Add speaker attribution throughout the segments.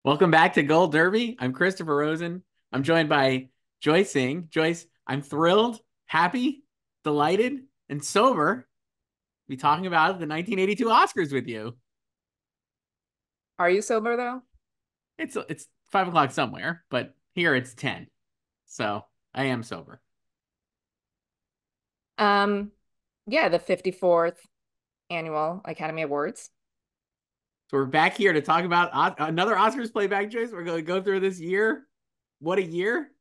Speaker 1: Welcome back to Gold Derby. I'm Christopher Rosen. I'm joined by Joyce Singh. Joyce, I'm thrilled, happy, delighted, and sober to be talking about the 1982 Oscars with you.
Speaker 2: Are you sober though?
Speaker 1: It's 5 o'clock somewhere, but here it's 10. So I am sober.
Speaker 2: Um, yeah, the 54th annual Academy Awards.
Speaker 1: So we're back here to talk about another Oscars playback, Joyce. We're going to go through this year. What a year.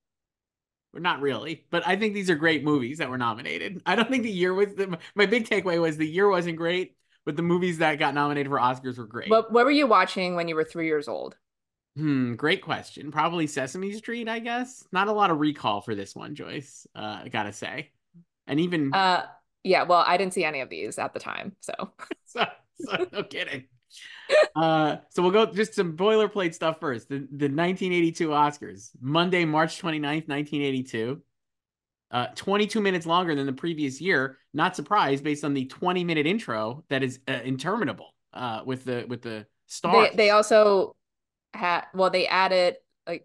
Speaker 1: Well, not really, but I think these are great movies that were nominated. I don't think the year was my big takeaway was the year wasn't great, but the movies that got nominated for Oscars were great.
Speaker 2: What were you watching when you were 3 years old?
Speaker 1: Great question. Probably Sesame Street, I guess. Not a lot of recall for this one, Joyce. I gotta say, and even
Speaker 2: Uh, yeah, well, I didn't see any of these at the time, so.
Speaker 1: so, no kidding. So we'll go just some boilerplate stuff first. The 1982 Oscars, Monday, March 29th, 1982. 22 minutes longer than the previous year. Not surprised based on the 20-minute intro that is interminable with the
Speaker 2: They
Speaker 1: stars.
Speaker 2: also had they added they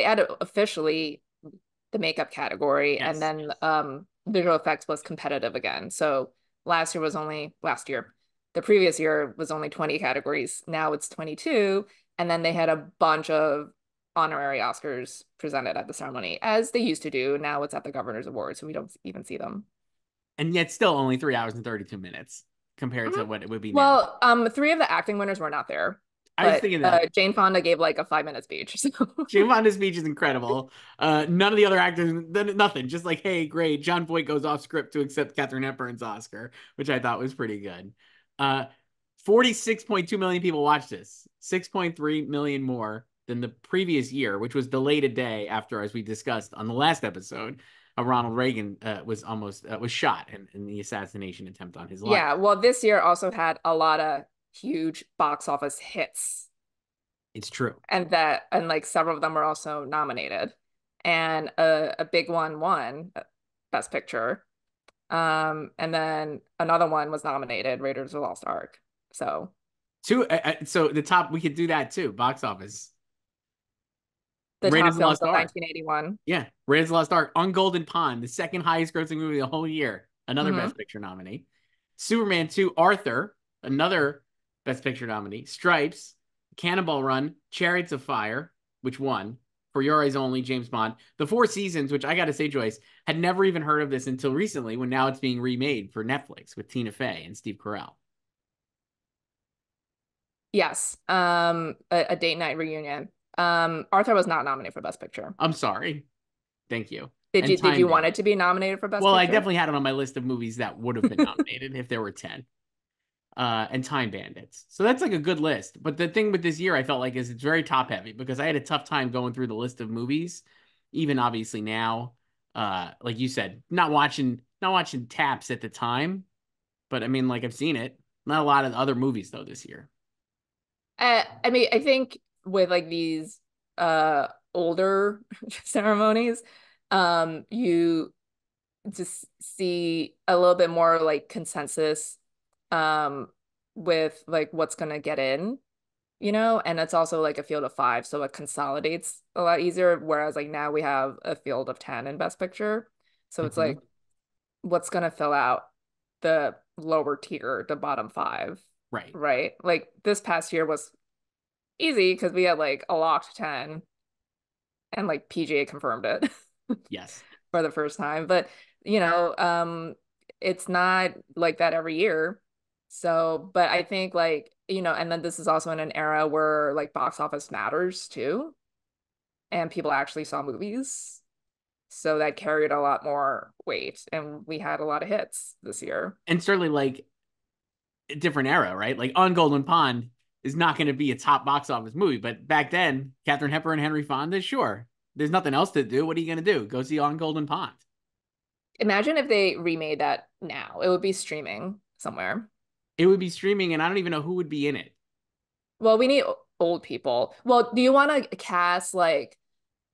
Speaker 2: added officially the makeup category, and
Speaker 1: Yes.
Speaker 2: then visual effects was competitive again. So last year. The previous year was only 20 categories. Now it's 22, and then they had a bunch of honorary Oscars presented at the ceremony, as they used to do. Now it's at the Governor's Awards, so we don't even see them.
Speaker 1: And yet still only 3 hours and 32 minutes compared
Speaker 2: Mhm.
Speaker 1: to what it would be now.
Speaker 2: Well, three of the acting winners were not there,
Speaker 1: I was
Speaker 2: but
Speaker 1: thinking that.
Speaker 2: Jane Fonda gave like a 5 minute speech. So
Speaker 1: Jane Fonda's speech is incredible. None of the other actors, nothing. Just like, hey, great. John Voight goes off script to accept Katharine Hepburn's Oscar, which I thought was pretty good. Uh, 46.2 million people watched this, 6.3 million more than the previous year, which was delayed a day after, as we discussed on the last episode, Ronald Reagan was shot in the assassination attempt on his life.
Speaker 2: yeah, well, this year also had a lot of huge box office hits,
Speaker 1: It's true.
Speaker 2: and like several of them were also nominated, and a big one won Best Picture. And then another one was nominated, Raiders of the Lost Ark. So
Speaker 1: So the top, we could do that too. Box office.
Speaker 2: the
Speaker 1: Raiders
Speaker 2: top
Speaker 1: of the
Speaker 2: films
Speaker 1: Lost
Speaker 2: of
Speaker 1: Ark.
Speaker 2: 1981.
Speaker 1: Yeah, Raiders of the Lost Ark on Golden Pond, the second highest grossing movie of the whole year. Another
Speaker 2: Hmm.
Speaker 1: Best Picture nominee. Superman 2, Arthur, another Best Picture nominee. Stripes, Cannonball Run, Chariots of Fire, which won. For Your Eyes Only, James Bond. The Four Seasons, which I got to say, Joyce, had never even heard of this until recently when now it's being remade for Netflix with Tina Fey and Steve Carell.
Speaker 2: Yes. A date night reunion. Arthur was not nominated for Best Picture.
Speaker 1: I'm sorry. Thank you.
Speaker 2: Did
Speaker 1: And
Speaker 2: you
Speaker 1: Time
Speaker 2: want it
Speaker 1: Bandits.
Speaker 2: to be nominated for Best
Speaker 1: Well, I
Speaker 2: Picture?
Speaker 1: definitely had it on my list of movies that would have been nominated if there were 10. And Time Bandits. So that's like a good list. But the thing with this year, I felt like is it's very top heavy because I had a tough time going through the list of movies, even obviously now. Like you said, not watching Taps at the time, but I mean, like I've seen it. Not a lot of other movies though this year.
Speaker 2: I mean, I think with like these older ceremonies, you just see a little bit more like consensus um with like what's gonna get in, and it's also like a field of five, so it consolidates a lot easier. Whereas like now we have a field of 10 in Best Picture. So it's
Speaker 1: Mhm.
Speaker 2: like what's gonna fill out the lower tier, the bottom five,
Speaker 1: Right.
Speaker 2: right? Like this past year was easy because we had like a locked 10 and like PGA confirmed it
Speaker 1: Yes.
Speaker 2: for the first time. But you know, it's not like that every year. So, but I think like, and then this is also in an era where like box office matters too, and people actually saw movies. So that carried a lot more weight, and we had a lot of hits this year.
Speaker 1: And certainly like a different era, right? Like On Golden Pond is not going to be a top box office movie, but back then, Katharine Hepburn and Henry Fonda, sure. There's nothing else to do. What are you going to do? Go see On Golden Pond.
Speaker 2: Imagine if they remade that now. It would be streaming somewhere.
Speaker 1: It would be streaming, and I don't even know who would be in it.
Speaker 2: Well, we need old people. Well, do you want to cast like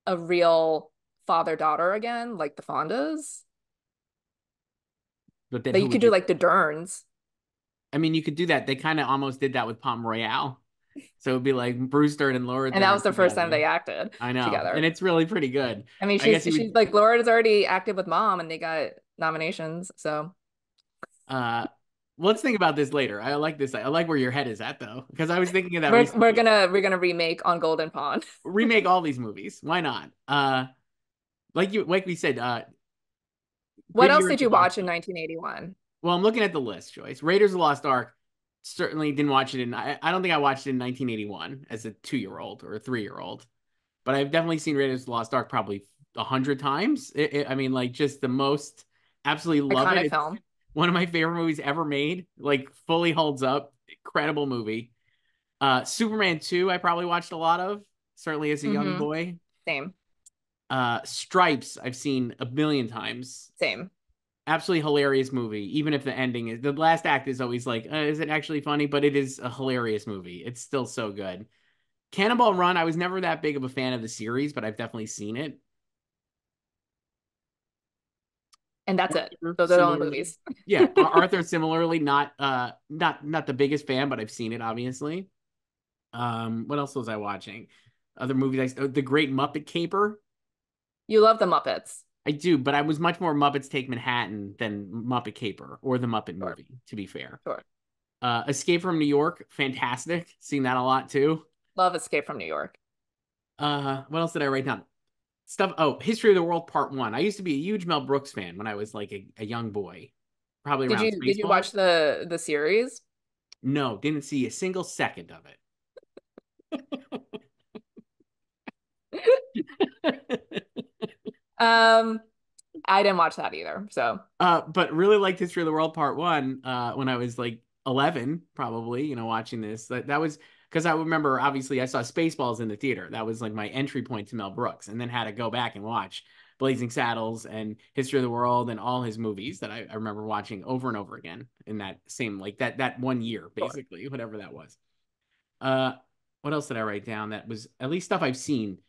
Speaker 2: a real father-daughter again, like the Fondas?
Speaker 1: But then
Speaker 2: That
Speaker 1: who
Speaker 2: you could
Speaker 1: would
Speaker 2: do
Speaker 1: you?
Speaker 2: like the Derns.
Speaker 1: I mean, you could do that. They kind of almost did that with Palm Royale. So it'd be like Bruce Dern and Laura
Speaker 2: And that
Speaker 1: Dern
Speaker 2: was the first time
Speaker 1: together.
Speaker 2: they acted
Speaker 1: I know, and
Speaker 2: together.
Speaker 1: it's really pretty good.
Speaker 2: I mean,
Speaker 1: I guess
Speaker 2: she's like Laura's already acted with Mom, and they got nominations. So
Speaker 1: uh, let's think about this later. I like this. I like where your head is at though, because I was thinking of that recently.
Speaker 2: we're gonna remake On Golden Pond.
Speaker 1: Remake all these movies. Why not? Like we said,
Speaker 2: What
Speaker 1: good
Speaker 2: else
Speaker 1: year at
Speaker 2: did
Speaker 1: the
Speaker 2: you
Speaker 1: box
Speaker 2: watch in
Speaker 1: office.
Speaker 2: 1981?
Speaker 1: Well, I'm looking at the list, Joyce. Raiders of the Lost Ark. Certainly didn't watch it in. I don't think I watched it in 1981 as a 2-year-old or a 3-year-old, but I've definitely seen Raiders of the Lost Ark probably 100 times. I mean, like just the most. Absolutely love it.
Speaker 2: Iconic
Speaker 1: It's
Speaker 2: film.
Speaker 1: one of my favorite movies ever made. Like fully holds up. Incredible movie. Superman 2, I probably watched a lot of, certainly as a young
Speaker 2: Mm-hmm.
Speaker 1: boy.
Speaker 2: Same.
Speaker 1: Stripes, I've seen a million times.
Speaker 2: Same.
Speaker 1: Absolutely hilarious movie, even if the ending is the last act is always like, is it actually funny? But it is a hilarious movie. It's still so good. Cannonball Run, I was never that big of a fan of the series, but I've definitely seen it.
Speaker 2: And that's it.
Speaker 1: Arthur,
Speaker 2: Those are the only
Speaker 1: similarly.
Speaker 2: movies.
Speaker 1: Yeah, Arthur similarly, not the biggest fan, but I've seen it obviously. What else was I watching? Other movies, The Great Muppet Caper.
Speaker 2: You love the Muppets.
Speaker 1: I do, but I was much more Muppets Take Manhattan than Muppet Caper or the Muppet
Speaker 2: Sure.
Speaker 1: movie, to be fair.
Speaker 2: Sure.
Speaker 1: Escape from New York, fantastic. Seen that a lot too.
Speaker 2: Love Escape from New York.
Speaker 1: What else did I write down? Stuff. Oh, History of the World Part One. I used to be a huge Mel Brooks fan when I was like a young boy, probably around
Speaker 2: Did you watch
Speaker 1: Spaceballs.
Speaker 2: the series?
Speaker 1: No, didn't see a single second of it.
Speaker 2: Um, I didn't watch that either. So
Speaker 1: But really liked History of the World Part One when I was like 11, probably, watching this. That was because I remember, obviously, I saw Spaceballs in the theater. That was like my entry point to Mel Brooks, and then had to go back and watch Blazing Saddles and History of the World and all his movies that I remember watching over and over again in that same, like that one year,
Speaker 2: sure.
Speaker 1: basically, whatever that was. Uh, what else did I write down that was at least stuff I've seen,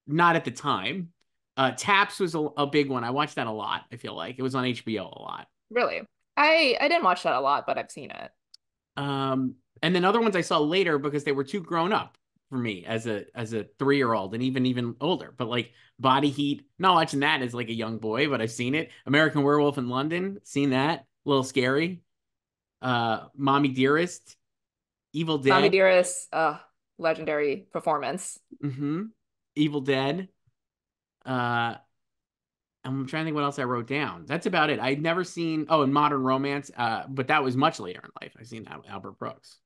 Speaker 1: not at the time. Taps was a big one. I watched that a lot. I feel like it was on HBO a lot.
Speaker 2: Really. I didn't watch that a lot, but I've seen it.
Speaker 1: And then other ones I saw later because they were too grown up for me as a 3-year-old and even older. But like Body Heat, not watching that as like a young boy, but I've seen it. American Werewolf in London, seen that. A little scary. Mommy Dearest, Evil
Speaker 2: Mommy
Speaker 1: Dead.
Speaker 2: Dearest, legendary performance.
Speaker 1: Mm-hmm. Evil Dead. Uh, I'm trying to think what else I wrote down. That's about it. I'd never seen and Modern Romance, but that was much later in life. I've seen that with Albert Brooks.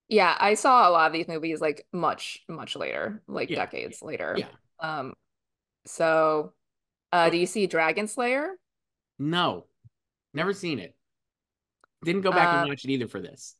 Speaker 2: Yeah, I saw a lot of these movies like much later, like
Speaker 1: Yeah,
Speaker 2: decades later.
Speaker 1: yeah.
Speaker 2: Um, so
Speaker 1: Oh,
Speaker 2: do you see Dragon Slayer?
Speaker 1: no, never seen it. Didn't go back and
Speaker 2: Um,
Speaker 1: watch it either for this.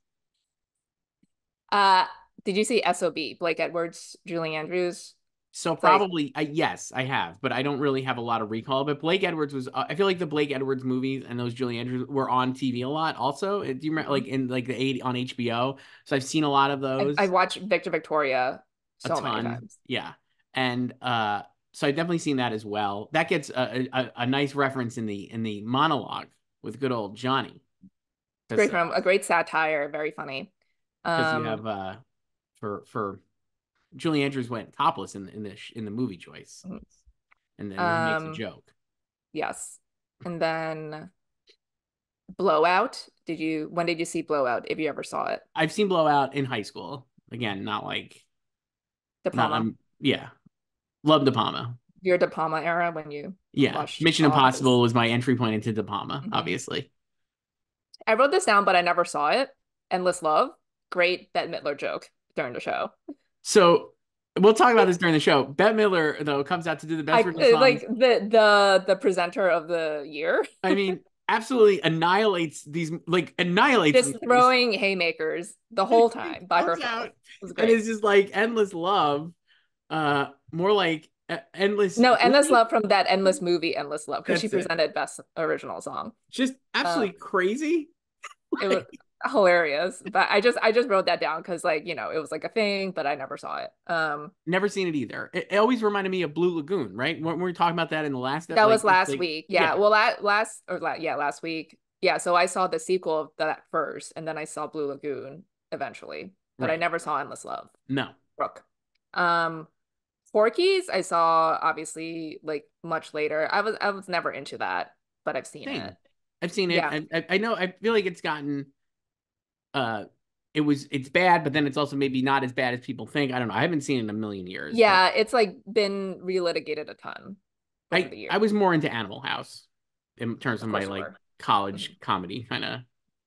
Speaker 2: uh, did you see SOB? Blake Edwards, Julie Andrews?
Speaker 1: So
Speaker 2: It's like
Speaker 1: probably, yes, I have, but I don't really have a lot of recall. But Blake Edwards was, I feel like the Blake Edwards movies and those Julie Andrews were on TV a lot. Also, do you remember
Speaker 2: Mhm.
Speaker 1: like in like the 80 on HBO? So I've seen a lot of
Speaker 2: I've
Speaker 1: those.
Speaker 2: watched Victor Victoria
Speaker 1: A
Speaker 2: so many
Speaker 1: ton.
Speaker 2: times.
Speaker 1: Yeah. And so I've definitely seen that as well. That gets a nice reference in the monologue with good old Johnny.
Speaker 2: It's
Speaker 1: Because
Speaker 2: great film, a great satire, very funny.
Speaker 1: you
Speaker 2: Um,
Speaker 1: have for Julie Andrews went topless in the movie Joyce. And then he makes a
Speaker 2: um,
Speaker 1: joke.
Speaker 2: yes. And then Blowout. When did you see Blowout, if you ever saw it?
Speaker 1: I've seen Blowout in high school. Again, not like
Speaker 2: De
Speaker 1: not
Speaker 2: Palma.
Speaker 1: yeah. Love De Palma.
Speaker 2: Your De Palma era when you
Speaker 1: Yeah.
Speaker 2: watched
Speaker 1: Mission
Speaker 2: The Office.
Speaker 1: Impossible was my entry point into De Palma,
Speaker 2: Mhm.
Speaker 1: obviously.
Speaker 2: I wrote this down, but I never saw it. Endless Love. Great Bette Midler joke during the show.
Speaker 1: So we'll talk about this during the show. Bette Midler, though, comes out to do the best original
Speaker 2: Like
Speaker 1: songs.
Speaker 2: the presenter of the year.
Speaker 1: I mean, absolutely annihilates these, like annihilates
Speaker 2: Just
Speaker 1: these movies.
Speaker 2: throwing haymakers the whole time by
Speaker 1: Comes
Speaker 2: herself.
Speaker 1: out
Speaker 2: It was
Speaker 1: and
Speaker 2: great.
Speaker 1: it's just like endless love. More like endless.
Speaker 2: No, Endless Love from that Endless movie, Endless Love, because she
Speaker 1: That's it.
Speaker 2: presented Best Original Song.
Speaker 1: Just
Speaker 2: Um,
Speaker 1: absolutely crazy.
Speaker 2: it was hilarious. But I just wrote that down because like, it was like a thing, but I never saw it.
Speaker 1: Never seen it either. It always reminded me of Blue Lagoon, right? Weren't we talking about that in the last
Speaker 2: That
Speaker 1: like
Speaker 2: was last
Speaker 1: like
Speaker 2: week. Yeah.
Speaker 1: yeah.
Speaker 2: Well, yeah, last week. Yeah, so I saw the sequel of that first, and then I saw Blue Lagoon eventually. but I
Speaker 1: Right.
Speaker 2: never saw Endless Love.
Speaker 1: No.
Speaker 2: Brooke. Um, Porky's I saw obviously like much later. I was never into that, but I've seen it.
Speaker 1: Same. I've seen it.
Speaker 2: Yeah.
Speaker 1: I know. I feel like it's gotten. Uh, it's bad, but then it's also maybe not as bad as people think. I don't know. I haven't seen it in a million years, but
Speaker 2: Yeah, it's like been relitigated a ton over the
Speaker 1: I
Speaker 2: years.
Speaker 1: was more into Animal House in terms of
Speaker 2: Of
Speaker 1: my
Speaker 2: course you
Speaker 1: like
Speaker 2: were. Mhm.
Speaker 1: college comedy kind of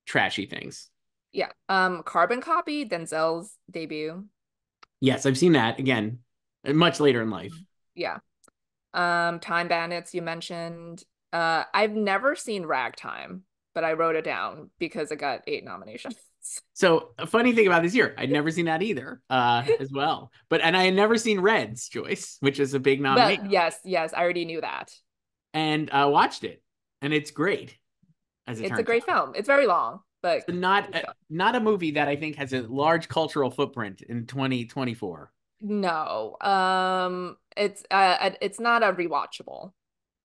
Speaker 1: trashy things.
Speaker 2: Yeah. Carbon Copy, Denzel's debut.
Speaker 1: Yes, I've seen that again, much later in life.
Speaker 2: Mhm. Yeah. Time Bandits you mentioned. I've never seen Ragtime, but I wrote it down because it got 8 nominations.
Speaker 1: So a funny thing about this year, I'd never seen that either, as well. And I had never seen Reds, Joyce, which is a big nomination,
Speaker 2: But yes, yes, I already knew that.
Speaker 1: and watched it, and it's great as it
Speaker 2: It's a
Speaker 1: turns
Speaker 2: great
Speaker 1: out.
Speaker 2: film. It's very long, but
Speaker 1: So
Speaker 2: good film.
Speaker 1: not a movie that I think has a large cultural footprint in 2024.
Speaker 2: No, it's not a rewatchable.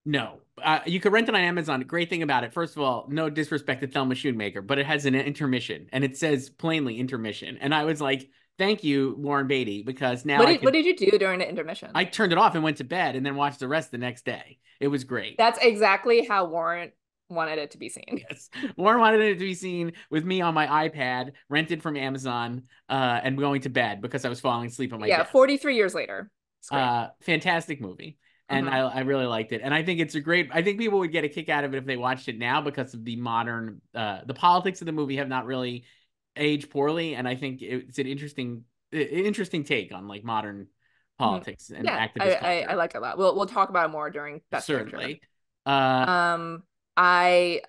Speaker 1: No, you could rent it on Amazon. Great thing about it, first of all, no disrespect to Thelma Schoonmaker, but it has an intermission, and it says plainly intermission. And I was like, "Thank you, Warren Beatty," because now
Speaker 2: What did you do during the intermission?
Speaker 1: I turned it off and went to bed, and then watched the rest the next day. It was great.
Speaker 2: That's exactly how Warren wanted it to be seen.
Speaker 1: Yes, Warren wanted it to be seen with me on my iPad, rented from Amazon, and going to bed because I was falling asleep on my
Speaker 2: Yeah,
Speaker 1: desk.
Speaker 2: 43 years later. It's great.
Speaker 1: Fantastic movie. And
Speaker 2: Hmm.
Speaker 1: I really liked it. And I think it's a great, I think people would get a kick out of it if they watched it now because of the modern, the politics of the movie have not really aged poorly. And I think it's an interesting take on like modern
Speaker 2: Hmm.
Speaker 1: politics and
Speaker 2: Yeah, I,
Speaker 1: activist
Speaker 2: I
Speaker 1: culture.
Speaker 2: like it a lot. We'll talk about it more during Best Picture.
Speaker 1: Certainly. Uh,
Speaker 2: Um, I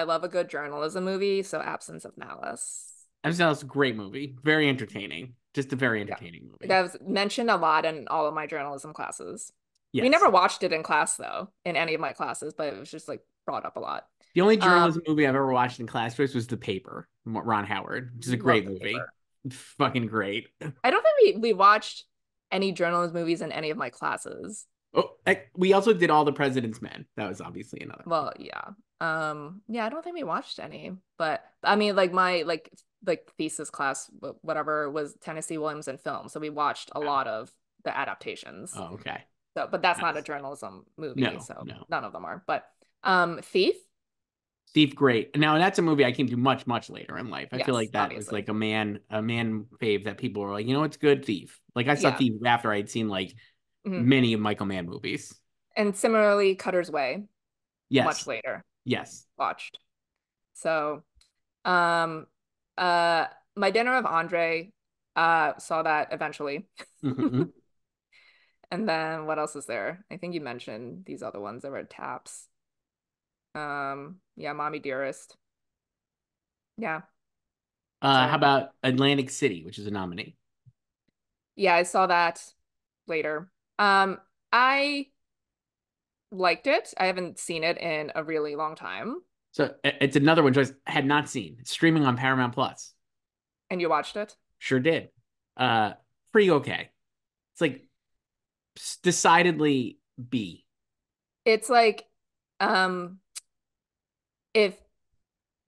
Speaker 2: love a good journalism movie, so Absence of Malice.
Speaker 1: I just thought it was a great movie. Very entertaining. Just a very
Speaker 2: Yeah.
Speaker 1: entertaining movie.
Speaker 2: That was mentioned a lot in all of my journalism classes. We
Speaker 1: Yes.
Speaker 2: never watched it in class though, in any of my classes, but it was just like brought up a lot.
Speaker 1: The only
Speaker 2: Um,
Speaker 1: journalism movie I've ever watched in class was The Paper, Ron Howard, which is a
Speaker 2: love
Speaker 1: great
Speaker 2: the
Speaker 1: movie.
Speaker 2: paper.
Speaker 1: Fucking great.
Speaker 2: I don't think we watched any journalism movies in any of my classes.
Speaker 1: Oh, we also did All the President's Men. That was obviously another one.
Speaker 2: Well, yeah. Yeah, I don't think we watched any, but I mean like my like thesis class, whatever, was Tennessee Williams and film. So we watched a
Speaker 1: Wow.
Speaker 2: lot of the adaptations.
Speaker 1: Oh, okay.
Speaker 2: So, but that's not a
Speaker 1: Nice.
Speaker 2: journalism movie,
Speaker 1: No,
Speaker 2: so
Speaker 1: no.
Speaker 2: none of them are. But Thief,
Speaker 1: Steve, great. Now that's a movie I came to much, much later in life. I feel
Speaker 2: yes,
Speaker 1: like that was
Speaker 2: obviously.
Speaker 1: like a man fave that people were like, you know, it's good. Thief. Like I saw
Speaker 2: Yeah.
Speaker 1: Thief after I had seen like
Speaker 2: Mhm.
Speaker 1: many of Michael Mann movies.
Speaker 2: And similarly, Cutter's Way, much
Speaker 1: Yes,
Speaker 2: later
Speaker 1: yes.
Speaker 2: watched. So, um, uh, My Dinner of Andre, saw that eventually.
Speaker 1: Hmm.
Speaker 2: And then what else is there? I think you mentioned these other ones that were taps. Yeah, Mommy Dearest. Yeah,
Speaker 1: How
Speaker 2: so
Speaker 1: about Atlantic City, which is a nominee?
Speaker 2: yeah, I saw that later. I liked it. I haven't seen it in a really long time.
Speaker 1: So it's another one Joyce had not seen. It's streaming on Paramount Plus.
Speaker 2: And you watched it?
Speaker 1: Sure did. Uh, Pretty okay. It's like decidedly B.
Speaker 2: It's like, um, if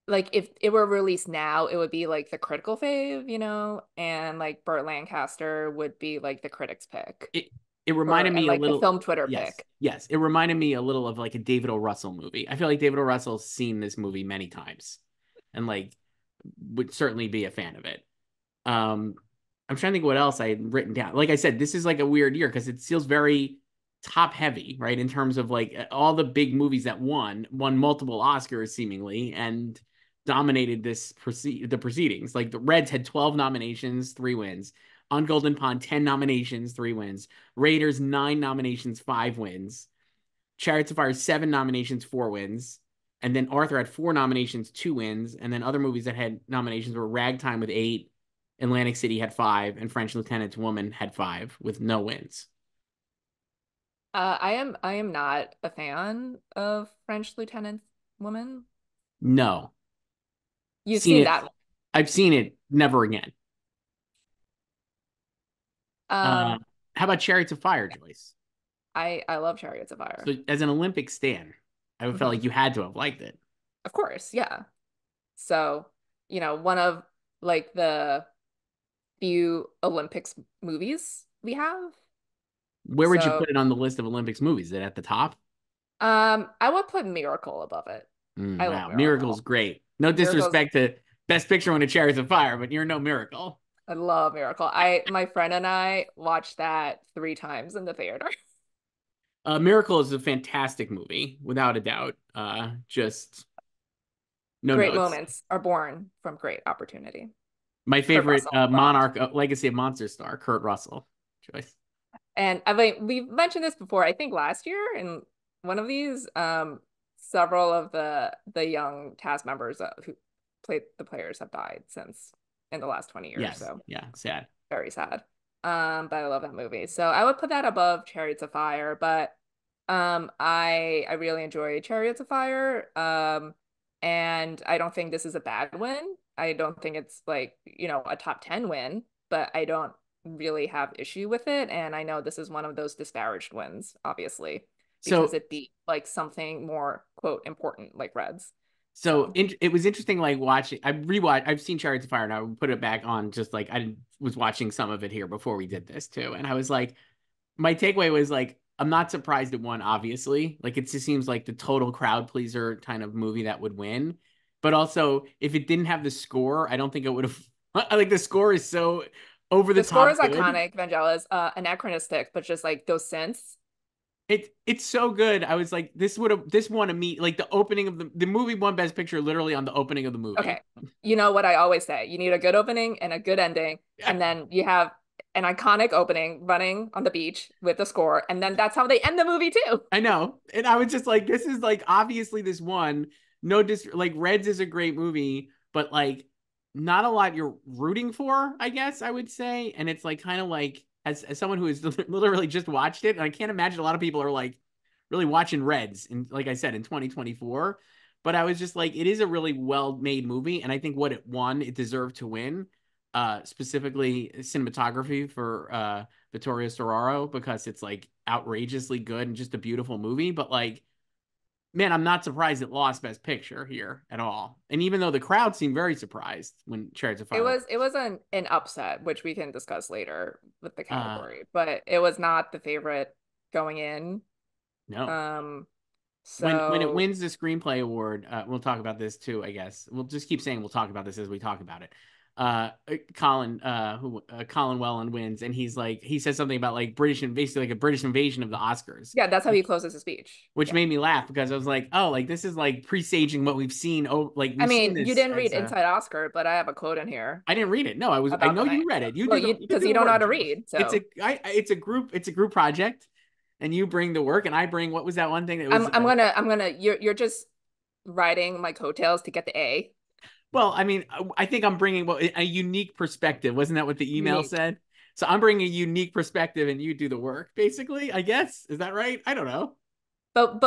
Speaker 2: if it were released now, it would be like the critical fave, and like Burt Lancaster would be like the critics pick
Speaker 1: It it
Speaker 2: for
Speaker 1: reminded
Speaker 2: and
Speaker 1: me a
Speaker 2: like the
Speaker 1: little.
Speaker 2: film Twitter
Speaker 1: Yes,
Speaker 2: pick.
Speaker 1: yes. It reminded me a little of like a David O. Russell movie. I feel like David O. Russell's seen this movie many times, and like would certainly be a fan of it. Um, I'm trying to think what else I had written down. Like I said, this is like a weird year because it feels very top heavy, right? In terms of like all the big movies that won multiple Oscars seemingly, and dominated the proceedings. Like the Reds had 12 nominations, 3 wins. On Golden Pond, 10 nominations, 3 wins. Raiders, 9 nominations, 5 wins. Chariots of Fire, 7 nominations, 4 wins. And then Arthur had 4 nominations, 2 wins. And then other movies that had nominations were Ragtime with 8, Atlantic City had 5, and French Lieutenant's Woman had 5 with no wins.
Speaker 2: I am not a fan of French Lieutenant Woman.
Speaker 1: No.
Speaker 2: You've
Speaker 1: Seen
Speaker 2: seen
Speaker 1: it.
Speaker 2: that one.
Speaker 1: I've seen it. Never again. Uh,
Speaker 2: Um,
Speaker 1: how about Chariots of Fire, Joyce?
Speaker 2: I love Chariots of
Speaker 1: So
Speaker 2: Fire.
Speaker 1: as an Olympic stan, I felt
Speaker 2: Mhm.
Speaker 1: like you had to have liked it.
Speaker 2: Of course, yeah. So, one of like the few Olympics movies we have.
Speaker 1: Where would you
Speaker 2: So,
Speaker 1: put it on the list of Olympics movies? Is it at the top?
Speaker 2: I would put Miracle above it. I love
Speaker 1: Wow, Miracle's
Speaker 2: Miracle.
Speaker 1: great. No
Speaker 2: Miracle's
Speaker 1: disrespect to Best Picture when a Chariots of Fire, but you're no Miracle.
Speaker 2: I love Miracle. My friend and I watched that 3 times in the theater.
Speaker 1: Miracle is a fantastic movie, without a doubt. Just no
Speaker 2: Great
Speaker 1: notes.
Speaker 2: moments are born from great opportunity.
Speaker 1: My
Speaker 2: Kurt
Speaker 1: favorite
Speaker 2: Russell rocked.
Speaker 1: Monarch, Legacy of Monster star, Kurt Russell. Joyce.
Speaker 2: And I mean, we've mentioned this before, I think last year in one of these, several of the young cast members who played the players have died since in the last 20 years.
Speaker 1: Yes,
Speaker 2: So
Speaker 1: yeah, sad.
Speaker 2: very sad. But I love that movie. So I would put that above Chariots of Fire, but I really enjoy Chariots of Fire. And I don't think this is a bad win. I don't think it's like, a top 10 win, but I don't really have issue with it. And I know this is one of those disparaged wins, obviously, because
Speaker 1: So
Speaker 2: it beat like something more, quote, important like Reds.
Speaker 1: So
Speaker 2: So
Speaker 1: it was interesting, like watching. I've seen Chariots of Fire, and I would put it back on. Just like was watching some of it here before we did this too, and I was like, my takeaway was like, I'm not surprised it won. Obviously, like it just seems like the total crowd pleaser kind of movie that would win. But also, if it didn't have the score, I don't think it would have. Like the score is so over the
Speaker 2: the score
Speaker 1: top
Speaker 2: is
Speaker 1: good.
Speaker 2: iconic, Vangelis, anachronistic, but just like those synths.
Speaker 1: It's so good. I was like, this won a meet like the opening of the movie won Best Picture literally on the opening of the
Speaker 2: Okay.
Speaker 1: movie.
Speaker 2: You know what I always say. You need a good opening and a good ending. And then you have an iconic opening running on the beach with the score. And then that's how they end the movie too.
Speaker 1: I know. And I was just like, this is like obviously this one. No like Reds is a great movie, but like not a lot you're rooting for, I guess I would say. And it's like kind of like as someone who has literally just watched it, and I can't imagine a lot of people are like really watching Reds and like I said in 2024. But I was just like, it is a really well-made movie, and I think what it won, it deserved to win. Specifically cinematography for Vittorio Storaro because it's like outrageously good and just a beautiful movie. But like, man, I'm not surprised it lost Best Picture here at all. And even though the crowd seemed very surprised when Chariots of
Speaker 2: It
Speaker 1: Fire won.
Speaker 2: was it was an upset, which we can discuss later with the
Speaker 1: Uh,
Speaker 2: category, but it was not the favorite going in.
Speaker 1: no.
Speaker 2: Um,
Speaker 1: When it
Speaker 2: so
Speaker 1: wins the screenplay award, we'll talk about this too, I guess. We'll just keep saying we'll talk about this as we talk about it. Colin Welland wins, and he says something about like basically like a British invasion of the Oscars,
Speaker 2: yeah, that's how he closes his speech.
Speaker 1: which
Speaker 2: Yeah.
Speaker 1: made me laugh because I was like, oh, like this is like presaging what we've seen. Oh, like
Speaker 2: I
Speaker 1: we've seen
Speaker 2: mean, you
Speaker 1: this
Speaker 2: didn't read
Speaker 1: as
Speaker 2: Inside Oscar, but I have a quote in here
Speaker 1: I didn't read it. No, I
Speaker 2: about
Speaker 1: know
Speaker 2: the
Speaker 1: you
Speaker 2: night.
Speaker 1: read it.
Speaker 2: Well,
Speaker 1: You
Speaker 2: because
Speaker 1: do
Speaker 2: you
Speaker 1: the
Speaker 2: don't know how
Speaker 1: work,
Speaker 2: to
Speaker 1: Joyce.
Speaker 2: read, so
Speaker 1: It's a group project, and you bring the work, and I bring what was that one thing that was
Speaker 2: I'm gonna you're just riding my coattails to get the A.
Speaker 1: well, I mean, I think I'm bringing a unique perspective. Wasn't that what the email
Speaker 2: Unique.
Speaker 1: said? So I'm bringing a unique perspective, and you do the work, basically. I guess is that right? I don't know.
Speaker 2: But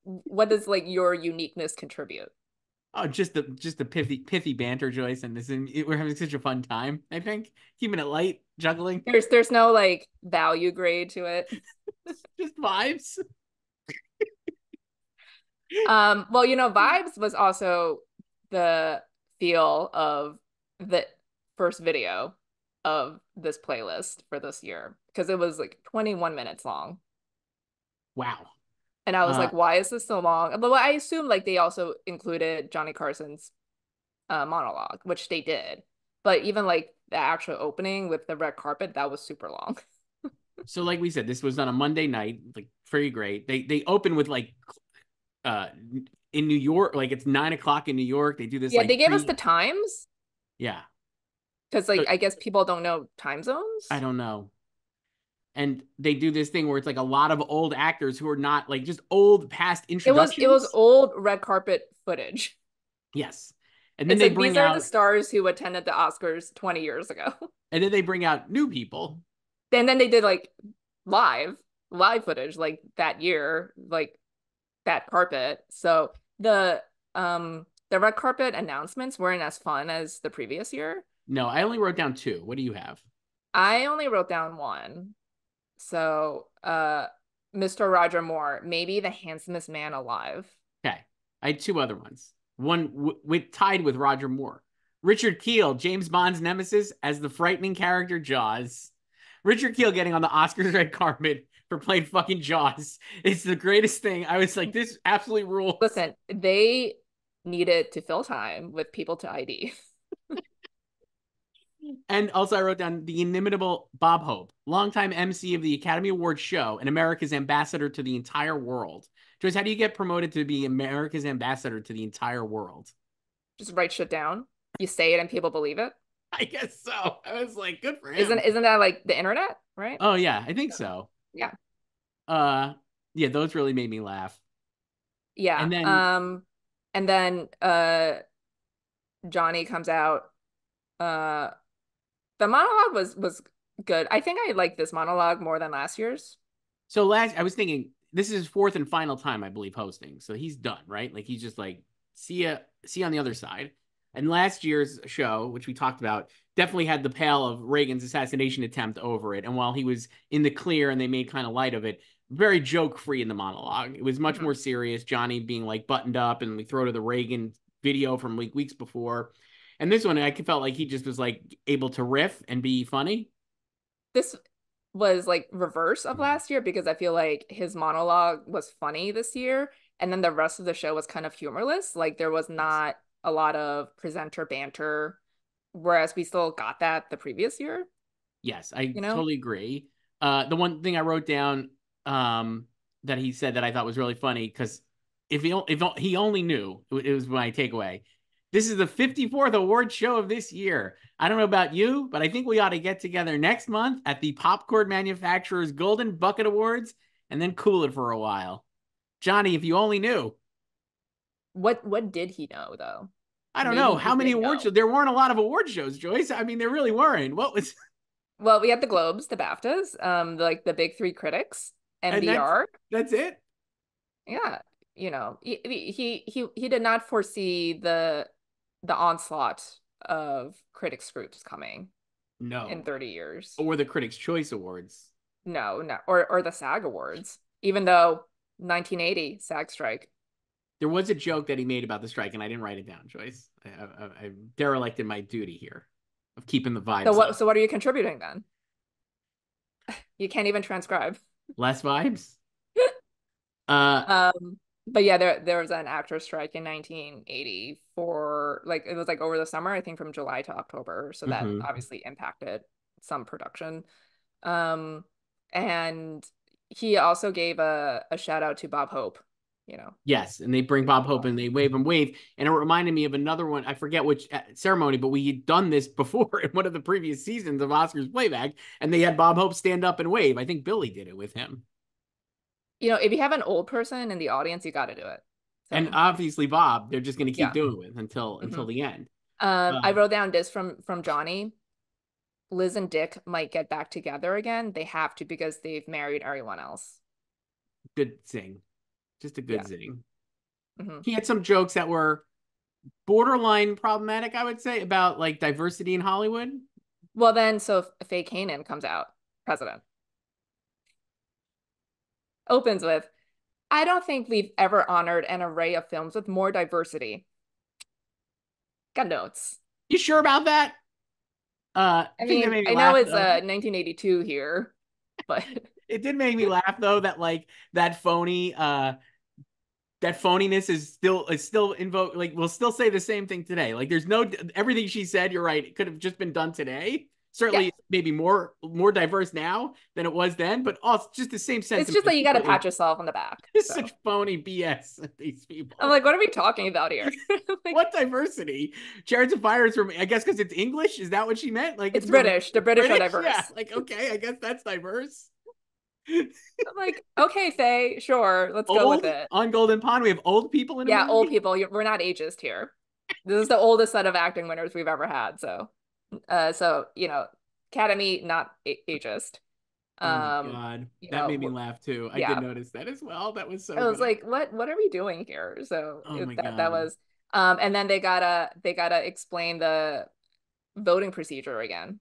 Speaker 2: what does like your uniqueness contribute?
Speaker 1: Oh, just the pithy banter, Joyce, and we're having such a fun time. I think keeping it light, juggling,
Speaker 2: There's no like value grade to it.
Speaker 1: just vibes.
Speaker 2: Well, Vibes was also the feel of the first video of this playlist for this year because it was like 21 minutes long.
Speaker 1: Wow.
Speaker 2: And I was
Speaker 1: Uh,
Speaker 2: like, why is this so long? But I assume like they also included Johnny Carson's monologue, which they did. But even like the actual opening with the red carpet, that was super long.
Speaker 1: so like we said, this was on a Monday night, like pretty great. They open with like uh in New York, like it's 9 o'clock in New York. They do this
Speaker 2: Yeah, they
Speaker 1: like
Speaker 2: gave us the times
Speaker 1: yeah.
Speaker 2: because
Speaker 1: So
Speaker 2: like I guess people don't know time
Speaker 1: I
Speaker 2: zones.
Speaker 1: don't know. And they do this thing where it's like a lot of old actors who are not like just old past
Speaker 2: It was
Speaker 1: introductions.
Speaker 2: old red carpet footage.
Speaker 1: Yes. And then
Speaker 2: It's
Speaker 1: they
Speaker 2: like these
Speaker 1: bring
Speaker 2: are the
Speaker 1: out
Speaker 2: stars who attended the Oscars 20 years ago.
Speaker 1: new people.
Speaker 2: Then they did like live live footage like that year, like that carpet. So the red carpet announcements weren't as fun as the previous year.
Speaker 1: No, I only wrote down two. What do you have?
Speaker 2: I only wrote down one. So Mr. Roger Moore, maybe the handsomest man alive.
Speaker 1: Okay. I had two other ones. One with tied with Roger Moore. Richard Kiel, James Bond's nemesis, as the frightening character Jaws. Richard Kiel getting on the Oscars red carpet for playing fucking Jaws. It's the greatest thing. I was like, this absolutely rules.
Speaker 2: Listen, they needed to fill time with people to ID.
Speaker 1: And also, I wrote down the inimitable Bob Hope, longtime MC of the Academy Awards show and America's ambassador to the entire world. Joyce, how do you get promoted to be America's ambassador to the entire world?
Speaker 2: Just write shit down. You say it and people believe it.
Speaker 1: I guess so. I was like, good for
Speaker 2: Isn't
Speaker 1: him.
Speaker 2: isn't that like the internet, right?
Speaker 1: Oh yeah, I think so.
Speaker 2: Yeah.
Speaker 1: Uh, yeah, those really made me laugh.
Speaker 2: Yeah.
Speaker 1: And then,
Speaker 2: And then Johnny comes out. Uh the monologue was good. I think I like this monologue more than last year's.
Speaker 1: so last, I was thinking this is his fourth and final time, I believe, hosting. So he's done, right? Like he's just like, see you on the other side. And last year's show, which we talked about, definitely had the pale of Reagan's assassination attempt over it. And while he was in the clear and they made kind of light of it, very joke free in the monologue. It was much
Speaker 2: Mhm.
Speaker 1: more serious. Johnny being like buttoned up, and we throw to the Reagan video from like weeks before. And this one, I felt like he just was like able to riff and be funny.
Speaker 2: This was like reverse of last year because I feel like his monologue was funny this year, and then the rest of the show was kind of humorless. Like there was
Speaker 1: Yes.
Speaker 2: not a lot of presenter banter, whereas we still got that the previous year,
Speaker 1: Yes, I
Speaker 2: you know?
Speaker 1: totally agree. The one thing I wrote down that he said that I thought was really funny because if he only knew, it was my takeaway. This is the 54th award show of this year. I don't know about you, but I think we ought to get together next month at the Popcorn Manufacturers Golden Bucket Awards and then cool it for a while. Johnny, if you only knew.
Speaker 2: What did he know though?
Speaker 1: I don't know
Speaker 2: Maybe he
Speaker 1: how many
Speaker 2: did
Speaker 1: award
Speaker 2: know.
Speaker 1: shows. There weren't a lot of award shows, Joyce. I mean, there really weren't. What was
Speaker 2: Well, we had the Globes, the BAFTAs, like the big three critics,
Speaker 1: and
Speaker 2: NBR.
Speaker 1: that's it.
Speaker 2: Yeah, he did not foresee the onslaught of critics groups coming in
Speaker 1: No,
Speaker 2: 30 years.
Speaker 1: or the Critics' Choice Awards.
Speaker 2: No, no, or the SAG Awards, even though 1980 SAG strike.
Speaker 1: There was a joke that he made about the strike, and I didn't write it down, Joyce. I derelicted my duty here of keeping the
Speaker 2: So
Speaker 1: vibes
Speaker 2: what
Speaker 1: up.
Speaker 2: so what are you contributing then? You can't even transcribe.
Speaker 1: Less vibes. Uh,
Speaker 2: But yeah, there was an actor strike in 1980 for like it was like over the summer, I think from July to October. So that
Speaker 1: mhm.
Speaker 2: obviously impacted some production. Um, and he also gave a shout out to Bob Hope, you know,
Speaker 1: Yes, and they bring Bob Hope and they wave, and it reminded me of another one. I forget which ceremony, but we had done this before in one of the previous seasons of Oscars Playback, and they had Bob Hope stand up and wave. I think Billy did it with him,
Speaker 2: if you have an old person in the audience, you got to do it.
Speaker 1: and
Speaker 2: So
Speaker 1: obviously Bob, they're just going to keep
Speaker 2: yeah.
Speaker 1: doing it until
Speaker 2: hmm
Speaker 1: the end.
Speaker 2: I
Speaker 1: Uh,
Speaker 2: wrote down this from Johnny. Liz and Dick might get back together again. They have to because they've married everyone else.
Speaker 1: good zing, just a good
Speaker 2: Yeah.
Speaker 1: zing.
Speaker 2: hmm
Speaker 1: He had some jokes that were borderline problematic, I would say, about like diversity in Hollywood.
Speaker 2: Well, then, so Faye Kanan comes out, president, opens with, I don't think we've ever honored an array of films with more diversity. Got notes.
Speaker 1: You sure about that?
Speaker 2: I
Speaker 1: Thing that
Speaker 2: mean,
Speaker 1: made me
Speaker 2: I know
Speaker 1: laugh
Speaker 2: it's
Speaker 1: though.
Speaker 2: 1982 here, but
Speaker 1: It did make me laugh though that like that phoniness is still invoke like we'll still say the same thing today. Like there's no everything she said, you're right. It could have just been done today.
Speaker 2: yeah,
Speaker 1: Certainly maybe more diverse now than it was then, but also just the same
Speaker 2: it's
Speaker 1: sentiment
Speaker 2: just
Speaker 1: of
Speaker 2: like you got
Speaker 1: people
Speaker 2: to
Speaker 1: is
Speaker 2: pat yourself on the back. So
Speaker 1: such phony BS, these
Speaker 2: I'm
Speaker 1: people.
Speaker 2: like, what are we talking about here? Like,
Speaker 1: What diversity? Chariots of Fire is from, I guess, because it's English. Is that what she meant? Like
Speaker 2: it's
Speaker 1: it's from
Speaker 2: British. The British are
Speaker 1: British? Yeah.
Speaker 2: diverse.
Speaker 1: Like okay, I guess that's diverse.
Speaker 2: I'm like, okay, Faye, sure, let's go with
Speaker 1: Old
Speaker 2: it.
Speaker 1: on Golden Pond. We have old people in a
Speaker 2: Yeah, old
Speaker 1: movie.
Speaker 2: people, we're not ageist here. This is the oldest set of acting winners we've ever had. So Academy not ageist.
Speaker 1: Oh my
Speaker 2: Um,
Speaker 1: god,
Speaker 2: you
Speaker 1: that
Speaker 2: know,
Speaker 1: made me laugh too. I did
Speaker 2: yeah,
Speaker 1: notice that as well. That was so
Speaker 2: I was
Speaker 1: good.
Speaker 2: like, what are we doing here? So
Speaker 1: Oh my
Speaker 2: that
Speaker 1: god.
Speaker 2: was, and then they gotta explain the voting procedure again.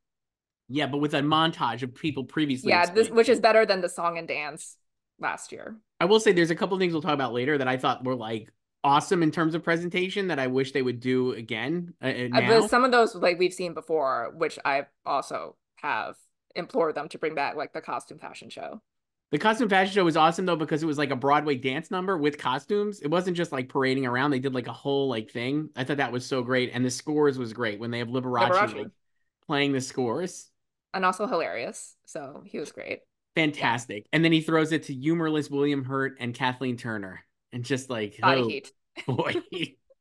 Speaker 1: Yeah, but with a montage of people previously
Speaker 2: Yeah, this
Speaker 1: explaining
Speaker 2: which is
Speaker 1: it.
Speaker 2: better than the song and dance last year.
Speaker 1: I will say there's a couple things we'll talk about later that I thought were like awesome in terms of presentation that I wish they would do again
Speaker 2: But
Speaker 1: now.
Speaker 2: some of those like we've seen before, which I also have implored them to bring back, like the costume fashion show.
Speaker 1: The costume fashion show was awesome though because it was like a Broadway dance number with costumes. It wasn't just like parading around. They did like a whole like thing. I thought that was so great, and the scores was great when they have Liberace like
Speaker 2: Liberace.
Speaker 1: playing the scores.
Speaker 2: And also hilarious. So he was great. Yeah.
Speaker 1: Fantastic. And then he throws it to humorless William Hurt and Kathleen Turner, and just like,
Speaker 2: Body
Speaker 1: oh
Speaker 2: heat.
Speaker 1: boy,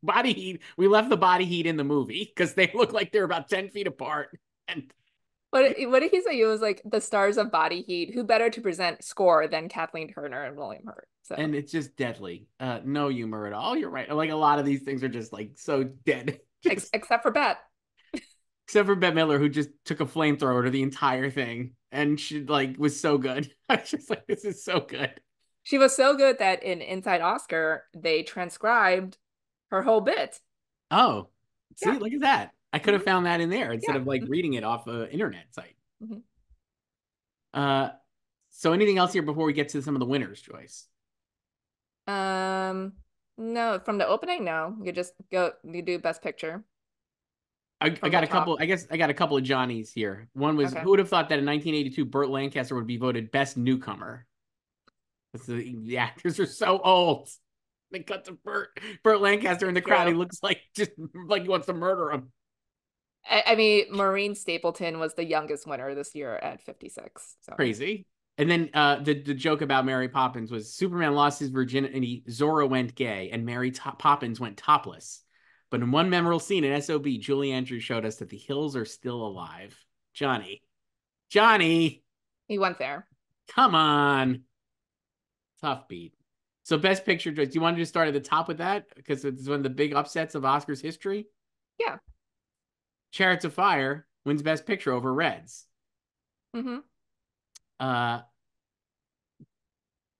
Speaker 1: body heat. We left the body heat in the movie because they look like they're about 10 feet apart, and
Speaker 2: What did he say? He was like the stars of Body Heat. Who better to present score than Kathleen Turner and William Hurt? So
Speaker 1: it's just deadly. No humor at all. You're right. Like a lot of these things are just like so dead. Just
Speaker 2: except for Bet.
Speaker 1: except for Bette Midler, who just took a flamethrower to the entire thing, and she like was so good. I was just like, this is so good.
Speaker 2: She was so good that in Inside Oscar, they transcribed her whole bit.
Speaker 1: Oh, see,
Speaker 2: Yeah.
Speaker 1: look at that. I could have
Speaker 2: Hmm.
Speaker 1: found that in there instead
Speaker 2: Yeah.
Speaker 1: of like reading it off a internet site.
Speaker 2: Hmm.
Speaker 1: Uh, so anything else here before we get to some of the winners, Joyce?
Speaker 2: Um, no, from the opening, no. You just go, you do Best Picture
Speaker 1: I
Speaker 2: from the
Speaker 1: got a
Speaker 2: top.
Speaker 1: couple. I guess I got a couple of Johnnies here. One was
Speaker 2: Okay.
Speaker 1: who would have thought that in 1982 Burt Lancaster would be voted best newcomer? The actors are so old. They cut to Burt Lancaster in
Speaker 2: It's
Speaker 1: the crowd. He
Speaker 2: true.
Speaker 1: looks like just like he wants to murder him.
Speaker 2: I mean, Maureen Stapleton was the youngest winner this year at 56. So
Speaker 1: Crazy. And then the joke about Mary Poppins was Superman lost his virginity, Zorro went gay, and Poppins went topless. But in one memorable scene in SOB, Julie Andrews showed us that the hills are still alive. Johnny, Johnny,
Speaker 2: he went there.
Speaker 1: come on, tough beat. So best picture, do you want to just start at the top with that because it's one of the big upsets of Oscars history?
Speaker 2: Yeah.
Speaker 1: Chariots of Fire wins best picture over Reds.
Speaker 2: Hmm.
Speaker 1: Uh,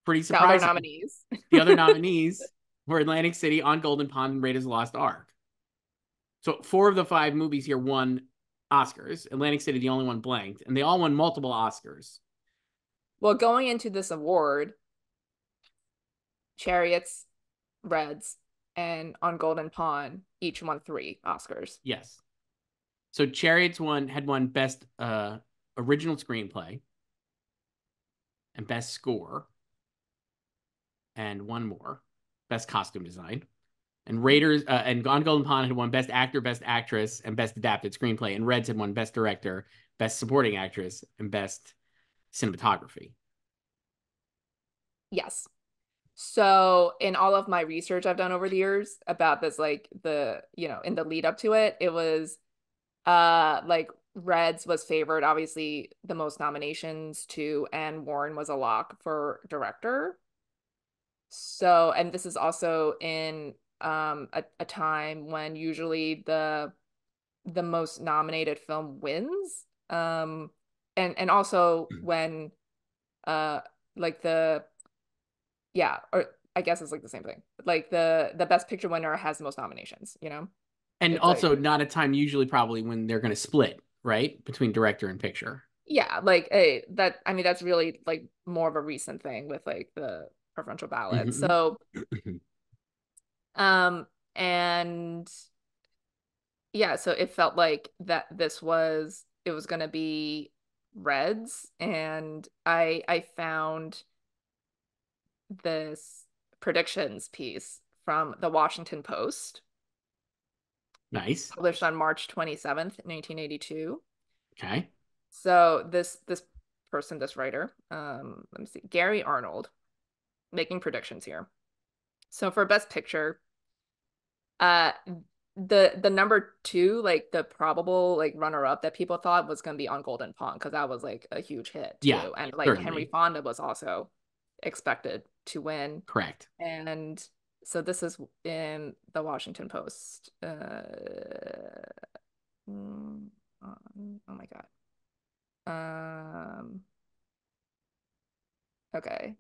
Speaker 1: Pretty
Speaker 2: The other
Speaker 1: surprising.
Speaker 2: nominees.
Speaker 1: The other nominees were Atlantic City, On Golden Pond, and Raiders of the Lost Ark. So four of the five movies here won Oscars. Atlantic City, the only one blanked, and they all won multiple Oscars.
Speaker 2: Well, going into this award, Chariots, Reds, and On Golden Pond each won 3 Oscars.
Speaker 1: Yes. So Chariots had won best original screenplay and best score, and one more, best costume design. And Raiders and On Golden Pond had won Best Actor, Best Actress, and Best Adapted Screenplay. And Reds had won Best Director, Best Supporting Actress, and Best Cinematography.
Speaker 2: Yes. So in all of my research I've done over the years about this, like in the lead up to it, it was like Reds was favored, obviously the most nominations too, and Warren was a lock for director. So, and this is also in a time when usually the most nominated film wins. And also when uh like the yeah, or I guess it's like the same thing. Like the best picture winner has the most nominations, you know?
Speaker 1: And
Speaker 2: It's like
Speaker 1: also not a time usually probably when they're going to split, right? Between director and picture.
Speaker 2: yeah, like hey, that I mean that's really like more of a recent thing with like the preferential ballot.
Speaker 1: Mm-hmm.
Speaker 2: So um and yeah, so it felt like that it was gonna be Reds, and I found this predictions piece from the Washington Post,
Speaker 1: Nice.
Speaker 2: published on March 27th, 1982.
Speaker 1: Okay.
Speaker 2: So this person, this writer, let me see, Gary Arnold, making predictions here. So for Best Picture, uh the number two, like the probable like runner up that people thought was gonna be On Golden Pond because that was like a huge hit
Speaker 1: Yeah,
Speaker 2: too, and like Henry
Speaker 1: certainly.
Speaker 2: Fonda was also expected to win.
Speaker 1: Correct.
Speaker 2: And so this is in the Washington Post. Oh my God. Um, okay.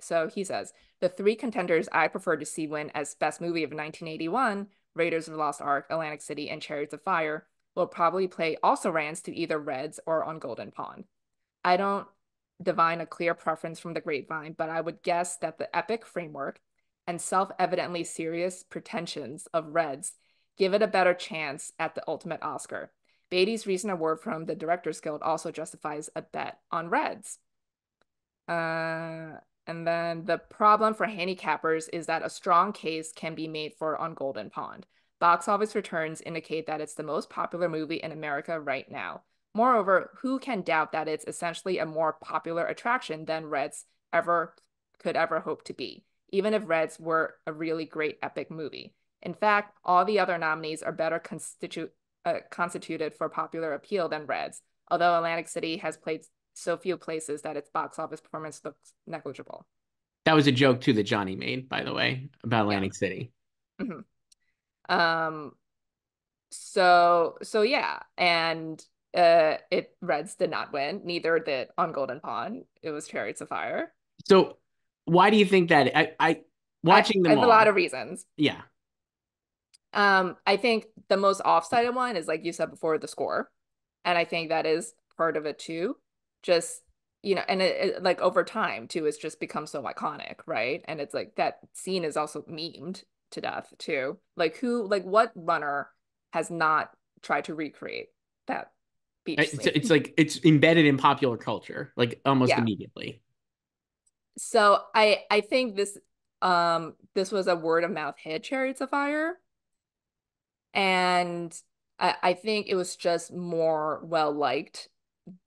Speaker 2: So he says the 3 contenders I prefer to see win as best movie of 1981, Raiders of the Lost Ark, Atlantic City, and Chariots of Fire, will probably play also rans to either Reds or On Golden Pond. I don't divine a clear preference from the grapevine, but I would guess that the epic framework and self-evidently serious pretensions of Reds give it a better chance at the ultimate Oscar. Beatty's recent award from the Directors Guild also justifies a bet on Reds. And then the problem for handicappers is that a strong case can be made for On Golden Pond. Box office returns indicate that it's the most popular movie in America right now. Moreover, who can doubt that it's essentially a more popular attraction than Reds ever could ever hope to be, even if Reds were a really great epic movie. In fact, all the other nominees are better constituted for popular appeal than Reds, although Atlantic City has played so few places that its box office performance looks negligible.
Speaker 1: That was a joke too that Johnny made, by the way, about
Speaker 2: Yeah.
Speaker 1: Atlantic City.
Speaker 2: Mhm. Um, so yeah, and it Reds did not win, neither did On Golden Pond. It was Chariots of Fire.
Speaker 1: So why do you think that? I watching
Speaker 2: I
Speaker 1: them
Speaker 2: have a lot
Speaker 1: all.
Speaker 2: of reasons.
Speaker 1: Yeah.
Speaker 2: I think the most off-sided one is like you said before, the score. And I think that is part of it too. Just, and like over time too, it's just become so iconic, right? And it's like that scene is also memed to death too. Like what runner has not tried to recreate that beach
Speaker 1: It's
Speaker 2: scene?
Speaker 1: like it's embedded in popular culture, like almost
Speaker 2: Yeah.
Speaker 1: immediately.
Speaker 2: So I think this was a word of mouth hit, Chariots of Fire. And I think it was just more well liked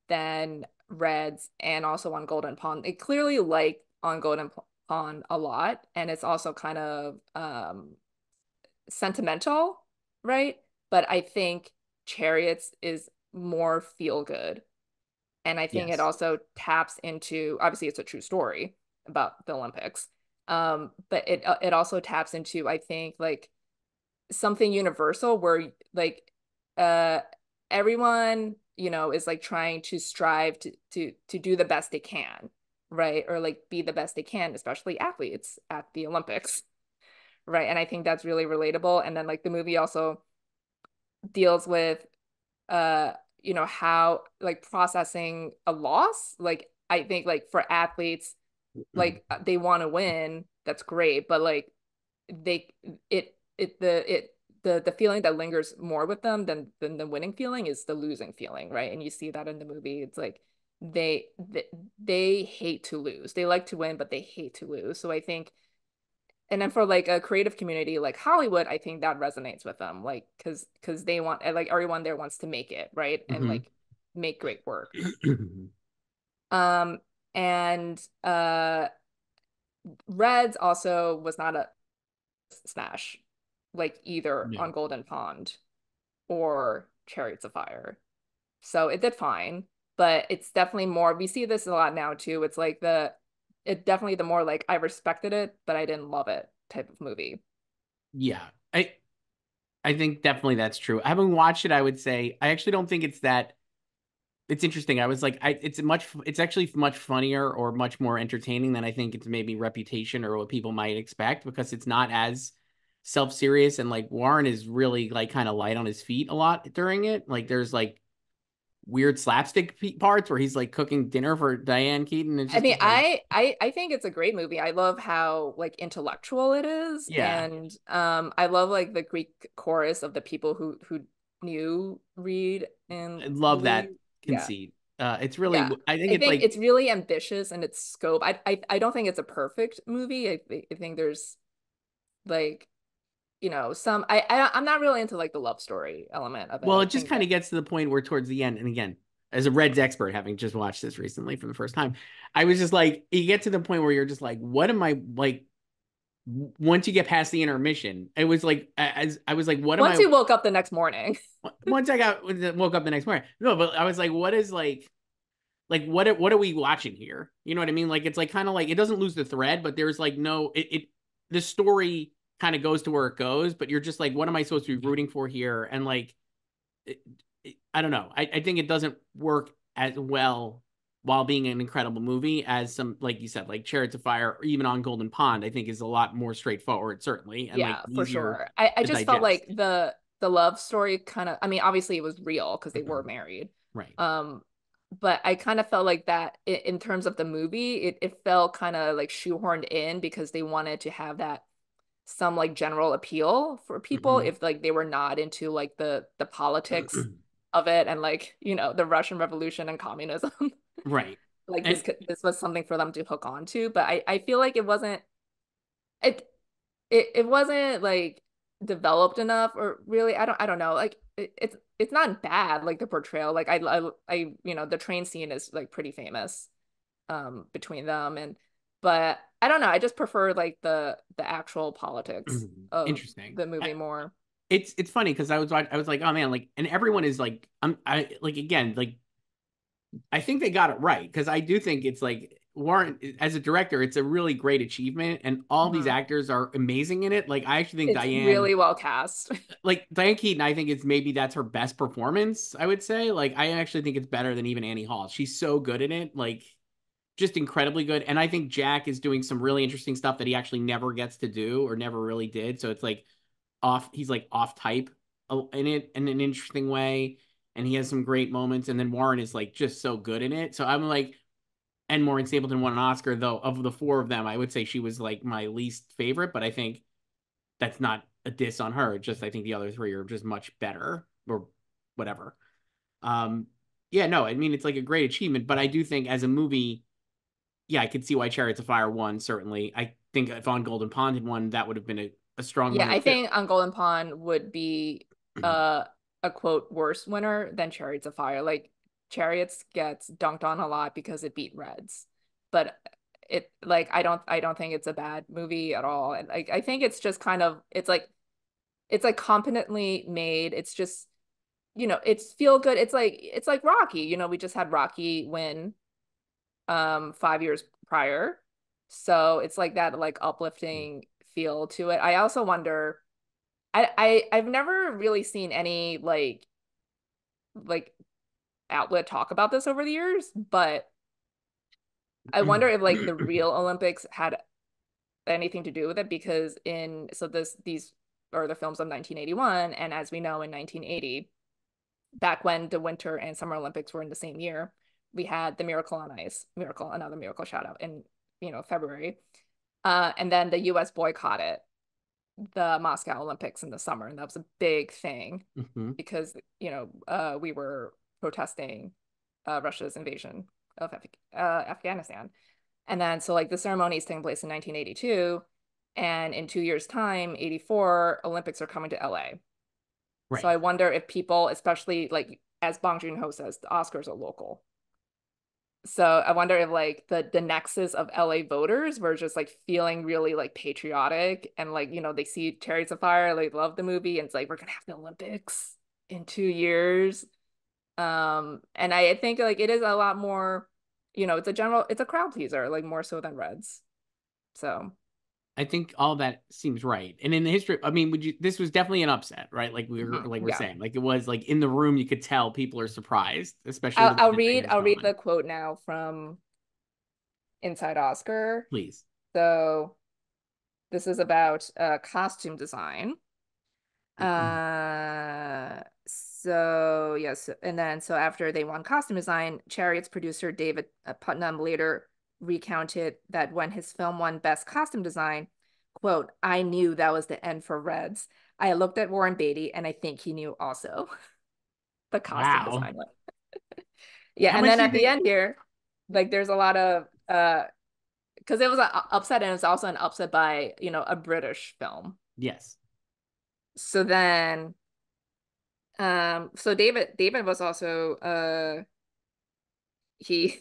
Speaker 2: than Reds and also on Golden Pond. It clearly liked on Golden Pond a lot, and it's also kind of sentimental, right? But I think Chariots is more feel good. And I think it
Speaker 1: Yes.
Speaker 2: also taps into, obviously it's a true story about the Olympics. But it also taps into, I think, like something universal where like uh everyone is like trying to strive to do the best they can, right? Or like be the best they can, especially athletes at the Olympics, right? And I think that's really relatable. And then like the movie also deals with uh how like processing a loss. Like I think like for athletes, like they want to win, that's great, but like they the feeling that lingers more with them than the winning feeling is the losing feeling, right? And you see that in the movie. It's like they they, they hate to lose. They like to win, but they hate to lose. So I think, and then for like a creative community like Hollywood, I think that resonates with them, like because they want, like everyone there wants to make it, right? And
Speaker 1: Hmm.
Speaker 2: like make great work. Um and Reds also was not a smash, like either on
Speaker 1: No.
Speaker 2: Golden Pond or Chariots of Fire. So it did fine, but it's definitely more. We see this a lot now too. It's like it definitely the more like I respected it, but I didn't love it type of movie.
Speaker 1: Yeah. I think definitely that's true. Having watched it, I would say I actually don't think it's that. It's interesting. I was like, it's actually much funnier or much more entertaining than I think it's maybe Reputation or what people might expect because it's not as self-serious and like Warren is really like kind of light on his feet a lot during it. Like there's like weird slapstick parts where he's like cooking dinner for Diane Keaton. It's
Speaker 2: I
Speaker 1: just
Speaker 2: mean,
Speaker 1: like,
Speaker 2: I think it's a great movie. I love how like intellectual it is,
Speaker 1: yeah,
Speaker 2: and I love like the Greek chorus of the people who knew Reed and
Speaker 1: I love that
Speaker 2: Louis. Yeah.
Speaker 1: conceit. It's really,
Speaker 2: Yeah.
Speaker 1: I think
Speaker 2: I
Speaker 1: it's
Speaker 2: think
Speaker 1: like,
Speaker 2: it's really ambitious in its scope. I don't think it's a perfect movie. I think there's like, some I'm not really into like the love story element of it.
Speaker 1: well,
Speaker 2: I
Speaker 1: it just
Speaker 2: think
Speaker 1: kind
Speaker 2: that
Speaker 1: of gets to the point where towards the end, and again, as a Reds expert, having just watched this recently for the first time, I was just like, you get to the point where you're just like, what am I like? Once you get past the intermission, it was like, as I was like, what am
Speaker 2: once
Speaker 1: I?
Speaker 2: you woke up the next morning.
Speaker 1: Once I got woke up the next morning, no, but I was like, what is what are we watching here? You know what I mean? Like it's like kind of like it doesn't lose the thread, but there's like no the story kind of goes to where it goes, but you're just like, what am I supposed to be rooting for here? And like it, I don't know. I think it doesn't work as well while being an incredible movie as some, like you said, like Chariots of Fire or even On Golden Pond, I think is a lot more straightforward, certainly, and like
Speaker 2: Yeah, for
Speaker 1: easier
Speaker 2: sure. I
Speaker 1: to
Speaker 2: just felt like
Speaker 1: digest.
Speaker 2: the love story kind of, I mean, obviously it was real because they were married.
Speaker 1: Right.
Speaker 2: Um, but I kind of felt like that in terms of the movie, it felt kind of like shoehorned in because they wanted to have that some like general appeal for people
Speaker 1: Hmm.
Speaker 2: if like they were not into like the politics of it and like, the Russian Revolution and communism.
Speaker 1: Right.
Speaker 2: Like
Speaker 1: And
Speaker 2: this was something for them to hook on to, but I feel like it it wasn't like developed enough or really I don't know. Like it's not bad like the portrayal. Like the train scene is like pretty famous between them and but I don't know. I just prefer like the actual politics of
Speaker 1: interesting.
Speaker 2: the movie more.
Speaker 1: It's funny because I was like, oh man, like, and everyone is like, I like again, like I think they got it right because I do think it's like Warren as a director, it's a really great achievement, and all these
Speaker 2: Mhm.
Speaker 1: actors are amazing in it. Like I actually think
Speaker 2: It's
Speaker 1: Diane,
Speaker 2: really well cast.
Speaker 1: like Diane Keaton, I think it's maybe that's her best performance. I would say, like I actually think it's better than even Annie Hall. She's so good in it, like just incredibly good. And I think Jack is doing some really interesting stuff that he actually never gets to do or never really did. So it's like he's like off type in it in an interesting way, and he has some great moments. And then Warren is like just so good in it. So I'm like, and Maureen Stapleton won an Oscar though. Of the four of them, I would say she was like my least favorite, but I think that's not a diss on her. Just I think the other three are just much better or whatever. Um, yeah, no, I mean it's like a great achievement, but I do think as a movie, yeah, I could see why Chariots of Fire won. Certainly, I think if On Golden Pond had won, that would have been a strong
Speaker 2: Yeah,
Speaker 1: winner
Speaker 2: I
Speaker 1: too.
Speaker 2: think on Golden Pond would be uh a quote worse winner than Chariots of Fire. Like Chariots gets dunked on a lot because it beat Reds. But it like I don't think it's a bad movie at all. And like I think it's just kind of it's like competently made. It's just it's feel good. It's like Rocky. We just had Rocky win 5 years prior. So it's like that like uplifting feel to it. I also wonder I've never really seen any like outlet talk about this over the years, but I wonder if like the real Olympics had anything to do with it because in so this these are the films of 1981 and as we know in 1980 back when the Winter and Summer Olympics were in the same year, we had the Miracle on Ice, another miracle shout out in February. And then the US boycotted the Moscow Olympics in the summer, and that was a big thing
Speaker 1: Mhm.
Speaker 2: because we were protesting Russia's invasion of Afghanistan, and then so like the ceremony is taking place in 1982, and in 2 years' time, 84 Olympics are coming to LA. So
Speaker 1: Right.
Speaker 2: I wonder if people, especially like as Bong Joon-ho says, the Oscars are local. So I wonder if like the nexus of LA voters were just like feeling really like patriotic and like they see Chariots of Fire, they love the movie, and it's like we're gonna have the Olympics in 2 years. And I think like it is a lot more, it's a crowd pleaser, like more so than Reds. So
Speaker 1: I think all that seems right. And in the history, I mean, would you? This was definitely an upset, right? Like we're
Speaker 2: yeah.
Speaker 1: saying, like it was like in the room, you could tell people are surprised, especially
Speaker 2: I'll,
Speaker 1: the
Speaker 2: I'll
Speaker 1: way that
Speaker 2: read
Speaker 1: Diane's
Speaker 2: I'll read
Speaker 1: gone.
Speaker 2: the quote now from Inside Oscar.
Speaker 1: Please.
Speaker 2: So this is about costume design. So yes, and then so after they won costume design, Chariots producer David Putnam later recounted that when his film won Best Costume Design, quote, I knew that was the end for Reds. I looked at Warren Beatty and I think he knew also the costume
Speaker 1: Wow.
Speaker 2: design one. Yeah,
Speaker 1: How
Speaker 2: and
Speaker 1: much
Speaker 2: then
Speaker 1: do you
Speaker 2: at the
Speaker 1: think?
Speaker 2: end here, like there's a lot of because it was an upset and it's also an upset by, a British film.
Speaker 1: Yes.
Speaker 2: So then so David was also he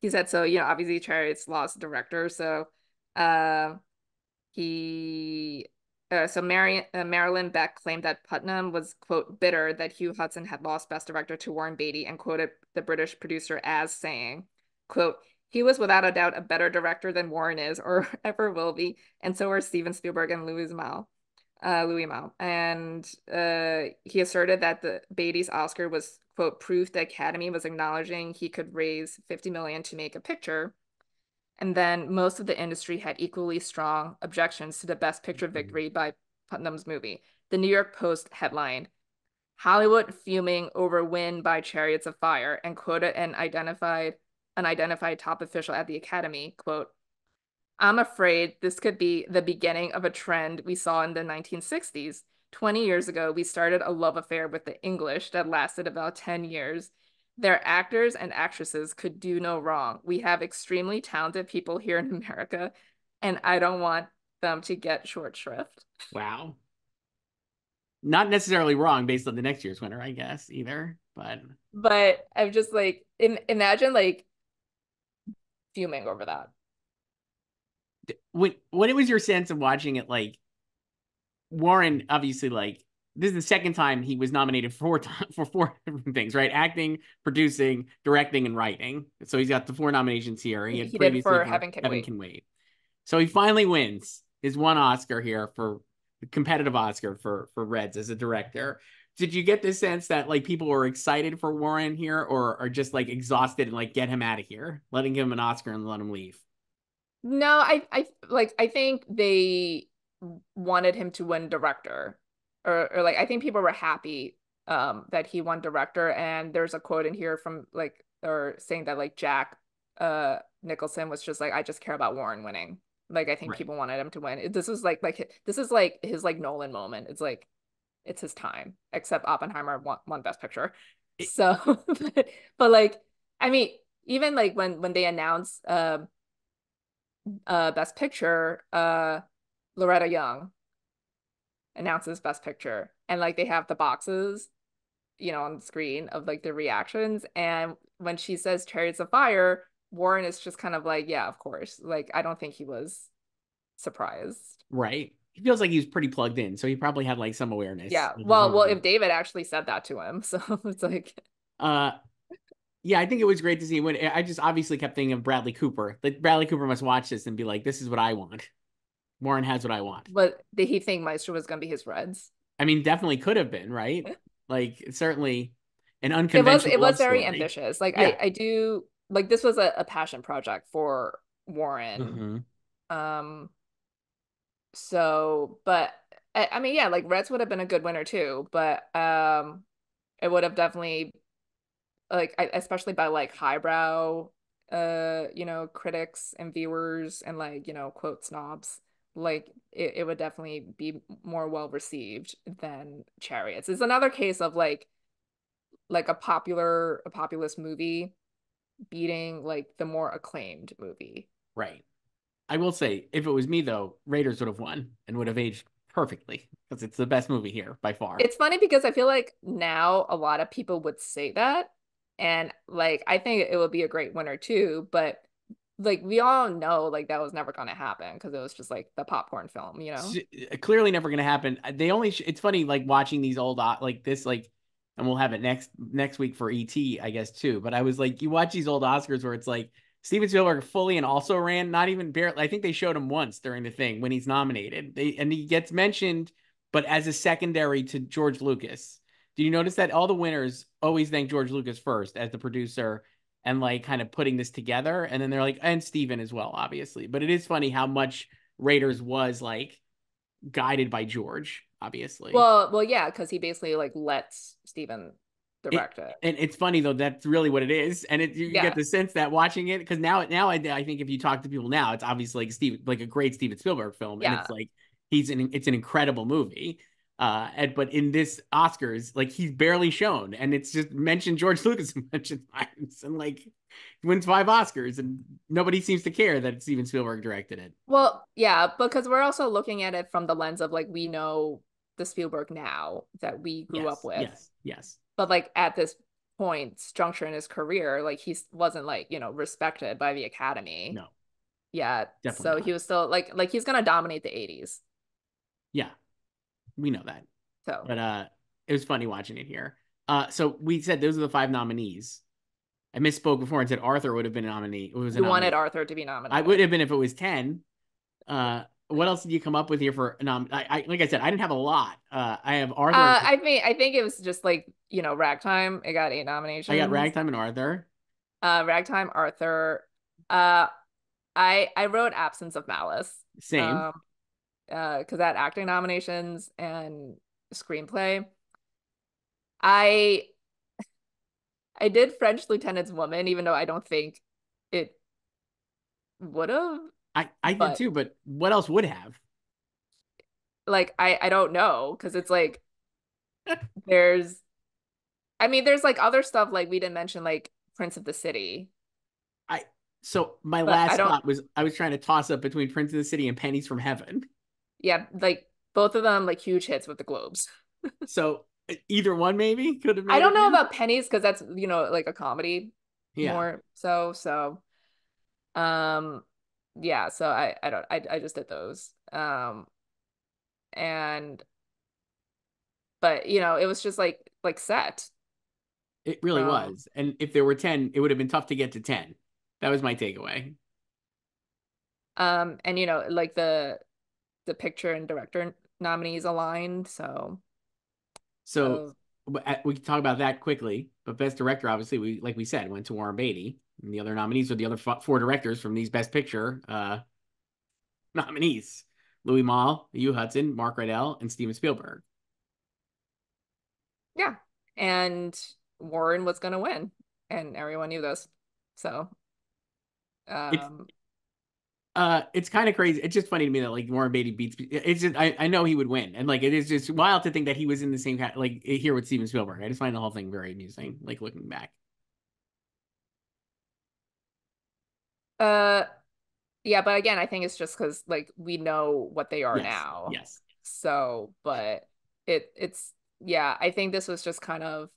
Speaker 2: he said so, obviously Chariots lost director, so uh he so Marilyn Beck claimed that Putnam was quote bitter that Hugh Hudson had lost best director to Warren Beatty and quoted the British producer as saying, quote, he was without a doubt a better director than Warren is or ever will be, and so are Steven Spielberg and Louis Mal. And he asserted that the Beatty's Oscar was, quote, proof the Academy was acknowledging he could raise 50 million to make a picture. And then most of the industry had equally strong objections to the Best Picture victory by Putnam's movie. The New York Post headlined, Hollywood fuming over win by Chariots of Fire, and quoted an identified top official at the Academy, quote, I'm afraid this could be the beginning of a trend we saw in the 1960s. 20 years ago, we started a love affair with the English that lasted about 10 years. Their actors and actresses could do no wrong. We have extremely talented people here in America, and I don't want them to get short shrift.
Speaker 1: Wow. Not necessarily wrong based on the next year's winner, I guess, either. But
Speaker 2: But I'm just like, imagine like fuming over that.
Speaker 1: what it was your sense of watching it, like Warren, obviously, like this is the second time he was nominated for four different things, right? Acting, producing, directing, and writing. So he's got the four nominations here. He had
Speaker 2: He did
Speaker 1: previously
Speaker 2: for
Speaker 1: for
Speaker 2: Heaven Can
Speaker 1: Heaven
Speaker 2: Wait.
Speaker 1: Can Wait. So he finally wins his one Oscar here for the competitive Oscar for Reds as a director. Did you get the sense that like people were excited for Warren here, or are just like exhausted and like get him out of here, letting him an Oscar and let him leave?
Speaker 2: No, I think they wanted him to win director. Or like I think people were happy that he won director, and there's a quote in here from like or saying that like Jack Nicholson was just like, I just care about Warren winning. Like I think
Speaker 1: Right.
Speaker 2: people wanted him to win. This was like this is like his like Nolan moment. It's like it's his time, except Oppenheimer won Best Picture.
Speaker 1: It,
Speaker 2: So but like I mean even like when they announced Best Picture, Loretta Young announces Best Picture, and like they have the boxes, on the screen of like the reactions, and when she says Chariots of Fire, Warren is just kind of like, yeah, of course. Like I don't think he was surprised.
Speaker 1: right. He feels like he was pretty plugged in, so he probably had like some awareness
Speaker 2: Yeah,
Speaker 1: of his
Speaker 2: well,
Speaker 1: movie.
Speaker 2: if David actually said that to him, so it's like,
Speaker 1: Uh, yeah, I think it was great to see when I just obviously kept thinking of Bradley Cooper. Like Bradley Cooper must watch this and be like, "This is what I want." Warren has what I want.
Speaker 2: but did he think Maestro was gonna be his Reds?
Speaker 1: I mean, definitely could have been, right? Like, it's certainly an
Speaker 2: It
Speaker 1: unconventional
Speaker 2: was
Speaker 1: love
Speaker 2: very
Speaker 1: story.
Speaker 2: ambitious. Like
Speaker 1: Yeah.
Speaker 2: I do like this was a passion project for Warren.
Speaker 1: Hmm.
Speaker 2: Um, so, but I mean, yeah, like Reds would have been a good winner too, but it would have definitely especially by like highbrow critics and viewers and like, quote snobs, like it would definitely be more well received than Chariots. It's another case of like a populist movie beating like the more acclaimed movie.
Speaker 1: Right. I will say, if it was me though, Raiders would have won and would have aged perfectly because it's the best movie here by far.
Speaker 2: It's funny because I feel like now a lot of people would say that, and like I think it would be a great winner too, but like we all know like that was never going to happen because it was just like the popcorn film, you know?
Speaker 1: Clearly never going to happen. They only it's funny like watching these old like this like and we'll have it next week for ET I guess too. But I was like you watch these old Oscars where it's like Steven Spielberg fully and also ran not even barely. I think they showed him once during the thing when he's nominated. And he gets mentioned but as a secondary to George Lucas. Do you notice that all the winners always thank George Lucas first as the producer and like kind of putting this together and then they're like and Steven as well obviously. But it is funny how much Raiders was like guided by George, obviously.
Speaker 2: Well, yeah, because he basically like lets Steven
Speaker 1: It
Speaker 2: direct it.
Speaker 1: and it's funny though that's really what it is, and you get
Speaker 2: Yeah,
Speaker 1: the sense that watching it because now I think if you talk to people now, it's obviously like a great Steven Spielberg film, and
Speaker 2: yeah.
Speaker 1: it's like it's an incredible movie. But in this Oscars, like he's barely shown, and it's just mentioned George Lucas mentioned times, and like he wins five Oscars, and nobody seems to care that Steven Spielberg directed it.
Speaker 2: Well, yeah, because we're also looking at it from the lens of like we know the Spielberg now that we grew up
Speaker 1: Yes,
Speaker 2: with.
Speaker 1: yes, yes,
Speaker 2: But like at this point, juncture in his career, like he wasn't like, respected by the Academy
Speaker 1: no,
Speaker 2: yet.
Speaker 1: definitely
Speaker 2: So he
Speaker 1: not.
Speaker 2: was still like he's gonna dominate the 80s.
Speaker 1: Yeah, we know that.
Speaker 2: So
Speaker 1: But it was funny watching it here. So we said those are the five nominees. I misspoke before and said Arthur would have been a nominee. It was a
Speaker 2: you wanted
Speaker 1: nominee.
Speaker 2: Arthur to be
Speaker 1: I would
Speaker 2: nominated.
Speaker 1: have been if it was 10. What else did you come up with here for like I said, I didn't have a lot. I have Arthur.
Speaker 2: I think it was just like, Ragtime. It got 8
Speaker 1: I got
Speaker 2: nominations.
Speaker 1: Ragtime and Arthur.
Speaker 2: Ragtime, Arthur. Uh, I wrote Absence of Malice.
Speaker 1: Same.
Speaker 2: Um, because that acting nominations and screenplay. I I did French Lieutenant's Woman, even though I don't think it would have,
Speaker 1: I did
Speaker 2: but
Speaker 1: too, but what else would have?
Speaker 2: like I don't know because it's like there's I mean there's like other stuff like we didn't mention like Prince of the City,
Speaker 1: I so my
Speaker 2: but I
Speaker 1: last
Speaker 2: don't
Speaker 1: thought was I was trying to toss up between Prince of the City and Pennies from Heaven.
Speaker 2: yeah like both of them like huge hits with the Globes.
Speaker 1: So either one maybe could have
Speaker 2: I
Speaker 1: made
Speaker 2: don't
Speaker 1: it
Speaker 2: know
Speaker 1: in.
Speaker 2: about Pennies because that's like a comedy
Speaker 1: Yeah,
Speaker 2: more so um yeah so I don't I just did those and but it was just like set
Speaker 1: it really
Speaker 2: from
Speaker 1: was. And if there were 10, it would have been tough to get to 10. That was my takeaway.
Speaker 2: and like the picture and director nominees aligned
Speaker 1: So
Speaker 2: so
Speaker 1: we can talk about that quickly. But best director, obviously, we like we said, went to Warren Beatty. And the other nominees are the other four directors from these Best Picture nominees: Louis Malle, Hugh Hudson, Mark Rydell, and Steven Spielberg.
Speaker 2: yeah and Warren was gonna win and everyone knew this so
Speaker 1: It's
Speaker 2: um
Speaker 1: it's kind of crazy. It's just funny to me that like Warren Beatty beats. It's just I know he would win, and like it is just wild to think that he was in the same kind like here with Steven Spielberg. I just find the whole thing very amusing. Like looking back.
Speaker 2: uh yeah but again I think it's just because like we know what they are
Speaker 1: Yes,
Speaker 2: now
Speaker 1: yes.
Speaker 2: so but it's yeah I think this was just kind of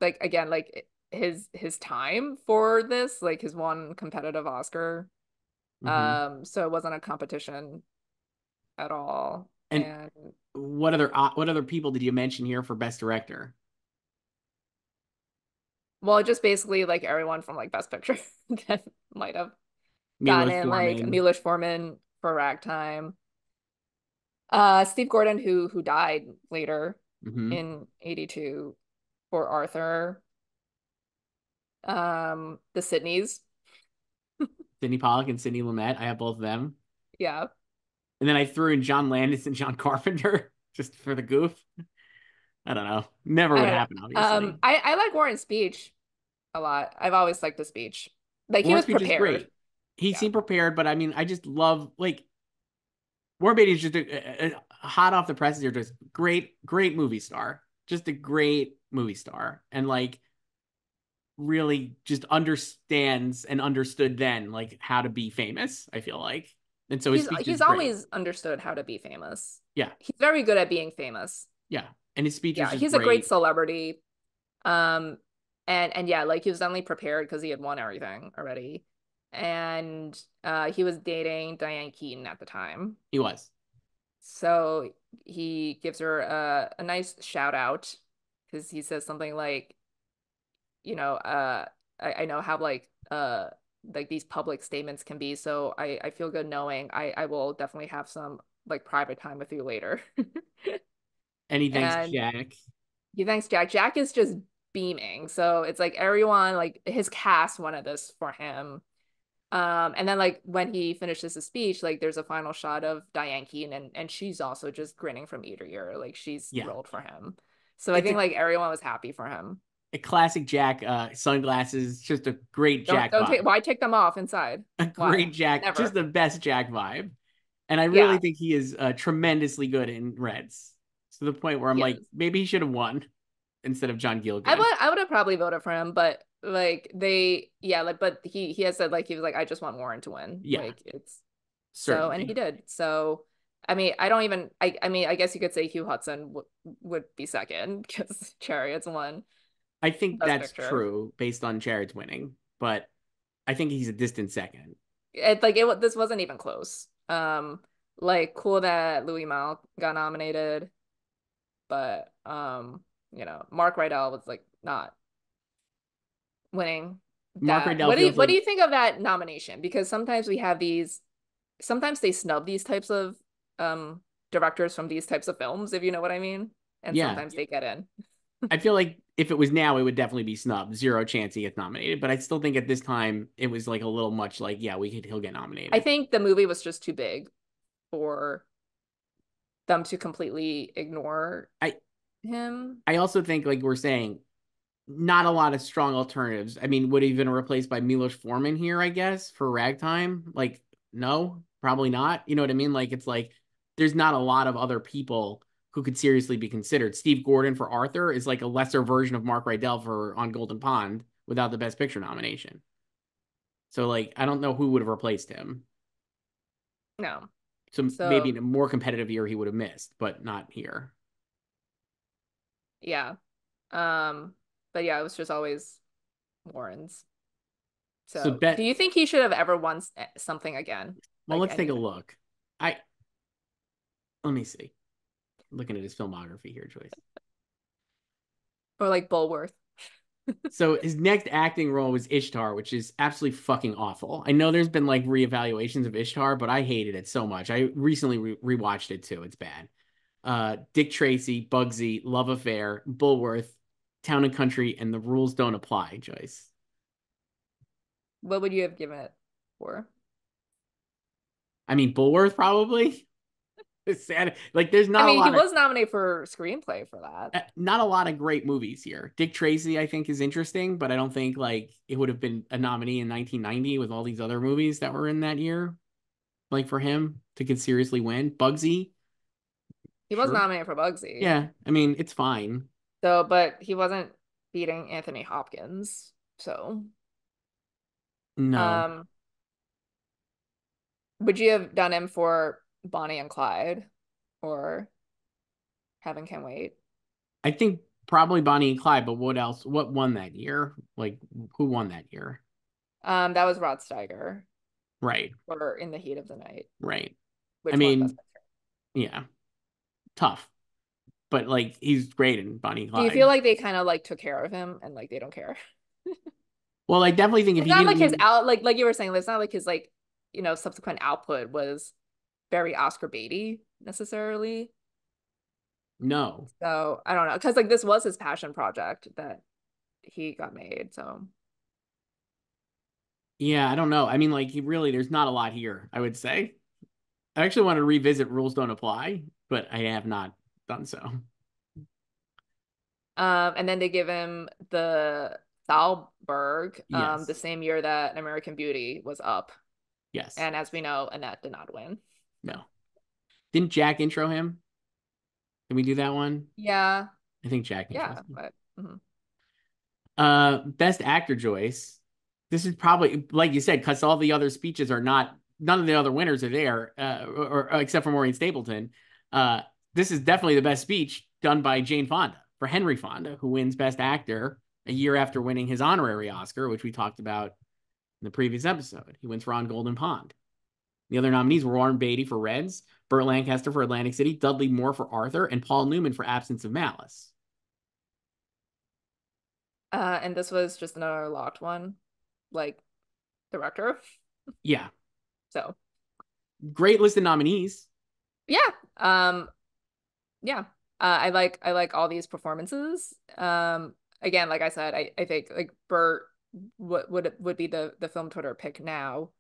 Speaker 2: like again like his time for this like his one competitive Oscar
Speaker 1: Hmm.
Speaker 2: so it wasn't a competition at all
Speaker 1: And
Speaker 2: and
Speaker 1: what other people did you mention here for best director?
Speaker 2: well just basically like everyone from like Best Picture that might have gotten
Speaker 1: Milos
Speaker 2: in like
Speaker 1: Forman.
Speaker 2: Milos Forman for Ragtime Steve Gordon who died later
Speaker 1: Hmm.
Speaker 2: in 82 for Arthur the Sydneys
Speaker 1: Sidney Pollack and Sidney Lumet. I have both of them.
Speaker 2: yeah
Speaker 1: And then I threw in John Landis and John Carpenter just for the goof. I don't know. Never
Speaker 2: I
Speaker 1: would
Speaker 2: don't know.
Speaker 1: happen, obviously.
Speaker 2: I like Warren's speech a lot. I've always liked the speech. Like he
Speaker 1: Warren's
Speaker 2: was
Speaker 1: speech is
Speaker 2: prepared.
Speaker 1: great. He
Speaker 2: Yeah.
Speaker 1: seemed prepared, but I mean, I just love like Warren Beatty is just hot off the presses. You're just great movie star. Just a great movie star, and like really just understands and understood then like how to be famous. I feel like, and so his speech
Speaker 2: He's
Speaker 1: is great.
Speaker 2: always understood how to be famous.
Speaker 1: Yeah,
Speaker 2: He's very good at being famous.
Speaker 1: yeah, and his speech was
Speaker 2: Yeah,
Speaker 1: just
Speaker 2: he's a great
Speaker 1: great.
Speaker 2: celebrity. Um and yeah, like he was only prepared because he had won everything already. And he was dating Diane Keaton at the time.
Speaker 1: He was.
Speaker 2: So he gives her a nice shout out because he says something like, I know how like these public statements can be, so I feel good knowing I will definitely have some like private time with you later.
Speaker 1: And he thanks
Speaker 2: And
Speaker 1: Jack.
Speaker 2: he thanks Jack. Jack is just beaming. So it's like everyone, like his cast wanted this for him. And then like when he finishes his speech, like there's a final shot of Diane Keaton and she's also just grinning from ear to ear. Like she's
Speaker 1: Yeah,
Speaker 2: thrilled for him. So I
Speaker 1: it's
Speaker 2: think like everyone was happy for him.
Speaker 1: a classic Jack sunglasses. Just a great Jack
Speaker 2: Don't take
Speaker 1: vibe.
Speaker 2: why take them off inside?
Speaker 1: A
Speaker 2: Why?
Speaker 1: great Jack, just
Speaker 2: Never.
Speaker 1: the best Jack vibe. And I really
Speaker 2: Yeah,
Speaker 1: think he is tremendously good in Reds to the point where I'm
Speaker 2: he
Speaker 1: like,
Speaker 2: is.
Speaker 1: maybe he should have won instead of John Gielgud.
Speaker 2: I would have probably voted for him, but like they yeah, like but he has said like he was like, I just want Warren to win.
Speaker 1: Yeah,
Speaker 2: Like it's so and he
Speaker 1: certainly.
Speaker 2: did. So I mean, I don't even I mean, I guess you could say Hugh Hudson would be second because Chariots won
Speaker 1: I think
Speaker 2: Best
Speaker 1: that's
Speaker 2: Picture.
Speaker 1: true based on Chariots winning, but I think he's a distant second.
Speaker 2: This wasn't even close. Like cool that Louis Mal got nominated, but Mark Rydell was like not winning
Speaker 1: Mark
Speaker 2: that.
Speaker 1: Rydell feels
Speaker 2: What do
Speaker 1: like,
Speaker 2: you think of that nomination? Because sometimes we have sometimes they snub these types of directors from these types of films, if you know what I mean. And
Speaker 1: yeah,
Speaker 2: sometimes they get in.
Speaker 1: I feel like if it was now, it would definitely be snubbed. Zero chance he gets nominated. But I still think at this time, it was like a little much like, yeah, he'll get
Speaker 2: I
Speaker 1: nominated.
Speaker 2: think the movie was just too big for them to completely ignore.
Speaker 1: I
Speaker 2: him.
Speaker 1: I also think, like we're saying, not a lot of strong alternatives. I mean, would he have been replaced by Milos Forman here, I guess, for Ragtime? Like, no, probably not. You know what I mean? Like, it's like there's not a lot of other people who could seriously be considered. Steve Gordon for Arthur is like a lesser version of Mark Rydell for On Golden Pond without the Best Picture nomination. So, like, I don't know who would have replaced him.
Speaker 2: No.
Speaker 1: So maybe in
Speaker 2: So
Speaker 1: a more competitive year he would have missed, but not here.
Speaker 2: yeah. Um, but yeah, it was just always Warren's.
Speaker 1: So
Speaker 2: So do
Speaker 1: bet.
Speaker 2: you think he should have ever won something again?
Speaker 1: Well,
Speaker 2: Like
Speaker 1: let's take a
Speaker 2: anything?
Speaker 1: look. I Let me see. Looking at his filmography here, Joyce.
Speaker 2: Or like Bulworth?
Speaker 1: So his next acting role was Ishtar, which is absolutely fucking awful. I know there's been like reevaluations of Ishtar, but I hated it so much. I recently rewatched it too. It's bad. Dick Tracy, Bugsy, Love Affair, Bulworth, Town and Country, and The Rules Don't Apply, Joyce.
Speaker 2: What would you have given it for?
Speaker 1: I mean, Bulworth probably. It's sad. Like, there's
Speaker 2: I
Speaker 1: not a
Speaker 2: mean, he
Speaker 1: lot of
Speaker 2: was nominated for screenplay for that.
Speaker 1: not a lot of great movies here. Dick Tracy, I think, is interesting, but I don't think like it would have been a nominee in 1990 with all these other movies that were in that year. Like for him to could seriously win. Bugsy,
Speaker 2: He was
Speaker 1: sure.
Speaker 2: nominated for Bugsy.
Speaker 1: Yeah, I mean, it's fine.
Speaker 2: So, but he wasn't beating Anthony Hopkins. So,
Speaker 1: No.
Speaker 2: um, would you have done him for Bonnie and Clyde or Heaven Can Wait?
Speaker 1: I think probably Bonnie and Clyde, but what else? What won that year? Like who won that year?
Speaker 2: That was Rod Steiger
Speaker 1: Right.
Speaker 2: for In the Heat of the Night,
Speaker 1: Right. I
Speaker 2: which won Best
Speaker 1: mean,
Speaker 2: Picture.
Speaker 1: yeah, tough. But like he's great in Bonnie and
Speaker 2: Do you feel
Speaker 1: Clyde.
Speaker 2: like they kind of like took care of him and like they don't care?
Speaker 1: Well, I definitely think if
Speaker 2: It's
Speaker 1: he
Speaker 2: not like
Speaker 1: didn't
Speaker 2: his
Speaker 1: win,
Speaker 2: out like you were saying, it's not like his like, subsequent output was very Oscar baity necessarily.
Speaker 1: no.
Speaker 2: So I don't know. Because like this was his passion project that he got made. So
Speaker 1: Yeah, I don't know. I mean, like he really, there's not a lot here, I would say. I actually want to revisit Rules Don't Apply, but I have not done so.
Speaker 2: and then they give him the Thalberg the
Speaker 1: Yes.
Speaker 2: same year that American Beauty was up.
Speaker 1: Yes.
Speaker 2: And as we know, Annette did not win. So
Speaker 1: No. Didn't Jack intro him? Can we do that one?
Speaker 2: yeah,
Speaker 1: I think Jack intros
Speaker 2: yeah,
Speaker 1: him.
Speaker 2: but mhm.
Speaker 1: Best actor, Joyce. This is probably, like you said, because all the other speeches are not, none of the other winners are there, or except for Maureen Stapleton. Uh, this is definitely the best speech done by Jane Fonda for Henry Fonda, who wins Best Actor a year after winning his honorary Oscar, which we talked about in the previous episode. He wins for On Golden Pond. The other nominees were Warren Beatty for Reds, Burt Lancaster for Atlantic City, Dudley Moore for Arthur, and Paul Newman for Absence of Malice.
Speaker 2: And this was just another locked one, like director.
Speaker 1: Yeah,
Speaker 2: So
Speaker 1: great list of nominees.
Speaker 2: yeah, yeah. I like all these performances. Again, like I said, I think like Bert would be the film Twitter pick now.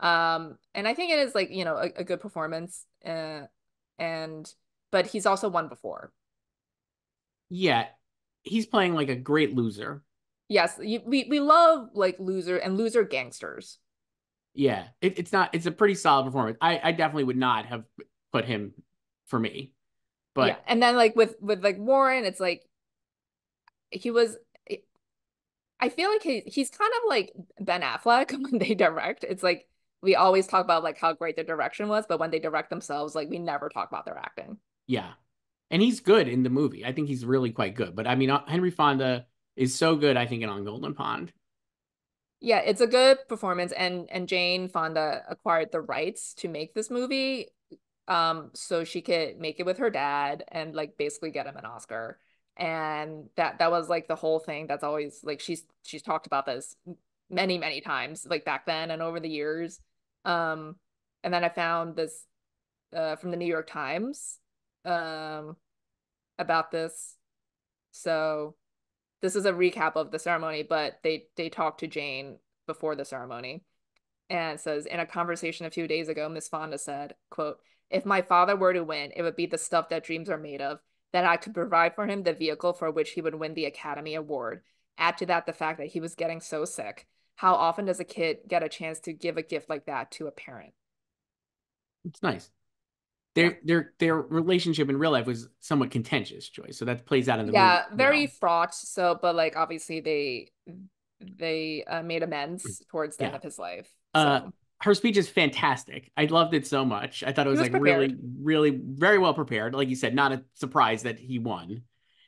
Speaker 2: And I think it is like, a good performance. And but he's also won before.
Speaker 1: Yeah, he's playing like a great loser.
Speaker 2: Yes, we love like loser gangsters.
Speaker 1: Yeah, it's not. It's a pretty solid performance. I definitely would not have put him for me,
Speaker 2: Yeah.
Speaker 1: but
Speaker 2: And then like with like Warren, it's like he was I feel like he's kind of like Ben Affleck when they direct. It's like we always talk about like how great the direction was, but when they direct themselves, like we never talk about their acting.
Speaker 1: yeah, and he's good in the movie. I think he's really quite good. But I mean, Henry Fonda is so good. I think in On Golden Pond.
Speaker 2: Yeah, it's a good performance, and Jane Fonda acquired the rights to make this movie, so she could make it with her dad and like basically get him an Oscar. And that was like the whole thing. That's always like she's talked about this many times, like back then and over the years. Um, and then I found this from the New York Times um about this. So this is a recap of the ceremony, but they talked to Jane before the ceremony. And it says, in a conversation a few days ago, Miss Fonda said, quote, "If my father were to win, it would be the stuff that dreams are made of. that I could provide for him the vehicle for which he would win the Academy Award. Add to that the fact that he was getting so sick. How often does a kid get a chance to give a gift like that to a parent?
Speaker 1: It's nice.
Speaker 2: Yeah.
Speaker 1: Their relationship in real life was somewhat contentious, Joyce. So that plays out in the movie
Speaker 2: Yeah, very
Speaker 1: well.
Speaker 2: fraught. So, but like obviously they made amends towards the end
Speaker 1: Yeah.
Speaker 2: of his life.
Speaker 1: Uh,
Speaker 2: So
Speaker 1: her speech is fantastic. I loved it so much. I thought it
Speaker 2: he
Speaker 1: was
Speaker 2: was
Speaker 1: like really,
Speaker 2: prepared.
Speaker 1: really very well prepared. Like you said, not a surprise that he won.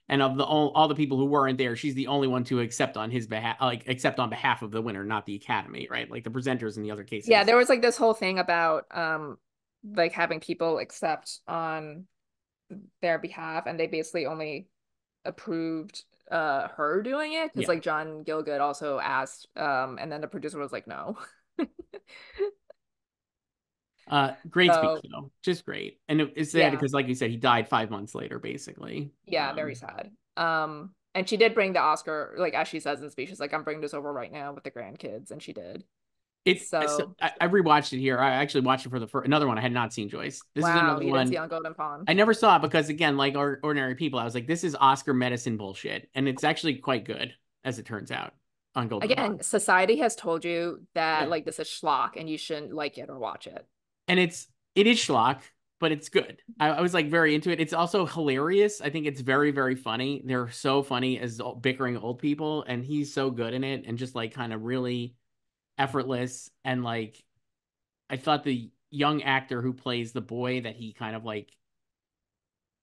Speaker 1: And of the all the people who weren't there, she's the only one to accept on his behalf, like accept on behalf of the winner, not the Academy, right? Like the presenters in the other
Speaker 2: Yeah,
Speaker 1: cases.
Speaker 2: there was like this whole thing about like having people accept on their behalf, and they basically only approved her doing it because
Speaker 1: Yeah.
Speaker 2: like John Gielgud also asked, and then the producer was like, no.
Speaker 1: Great speech
Speaker 2: So
Speaker 1: though, just great. And it's sad
Speaker 2: yeah,
Speaker 1: because, like you said, he died 5 months later, basically.
Speaker 2: yeah, very sad. And she did bring the Oscar, like as she says in speech, she's like, I'm bringing this over right now with the grandkids, and she did.
Speaker 1: So
Speaker 2: So
Speaker 1: I rewatched it here. I actually watched it for the first another one I had not seen, Joyce. This is
Speaker 2: wow,
Speaker 1: another
Speaker 2: you didn't see
Speaker 1: one
Speaker 2: on Golden Pond.
Speaker 1: I never saw it because, again, like ordinary people, I was like, this is Oscar medicine bullshit, and it's actually quite good as it turns out on Golden Pond.
Speaker 2: Again, society has told you that
Speaker 1: Yeah,
Speaker 2: like this is schlock and you shouldn't like it or watch it.
Speaker 1: and it is schlock, but it's good. I was like very into it. It's also hilarious. I think it's very very funny. They're so funny as bickering old people, and he's so good in it, and just like kind of really effortless. And like I thought the young actor who plays the boy that he kind of like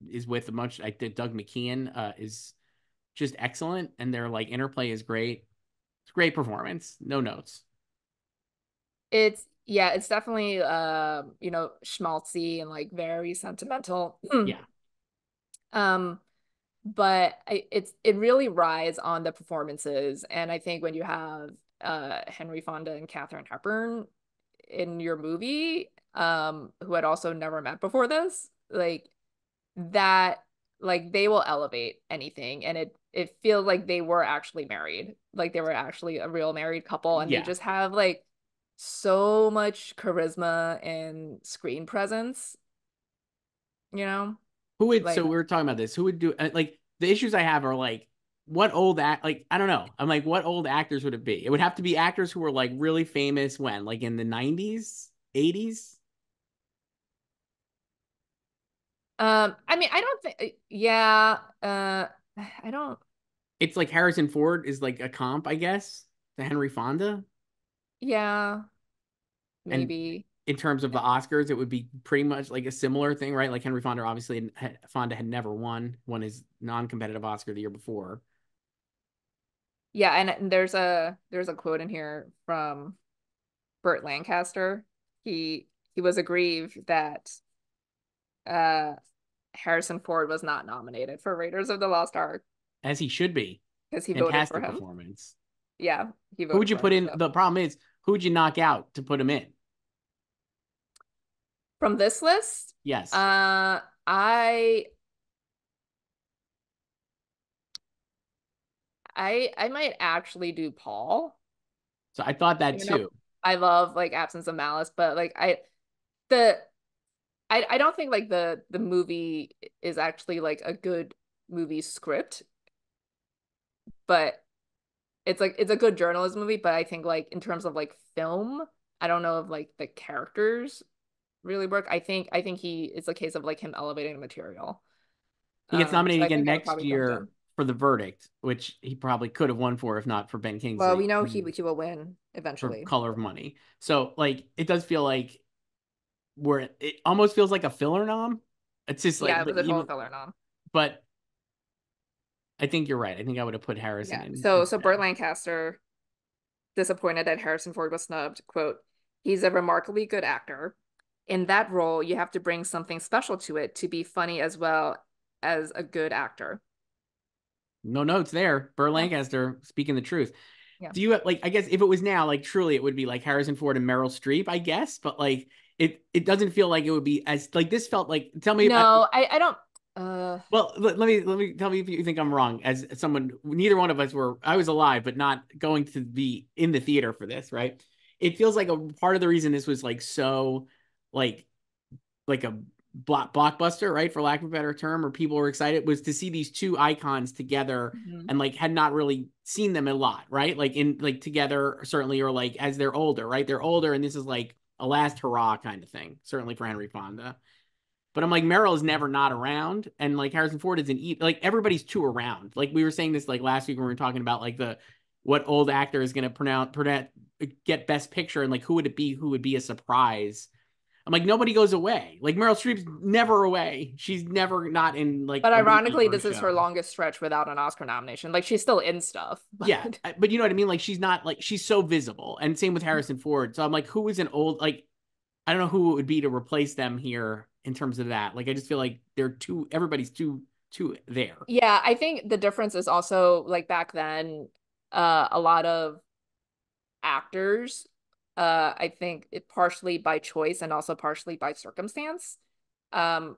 Speaker 1: is with a much like Doug McKeon is just excellent, and their like interplay is great. It's a great performance. No notes.
Speaker 2: It's yeah, it's definitely you know, schmaltzy and like very sentimental.
Speaker 1: Yeah.
Speaker 2: Um, but it really rides on the performances. And I think when you have Henry Fonda and Katharine Hepburn in your movie, who had also never met before this, like that like they will elevate anything, and it feels like they were actually married, like they were actually a real married couple, and they
Speaker 1: Yeah.
Speaker 2: just have like so much charisma and screen presence, you know,
Speaker 1: Who would so
Speaker 2: like
Speaker 1: we were talking about this. Who would do like the issues I have are like what old act like I don't know. I'm like what old actors would it be? It would have to be actors who were like really famous when like in the 90s, 80s.
Speaker 2: I mean I don't think yeah I don't
Speaker 1: It's like Harrison Ford is like a comp, I guess, to Henry Fonda.
Speaker 2: yeah
Speaker 1: And
Speaker 2: maybe
Speaker 1: in terms of the Oscars, it would be pretty much like a similar thing, right? Like Henry Fonda obviously Fonda had never won his non-competitive Oscar the year before.
Speaker 2: yeah, and there's a quote in here from Burt Lancaster. He was aggrieved that uh Harrison Ford was not nominated for Raiders of the Lost Ark
Speaker 1: As he should be.
Speaker 2: because he voted for
Speaker 1: Fantastic
Speaker 2: him.
Speaker 1: performance.
Speaker 2: Yeah, he
Speaker 1: Who would
Speaker 2: voted
Speaker 1: you
Speaker 2: for
Speaker 1: put
Speaker 2: him.
Speaker 1: in?
Speaker 2: So
Speaker 1: The problem is, who would you knock out to put him in?
Speaker 2: from this list,
Speaker 1: Yes.
Speaker 2: uh, I I might actually do Paul.
Speaker 1: So I thought that
Speaker 2: Even though
Speaker 1: too.
Speaker 2: I love like Absence of Malice, but like the I don't think like the movie is actually like a good movie script, but it's like it's a good journalism movie, but I think like in terms of like film, I don't know if like the characters really work. I think he it's a case of like him elevating the material.
Speaker 1: He gets
Speaker 2: So
Speaker 1: nominated
Speaker 2: I
Speaker 1: again
Speaker 2: think I would
Speaker 1: next
Speaker 2: probably go with
Speaker 1: year
Speaker 2: him.
Speaker 1: for The Verdict, which he probably could have won for if not for Ben
Speaker 2: Well,
Speaker 1: Kingsley
Speaker 2: we know he will win
Speaker 1: for
Speaker 2: eventually.
Speaker 1: Color of
Speaker 2: So.
Speaker 1: Money. So like it does feel like where it almost feels like a filler nom. It's just like
Speaker 2: Yeah, it was a total
Speaker 1: even,
Speaker 2: filler nom.
Speaker 1: but I think you're right. I think I would have put Harrison
Speaker 2: Yeah.
Speaker 1: in
Speaker 2: So Burt
Speaker 1: instead.
Speaker 2: Lancaster, disappointed that Harrison Ford was snubbed, quote, he's a remarkably good actor. In that role, you have to bring something special to it to be funny as well as a good actor.
Speaker 1: No notes there. Burr
Speaker 2: Yeah.
Speaker 1: Lancaster speaking the truth.
Speaker 2: Yeah.
Speaker 1: Do you like? I guess if it was now, like truly, it would be like Harrison Ford and Meryl Streep, I guess. But like, it doesn't feel like it would be as like this felt like. Tell me,
Speaker 2: No, I don't uh
Speaker 1: well, let me tell me if you think I'm wrong. As someone, neither one of us were. I was alive, but not going to be in the theater for this. Right? It feels like a part of the reason this was like so, like like a blockbuster, right, for lack of a better term, or people were excited, was to see these two icons together
Speaker 2: Mhm.
Speaker 1: and like had not really seen them a lot, right? Like in like together, certainly, or like as they're older, right? They're older, and this is like a last hurrah kind of thing, certainly for Henry Fonda. But I'm like, Meryl is never not around, and like Harrison Ford isn't like everybody's too around. Like we were saying this like last week when we were talking about like the what old actor is going to pronounce get Best Picture, and like who would it be? Who would be a surprise? I'm like, nobody goes away. Like Meryl Streep's never away. She's never not in like
Speaker 2: But
Speaker 1: a movie
Speaker 2: ironically,
Speaker 1: or a
Speaker 2: this is her
Speaker 1: show.
Speaker 2: longest stretch without an Oscar nomination. Like she's still in stuff,
Speaker 1: Yeah,
Speaker 2: but
Speaker 1: but you know what I mean. Like she's not like she's so visible, and same with Harrison Ford. So I'm like, who is an old like I don't know who it would be to replace them here in terms of that. Like I just feel like they're too everybody's too there.
Speaker 2: yeah, I think the difference is also like back then, a lot of actors, I think it partially by choice and also partially by circumstance. Um,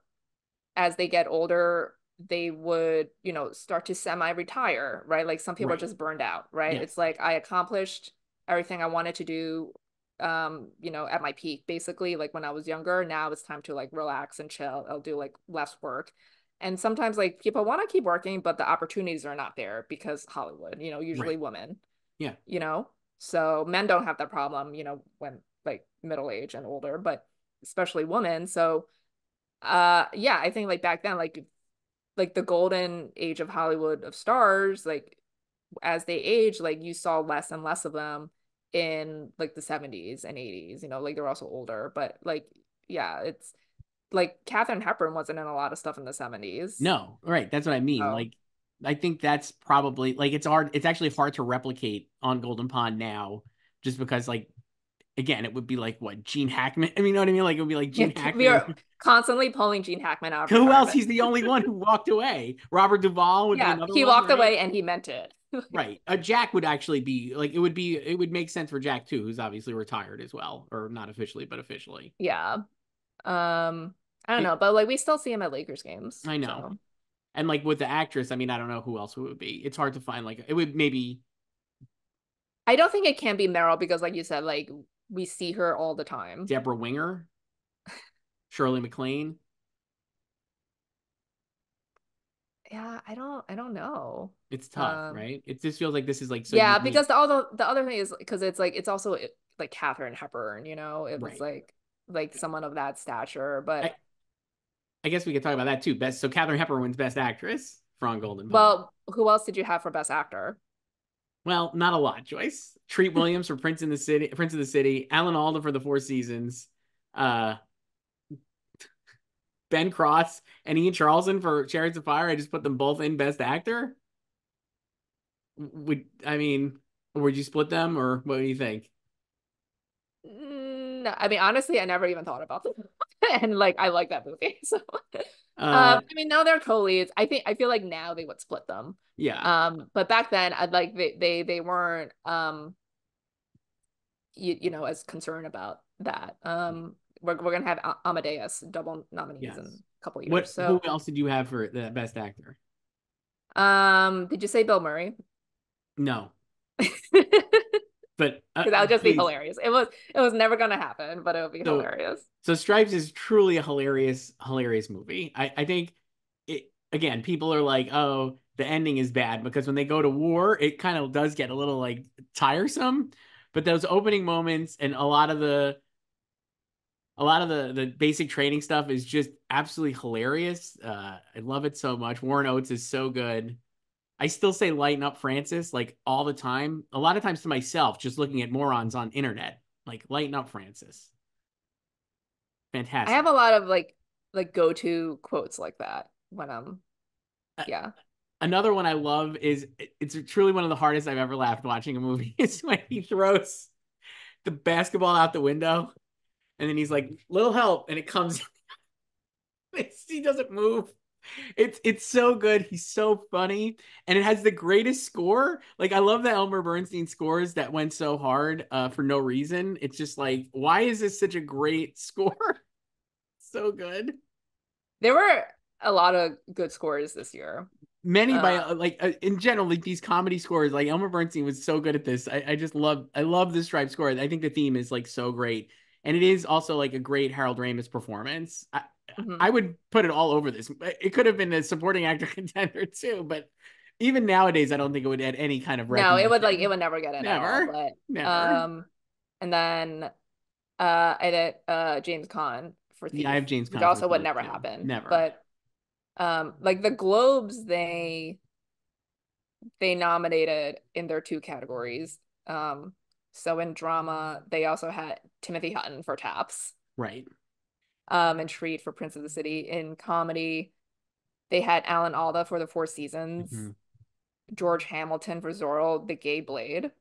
Speaker 2: as they get older, they would, start to semi-retire, right? Like some people are
Speaker 1: Right.
Speaker 2: just burned out, right?
Speaker 1: Yeah.
Speaker 2: It's like I accomplished everything I wanted to do, at my peak, basically, like when I was younger. Now it's time to like relax and chill. I'll do like less work. And sometimes like people want to keep working, but the opportunities are not there because Hollywood, usually
Speaker 1: Right.
Speaker 2: women,
Speaker 1: Yeah.
Speaker 2: you know? So men don't have that problem, when like middle age and older, but especially women. So yeah, I think like back then, like the golden age of Hollywood of stars, like as they age, like you saw less and less of them in like the 70s and 80s, like they're also older, but like yeah, it's like Katharine Hepburn wasn't in a lot of stuff in the 70s.
Speaker 1: No. Right. That's what I mean.
Speaker 2: So
Speaker 1: Like I think that's probably like it's hard. It's actually hard to replicate on Golden Pond now, just because like again, it would be like what Gene Hackman. I mean, you know what I mean? Like it would be like
Speaker 2: yeah,
Speaker 1: Gene
Speaker 2: we
Speaker 1: Hackman.
Speaker 2: are constantly pulling Gene Hackman out of
Speaker 1: Who else?
Speaker 2: retirement.
Speaker 1: He's the only one who walked away. Robert Duvall would be
Speaker 2: Yeah,
Speaker 1: another
Speaker 2: he
Speaker 1: one,
Speaker 2: walked
Speaker 1: right?
Speaker 2: away and he meant it.
Speaker 1: Right. Jack would actually be like it would make sense for Jack too, who's obviously retired as well, or not officially, but officially.
Speaker 2: Yeah. I don't
Speaker 1: It,
Speaker 2: know, but like we still see him at Lakers games.
Speaker 1: I know.
Speaker 2: So
Speaker 1: And like with the actress, I mean, I don't know who else it would be. It's hard to find like it would maybe
Speaker 2: I don't think it can be Meryl because like you said, like we see her all the time.
Speaker 1: Deborah Winger, Shirley MacLaine.
Speaker 2: Yeah, I don't know.
Speaker 1: It's tough,
Speaker 2: Um,
Speaker 1: right? It just feels like this is like so
Speaker 2: yeah,
Speaker 1: unique.
Speaker 2: because the other thing is because it's like it's also like Katharine Hepburn, it was
Speaker 1: Right.
Speaker 2: like someone of that stature.
Speaker 1: I,
Speaker 2: But
Speaker 1: I guess we could talk about that too. Best so Katharine Hepburn wins Best Actress for On Golden Pond.
Speaker 2: well, who else did you have for Best Actor?
Speaker 1: Well, not a lot, Joyce. Treat Williams for Prince of the City, Alan Alda for The Four Seasons, uh, Ben Cross and Ian Charleson for Chariots of Fire. I just put them both in Best Actor. I mean, would you split them or what do you think?
Speaker 2: No, I mean honestly, I never even thought about them, and like I like that movie. So,
Speaker 1: Uh,
Speaker 2: I mean now they're co-leads. I feel like now they would split them.
Speaker 1: yeah,
Speaker 2: But back then, I'd like they weren't as concerned about that. We're gonna have Amadeus double nominees in
Speaker 1: yes.
Speaker 2: a couple years.
Speaker 1: What? Who
Speaker 2: So,
Speaker 1: else did you have for the Best Actor?
Speaker 2: did you say Bill Murray?
Speaker 1: No, but
Speaker 2: Because that would just be
Speaker 1: please.
Speaker 2: hilarious. It was never gonna happen, but it would be
Speaker 1: So,
Speaker 2: hilarious.
Speaker 1: so Stripes is truly a hilarious movie. I think it again. People are like, oh, the ending is bad because when they go to war, it kind of does get a little like tiresome. But those opening moments and a lot of the basic training stuff is just absolutely hilarious. I love it so much. Warren Oates is so good. I still say lighten up Francis like all the time. A lot of times to myself, just looking at morons on internet, like lighten up Francis.
Speaker 2: I have
Speaker 1: Fantastic.
Speaker 2: a lot of like go-to quotes like that when
Speaker 1: Uh,
Speaker 2: yeah.
Speaker 1: Another one I love is it's truly one of the hardest I've ever laughed watching a movie is when he throws the basketball out the window and then he's like, little help, and it comes. He doesn't move. It's so good. He's so funny, and it has the greatest score. Like I love the Elmer Bernstein scores that went so hard for no reason. It's just like, why is this such a great score? So good.
Speaker 2: There were a lot of good scores this year.
Speaker 1: Many
Speaker 2: Uh,
Speaker 1: by like in general, like these comedy scores, like Elmer Bernstein was so good at this. I love the Stripe score. I think the theme is like so great, and it is also like a great Harold Ramis performance.
Speaker 2: Mhm.
Speaker 1: I would put it all over this. It could have been a supporting actor contender too, but even nowadays, I don't think it would add any kind of
Speaker 2: No, it
Speaker 1: recognition.
Speaker 2: would never get in at all.
Speaker 1: Never,
Speaker 2: But
Speaker 1: never.
Speaker 2: and then I did James Caan for
Speaker 1: Yeah, I
Speaker 2: Thief,
Speaker 1: have James
Speaker 2: which
Speaker 1: Conn for
Speaker 2: also would
Speaker 1: Thief
Speaker 2: never
Speaker 1: too.
Speaker 2: happen.
Speaker 1: Never.
Speaker 2: But like the Globes, they nominated in their two categories. So in drama, they also had Timothy Hutton for Taps,
Speaker 1: Right.
Speaker 2: and Treat for Prince of the City. In comedy, they had Alan Alda for The Four Seasons,
Speaker 1: Mhm.
Speaker 2: George Hamilton for Zorro, The Gay Blade,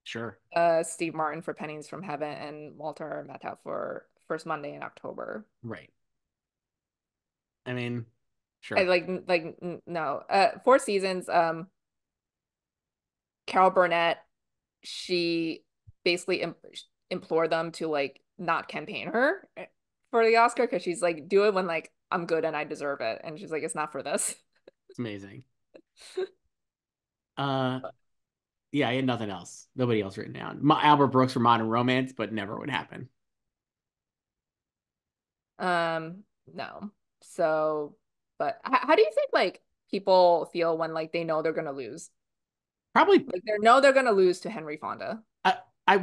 Speaker 1: Sure.
Speaker 2: Steve Martin for Pennies from Heaven, and Walter Matthau for First Monday in October.
Speaker 1: Right. I mean,
Speaker 2: I
Speaker 1: sure.
Speaker 2: like no. Four Seasons, Carol Burnett, she basically implored them to like not campaign her for the Oscar because she's like, do it when like I'm good and I deserve it. And she's like, it's not for this.
Speaker 1: It's amazing. Uh, yeah, I had nothing else. Nobody else written down. Albert Brooks for Modern Romance, but never would happen.
Speaker 2: No. So, but how do you think like people feel when like they know they're gonna lose?
Speaker 1: Probably.
Speaker 2: Like they know they're gonna lose to Henry Fonda.
Speaker 1: I, I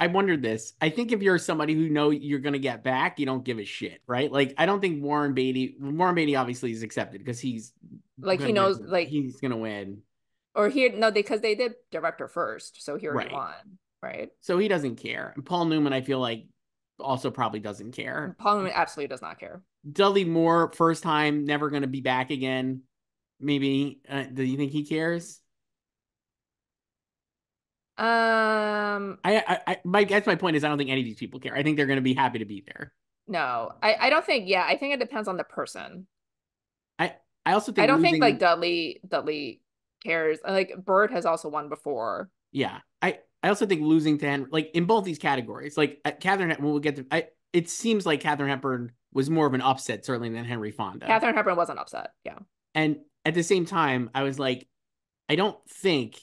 Speaker 1: wondered this. I think if you're somebody who know you're gonna get back, you don't give a shit, right? Like I don't think Warren Beatty obviously is accepted because
Speaker 2: Like he knows like
Speaker 1: he's gonna win.
Speaker 2: or here no, because they did director first, so he already
Speaker 1: Right.
Speaker 2: won, right?
Speaker 1: So he doesn't care. And Paul Newman, I feel like, also probably doesn't care.
Speaker 2: Parliament absolutely does not care.
Speaker 1: Dudley Moore, first time, never gonna be back again. Maybe. Do you think he cares?
Speaker 2: Um,
Speaker 1: I guess my point is I don't think any of these people care. I think they're gonna be happy to be there.
Speaker 2: no, I don't think, yeah, I think it depends on the person.
Speaker 1: I I also
Speaker 2: I
Speaker 1: think
Speaker 2: don't think like
Speaker 1: losing.
Speaker 2: Dudley cares. Like Bird has also won before.
Speaker 1: Yeah, I also think losing to Henry, like in both these categories, like Catherine. When we'll get to, it seems like Catherine Hepburn was more of an upset certainly than Henry Fonda.
Speaker 2: Katharine Hepburn wasn't upset. Yeah.
Speaker 1: And at the same time, I was like, I don't think.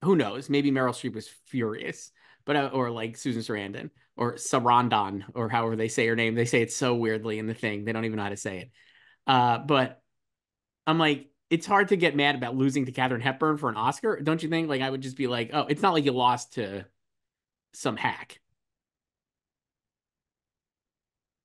Speaker 1: Who knows? Maybe Meryl Streep was furious, but or like Susan Sarandon or Sarandon or however they say her name. They say it so weirdly in the thing. They don't even know how to say it. But I'm like, it's hard to get mad about losing to Katharine Hepburn for an Oscar, don't you think? Like, I would just be like, oh, it's not like you lost to some hack.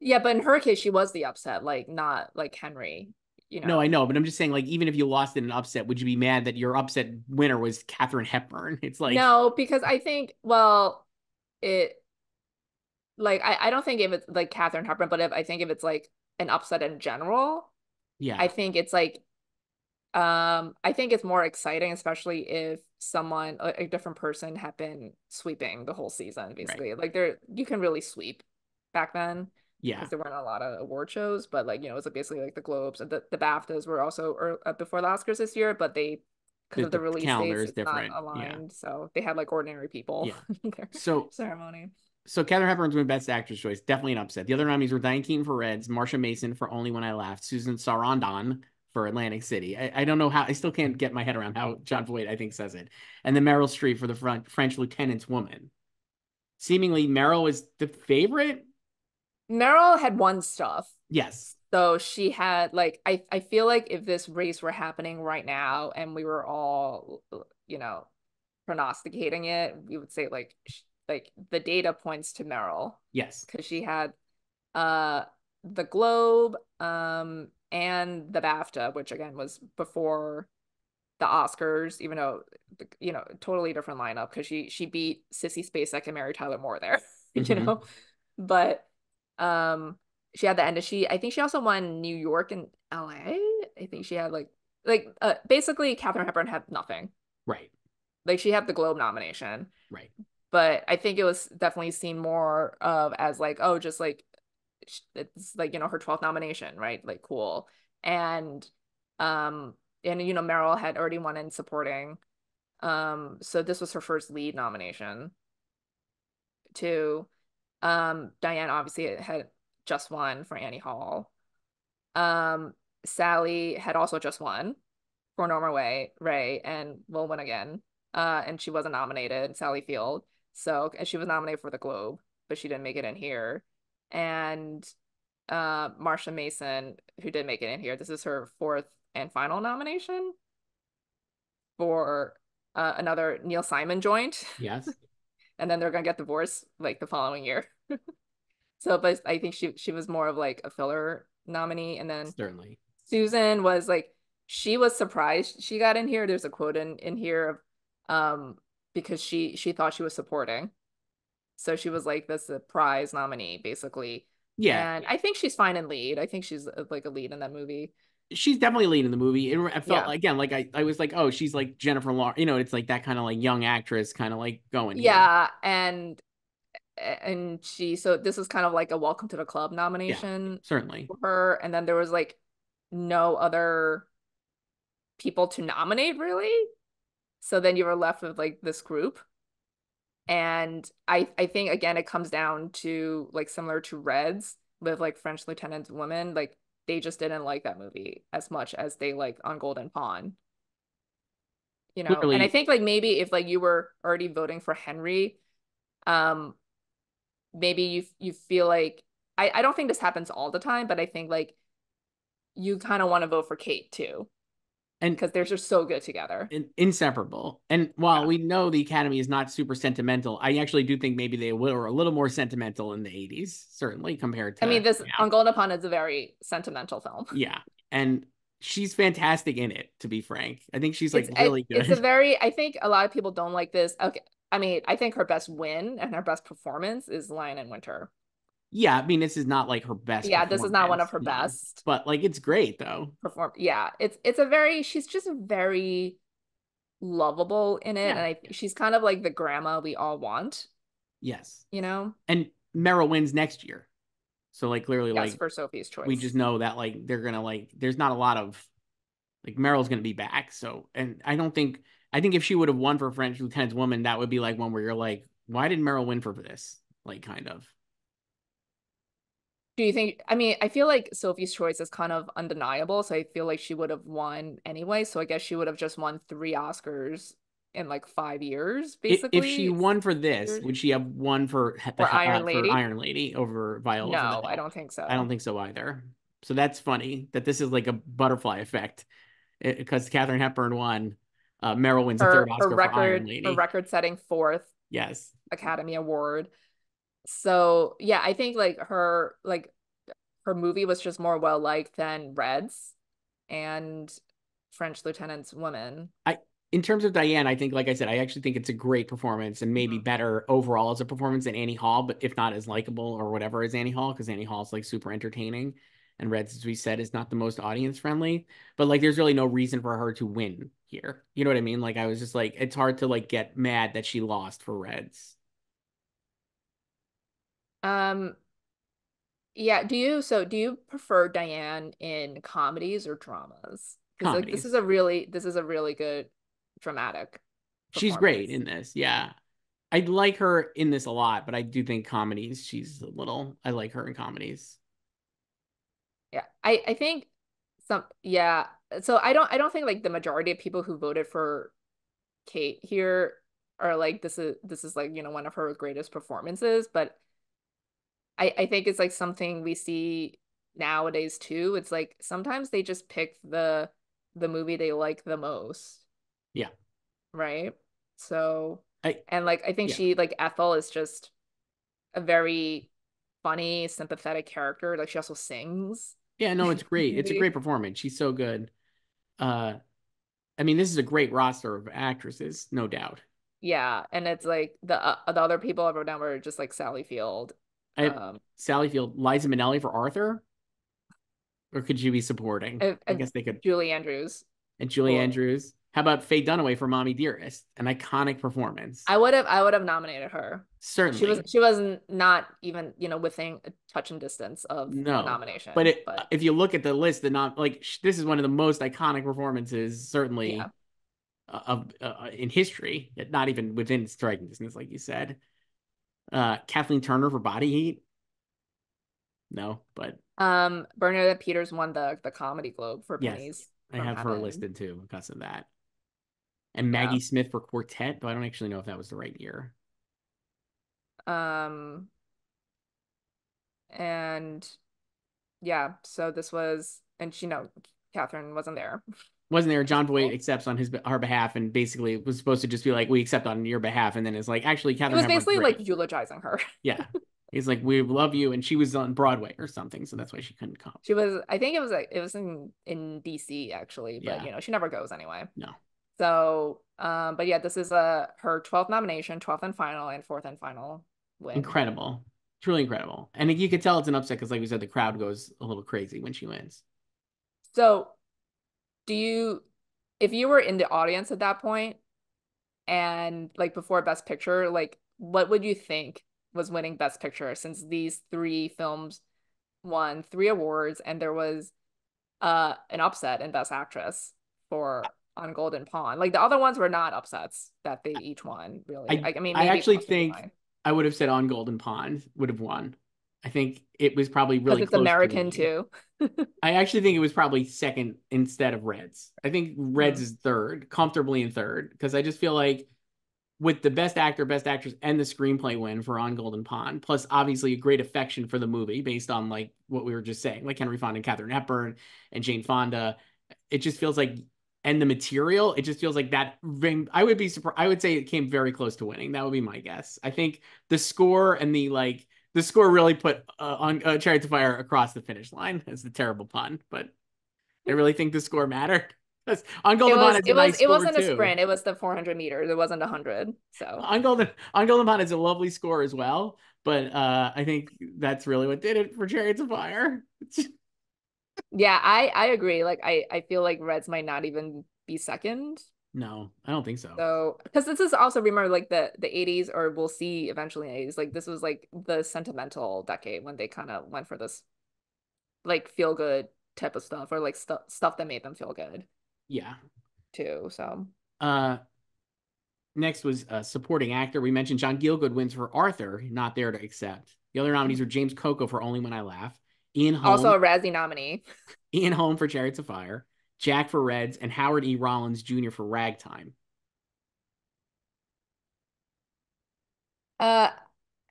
Speaker 2: Yeah, but in her case, she was the upset, like not like Henry, you
Speaker 1: No, I
Speaker 2: know.
Speaker 1: know, but I'm just saying, like, even if you lost in an upset, would you be mad that your upset winner was Katharine Hepburn? It's like,
Speaker 2: No, because I think, well, it like I don't think if it's like Katharine Hepburn, but if I think if it's like an upset in general, I
Speaker 1: yeah,
Speaker 2: think it's like I think it's more exciting, especially if someone, a different person, had been sweeping the whole season,
Speaker 1: right.
Speaker 2: basically. Like there, you can really sweep back then
Speaker 1: Yeah,
Speaker 2: because there weren't a lot of award shows, but like, it was like basically like the Globes and the BAFTAs were also before the Oscars this year, but they, because of
Speaker 1: the
Speaker 2: the release
Speaker 1: calendar
Speaker 2: dates,
Speaker 1: is
Speaker 2: it's not
Speaker 1: different. Yeah,
Speaker 2: aligned. So they had like ordinary people
Speaker 1: yeah.
Speaker 2: in their
Speaker 1: So,
Speaker 2: ceremony.
Speaker 1: Katharine Hepburn's win Best Actress choice, definitely an upset. The other nominees were Diane Keaton for Reds, Marsha Mason for Only When I Laughed, Susan Sarandon for Atlantic City. I don't know how, I still can't get my head around how John Voight, I think, says it. And then Meryl Streep for the French Lieutenant's Woman. Seemingly, Meryl is the favorite.
Speaker 2: Meryl had won stuff.
Speaker 1: Yes.
Speaker 2: So she had like I feel like if this race were happening right now and we were all, prognosticating it, we would say like the data points to Meryl
Speaker 1: Yes.
Speaker 2: because she had uh the Globe and the BAFTA, which again was before the Oscars, even though totally different lineup because she beat Sissy Spacek and Mary Tyler Moore there, you
Speaker 1: Mm-hmm.
Speaker 2: know. But um she had the end of she I think she also won New York and LA. I think she had basically Katharine Hepburn had nothing.
Speaker 1: Right.
Speaker 2: Like she had the Globe nomination,
Speaker 1: Right.
Speaker 2: but I think it was definitely seen more of as like, oh, just like it's like, her 12th nomination, right? Like cool. And um Meryl had already won in supporting. So this was her first lead nomination too. Diane obviously had just won for Annie Hall. Um, Sally had also just won for Norma Ray and will win again. And she wasn't nominated, Sally Field. So, and she was nominated for the Globe, but she didn't make it in here. And Marsha Mason, who did make it in here. This is her fourth and final nomination for another Neil Simon joint,
Speaker 1: Yes,
Speaker 2: and then they're gonna get divorced like the following year. So, but I think she was more of like a filler nominee, and then
Speaker 1: certainly.
Speaker 2: Susan was like she was surprised she got in here. There's a quote in here of because she thought she was supporting. So she was like the surprise nominee, basically.
Speaker 1: Yeah,
Speaker 2: And I think she's fine in lead. I think she's like a lead in that movie.
Speaker 1: she's definitely leading the movie. I felt
Speaker 2: Yeah.
Speaker 1: like, again, like I was like, oh, she's like Jennifer Lawrence. It's like that kind of like young actress kind of like going here.
Speaker 2: Yeah, and she so this was kind of like a welcome to the club
Speaker 1: Yeah,
Speaker 2: nomination
Speaker 1: certainly.
Speaker 2: for her, and then there was like no other people to nominate really. So then you were left with like this group. And I think again it comes down to like similar to Reds with like French Lieutenant Women, like they just didn't like that movie as much as they like on Golden Pawn, you know. And I
Speaker 1: Clearly,
Speaker 2: think like maybe if like you were already voting for Henry, um maybe you feel like I don't think this happens all the time, but I think like you kind of want to vote for Kate too
Speaker 1: and
Speaker 2: because they're just so good together.
Speaker 1: inseparable. And while
Speaker 2: Yeah.
Speaker 1: we know the Academy is not super sentimental, I actually do think maybe they were a little more sentimental in the 80s, certainly compared
Speaker 2: I mean,
Speaker 1: to
Speaker 2: this
Speaker 1: now.
Speaker 2: on Golden Pond is a very sentimental film.
Speaker 1: Yeah. And she's fantastic in it, to be frank. I think she's like really
Speaker 2: It's a
Speaker 1: good.
Speaker 2: very I think a lot of people don't like this. Okay. I mean, I think her best win and her best performance is Lion in Winter.
Speaker 1: Yeah, I mean, this is not like her best
Speaker 2: Yeah, this is not one of
Speaker 1: performance,
Speaker 2: her
Speaker 1: no,
Speaker 2: best
Speaker 1: but like it's great though.
Speaker 2: Yeah, it's a very she's just very lovable in it, and
Speaker 1: Yeah.
Speaker 2: she's kind of like the grandma we all want,
Speaker 1: Yes.
Speaker 2: you know?
Speaker 1: And Meryl wins next year. So like clearly
Speaker 2: Yes,
Speaker 1: like
Speaker 2: for Sophie's
Speaker 1: we just
Speaker 2: Choice.
Speaker 1: know that like they're gonna like there's not a lot of like Meryl's gonna be back. So and I think if she would have won for French Lieutenant's Woman, that would be like one where you're like, why did Meryl win for this? Like kind of.
Speaker 2: Do you think, I mean, I feel like Sophie's Choice is kind of undeniable, so I feel like she would have won anyway. So I guess she would have just won three Oscars in like 5 years,
Speaker 1: If she
Speaker 2: basically.
Speaker 1: won for this,
Speaker 2: Years.
Speaker 1: would she have won for
Speaker 2: Or Iron
Speaker 1: for
Speaker 2: Lady?
Speaker 1: Iron Lady over Viola for the
Speaker 2: No, I
Speaker 1: Help?
Speaker 2: don't think
Speaker 1: I don't
Speaker 2: so.
Speaker 1: think so either. So that's funny that this is like a butterfly effect because Katharine Hepburn won. Meryl wins a third Oscar for Iron
Speaker 2: Her
Speaker 1: Lady.
Speaker 2: record setting fourth
Speaker 1: Yes.
Speaker 2: Academy Award. So yeah, I think like her movie was just more well liked than Reds and French Lieutenant's Woman.
Speaker 1: I in terms of Diane, I think, like I said, I actually think it's a great performance and maybe
Speaker 2: Mhm.
Speaker 1: better overall as a performance than Annie Hall, but if not as likable or whatever as Annie Hall, because Annie Hall is like super entertaining. And Reds, as we said, is not the most audience friendly. But like there's really no reason for her to win here. You know what I mean? Like I was just like, it's hard to like get mad that she lost for Reds.
Speaker 2: Um, yeah, do you prefer Diane in comedies or dramas? Because like
Speaker 1: Comedies.
Speaker 2: this is a really good dramatic
Speaker 1: She's great
Speaker 2: performance.
Speaker 1: in this. Yeah. I like her in this a lot, but I do think comedies, she's a little I like her in comedies.
Speaker 2: Yeah. I think some yeah. So I don't think like the majority of people who voted for Kate here are like this is like, you know, one of her greatest performances, but I think it's like something we see nowadays too. It's like sometimes they just pick the movie they like the most,
Speaker 1: Yeah.
Speaker 2: right? So,
Speaker 1: I
Speaker 2: and like I think
Speaker 1: yeah.
Speaker 2: she like Ethel is just a very funny, sympathetic character. Like she also sings
Speaker 1: Yeah, no,
Speaker 2: in
Speaker 1: it's
Speaker 2: the
Speaker 1: great. It's a great
Speaker 2: movie.
Speaker 1: performance. She's so good. Uh, I mean, this is a great roster of actresses, no doubt.
Speaker 2: Yeah, and it's like the other people I wrote down were just like Sally Field.
Speaker 1: I have
Speaker 2: Um,
Speaker 1: Sally Field, Liza Minnelli for Arthur, or could she be supporting? I guess they could.
Speaker 2: Julie Andrews
Speaker 1: And Julie
Speaker 2: for
Speaker 1: Andrews. How about Faye Dunaway for Mommy Dearest? An iconic performance.
Speaker 2: I would have nominated her.
Speaker 1: Certainly.
Speaker 2: She was not even, you know, within a touch and distance of a
Speaker 1: No. But
Speaker 2: nomination, but
Speaker 1: if you look at the list, the not like this is one of the most iconic performances,
Speaker 2: yeah.
Speaker 1: certainly of in history. Not even within striking distance, like you said. Kathleen Turner for Body Heat. No, but
Speaker 2: Bernadette Peters won the Comedy Globe for
Speaker 1: yes,
Speaker 2: Pennies
Speaker 1: I
Speaker 2: from
Speaker 1: have her
Speaker 2: Heaven.
Speaker 1: listed too because of that. And
Speaker 2: Yeah.
Speaker 1: Maggie Smith for Quartet, though I don't actually know if that was the right year.
Speaker 2: Um and Yeah, so this was, and Catherine wasn't there.
Speaker 1: Wasn't there? John Voight
Speaker 2: So
Speaker 1: accepts on his our behalf, and basically was supposed to just be like, "We accept on your behalf," and then it's like, actually,
Speaker 2: it
Speaker 1: Catherine
Speaker 2: was
Speaker 1: Hepburn's
Speaker 2: basically like
Speaker 1: great.
Speaker 2: eulogizing her.
Speaker 1: Yeah, he's like, "We love you," and she was on Broadway or something, so that's why she couldn't come.
Speaker 2: She was, I think it was like it was in DC actually, but
Speaker 1: Yeah,
Speaker 2: she never goes anyway.
Speaker 1: no,
Speaker 2: So, but yeah, this is her 12th nomination, 12th and final, and fourth and final win.
Speaker 1: incredible, truly incredible, and you could tell it's an upset because, like we said, the crowd goes a little crazy when she wins.
Speaker 2: So, do you, if you were in the audience at that point and like before Best Picture, like what would you think was winning Best Picture since these three films won three awards and there was an upset in Best Actress for On Golden Pond. Like the other ones were not upsets that they each won, really. I mean,
Speaker 1: I
Speaker 2: maybe
Speaker 1: actually
Speaker 2: Close to
Speaker 1: think
Speaker 2: Divine
Speaker 1: I would have said On Golden Pond would have won. I think it was probably
Speaker 2: because
Speaker 1: really
Speaker 2: it's
Speaker 1: close to
Speaker 2: American
Speaker 1: winning.
Speaker 2: too.
Speaker 1: I actually think it was probably second instead of Reds. I think Reds
Speaker 2: Hmm.
Speaker 1: is third, comfortably in third, because I just feel like with the best actor, best actress, and the screenplay win for On Golden Pond, plus obviously a great affection for the movie based on like what we were just saying, like Henry Fonda and Katharine Hepburn and Jane Fonda. It just feels like, and the material, it just feels like that. I would be surprised. I would say it came very close to winning. That would be my guess. I think the score and the score really put on Chariots of Fire across the finish line. It's the terrible pun, but I really think the score mattered. On
Speaker 2: It
Speaker 1: Golden Pond
Speaker 2: was
Speaker 1: is a
Speaker 2: it was
Speaker 1: nice
Speaker 2: it
Speaker 1: score
Speaker 2: wasn't a
Speaker 1: too.
Speaker 2: sprint. It was the 400 meters. It wasn't 100. So
Speaker 1: On Golden Pond is a lovely score as well, but I think that's really what did it for Chariots of Fire.
Speaker 2: yeah, I agree. Like I feel like Reds might not even be second.
Speaker 1: No, I don't think so.
Speaker 2: So, because this is also remember like the 80s, or we'll see eventually in the 80s, like this was like the sentimental decade when they kind of went for this like feel good type of stuff, or like stuff that made them feel good
Speaker 1: Yeah.
Speaker 2: too. So,
Speaker 1: Uh, Next was supporting actor. We mentioned John Gielgud wins for Arthur, not there to accept. The other nominees were James Coco for Only When I Laugh, Ian
Speaker 2: also
Speaker 1: Holm,
Speaker 2: a Razzie nominee.
Speaker 1: Ian Holm for Chariots of Fire, Jack for Reds, and Howard E. Rollins Jr. for Ragtime.
Speaker 2: Uh,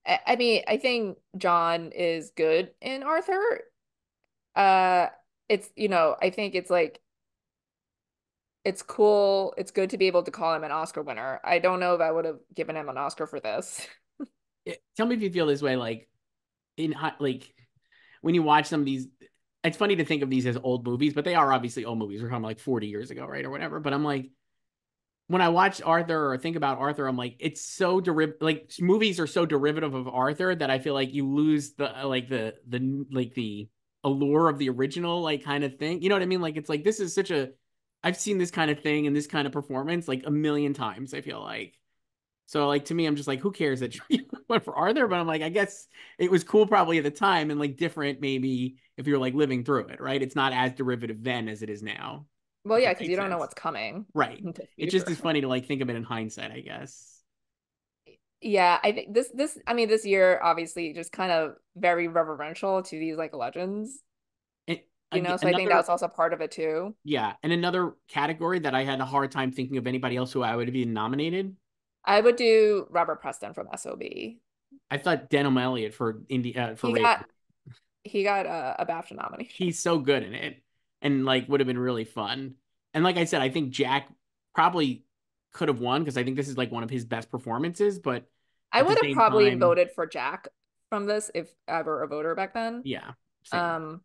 Speaker 2: I mean, I think John is good in Arthur. Uh, it's I think it's like it's cool. It's good to be able to call him an Oscar winner. I don't know if I would have given him an Oscar for this.
Speaker 1: Tell me if you feel this way, like like when you watch some of these. It's funny to think of these as old movies, but they are obviously old movies. We're talking like 40 years ago, right, or whatever. But I'm like, when I watch Arthur or think about Arthur, I'm like, it's so derivative. Like movies are so derivative of Arthur that I feel like you lose the the allure of the original like kind of thing. You know what I mean? Like it's like this is such a I've seen this kind of thing and this kind of performance like a million times. I feel like so like to me, I'm just like, who cares that you went for Arthur? But I'm like, I guess it was cool probably at the time and like different maybe if you're like living through it, right? It's not as derivative then as it is now.
Speaker 2: Well,
Speaker 1: If
Speaker 2: yeah,
Speaker 1: that
Speaker 2: because you
Speaker 1: makes
Speaker 2: don't know
Speaker 1: sense.
Speaker 2: what's coming
Speaker 1: Right.
Speaker 2: in the
Speaker 1: It just
Speaker 2: future.
Speaker 1: is funny to like think of it in hindsight, I guess.
Speaker 2: Yeah, I think this I mean this year obviously just kind of very reverential to these like legends,
Speaker 1: It,
Speaker 2: so I think
Speaker 1: another
Speaker 2: that's also part of it too.
Speaker 1: yeah, and another category that I had a hard time thinking of anybody else who I would have been nominated.
Speaker 2: I would do Robert Preston from SOB.
Speaker 1: I thought Denham Elliott for for
Speaker 2: He
Speaker 1: Raven.
Speaker 2: got he got a BAFTA nomination.
Speaker 1: He's so good in it, and like would have been really fun. And like I said, I think Jack probably could have won because I think this is like one of his best performances. But
Speaker 2: I
Speaker 1: at the
Speaker 2: would have
Speaker 1: same
Speaker 2: probably
Speaker 1: time,
Speaker 2: voted for Jack from this if I were a voter back then.
Speaker 1: yeah, same.
Speaker 2: Um,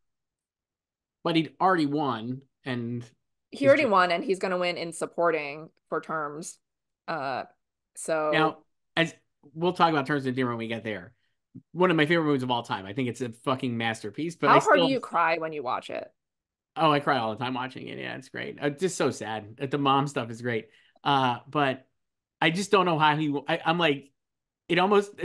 Speaker 1: But he'd already won, and
Speaker 2: he
Speaker 1: is
Speaker 2: already
Speaker 1: just
Speaker 2: won and he's gonna win in supporting for terms. Uh, so
Speaker 1: now as we'll talk about Terms of Endearment when we get there. One of my favorite movies of all time. I think it's a fucking masterpiece. But I
Speaker 2: how hard do
Speaker 1: still,
Speaker 2: you cry when you watch it?
Speaker 1: oh, I cry all the time watching it. Yeah, it's great. Just so sad. The mom stuff is great. But I just don't know how I'm like, it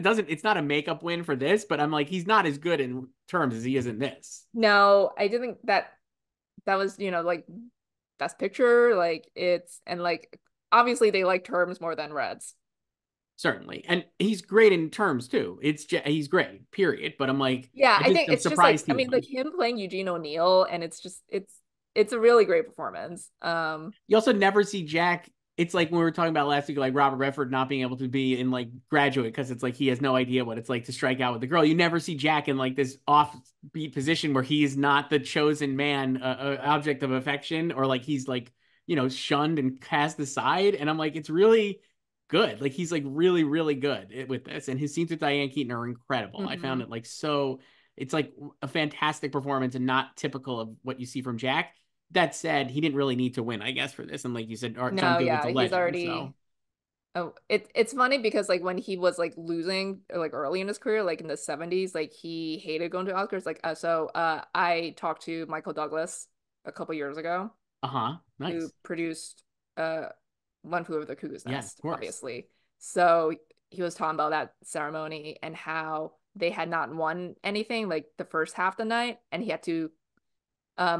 Speaker 1: doesn't. It's not a makeup win for this, but I'm like, he's not as good in terms as he is in this.
Speaker 2: No, I didn't think that was, like best picture. Like it's and like obviously they like terms more than Reds.
Speaker 1: Certainly, and he's great in terms too. He's great. Period. But I'm like,
Speaker 2: Yeah,
Speaker 1: I
Speaker 2: I
Speaker 1: just
Speaker 2: think
Speaker 1: am
Speaker 2: it's just like
Speaker 1: surprised he
Speaker 2: I mean like
Speaker 1: won.
Speaker 2: him playing Eugene O'Neill and it's just it's a really great performance.
Speaker 1: You also never see Jack. it's like when we were talking about last week, like Robert Redford not being able to be in like Graduate because it's like he has no idea what it's like to strike out with the girl. You never see Jack in like this offbeat position where he is not the chosen man, object of affection, or like he's like, shunned and cast aside. And I'm like, it's really good. Like he's like really, really good with this. And his scenes with Diane Keaton are incredible. I found
Speaker 2: Hmm.
Speaker 1: it like so, it's like a fantastic performance and not typical of what you see from Jack. That said, he didn't really need to win, I guess, for this. And like you said, John
Speaker 2: No,
Speaker 1: Goodwin's
Speaker 2: yeah,
Speaker 1: a
Speaker 2: he's
Speaker 1: legend.
Speaker 2: already.
Speaker 1: So,
Speaker 2: Oh, it's funny because like when he was like losing like early in his career, like in the 70s, like he hated going to Oscars. Like I talked to Michael Douglas a couple years ago, who
Speaker 1: nice.
Speaker 2: produced uh One Flew Over the Cuckoo's
Speaker 1: Yeah, of
Speaker 2: Nest,
Speaker 1: course.
Speaker 2: obviously. So he was talking about that ceremony and how they had not won anything like the first half of the night, and he had to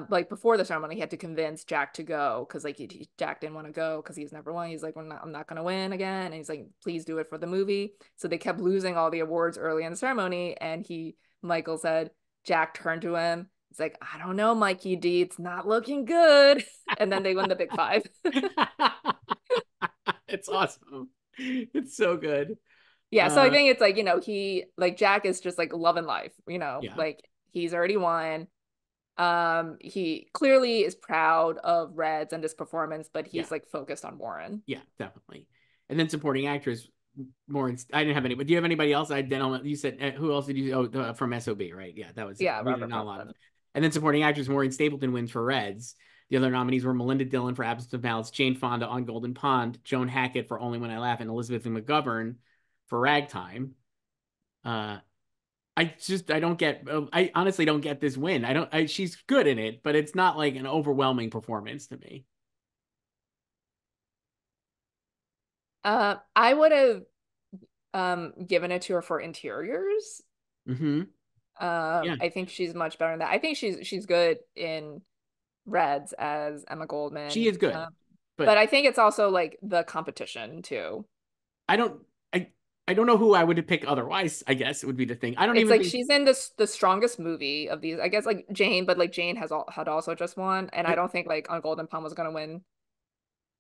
Speaker 2: like before the ceremony he had to convince Jack to go because like Jack didn't want to go because he's never won. He's like, I'm not gonna win again, and he's like, please do it for the movie. So they kept losing all the awards early in the ceremony, and Michael said, Jack turned to him, he's like, I don't know, Mikey D, it's not looking good. And then they won the big five.
Speaker 1: It's awesome. It's so good.
Speaker 2: Yeah, so I
Speaker 1: Uh,
Speaker 2: think it's like, he like Jack is just like loving life,
Speaker 1: yeah,
Speaker 2: like he's already won. He clearly is proud of Reds and this performance, but
Speaker 1: yeah,
Speaker 2: he's like focused on Warren.
Speaker 1: yeah, definitely. And then supporting actress, more. I didn't have any, but do you have anybody else? I don't. You said who else did you? Oh, from SOB, right? Yeah, that was it.
Speaker 2: Yeah,
Speaker 1: We did
Speaker 2: Robert
Speaker 1: not a lot of.
Speaker 2: Preston.
Speaker 1: And then supporting actress Maureen Stapleton wins for Reds. The other nominees were Melinda Dillon for Absence of Malice, Jane Fonda on Golden Pond, Joan Hackett for Only When I Laugh, and Elizabeth McGovern for Ragtime. Uh, I don't get. I honestly don't get this win. I don't. She's good in it, but it's not like an overwhelming performance to me.
Speaker 2: I would have given it to her for interiors.
Speaker 1: Hmm. Yeah,
Speaker 2: I think she's much better than that. I think she's good in Reds as Emma
Speaker 1: she
Speaker 2: Goldman.
Speaker 1: is good,
Speaker 2: But
Speaker 1: but
Speaker 2: I think it's also like the competition too.
Speaker 1: I don't. I I don't know who I would pick otherwise. I guess it would be the thing. I don't
Speaker 2: It's
Speaker 1: even
Speaker 2: like
Speaker 1: think.
Speaker 2: she's in the strongest movie of these. I guess like Jane, but like Jane had also just won, and I
Speaker 1: I
Speaker 2: don't think like on Golden Palm was gonna win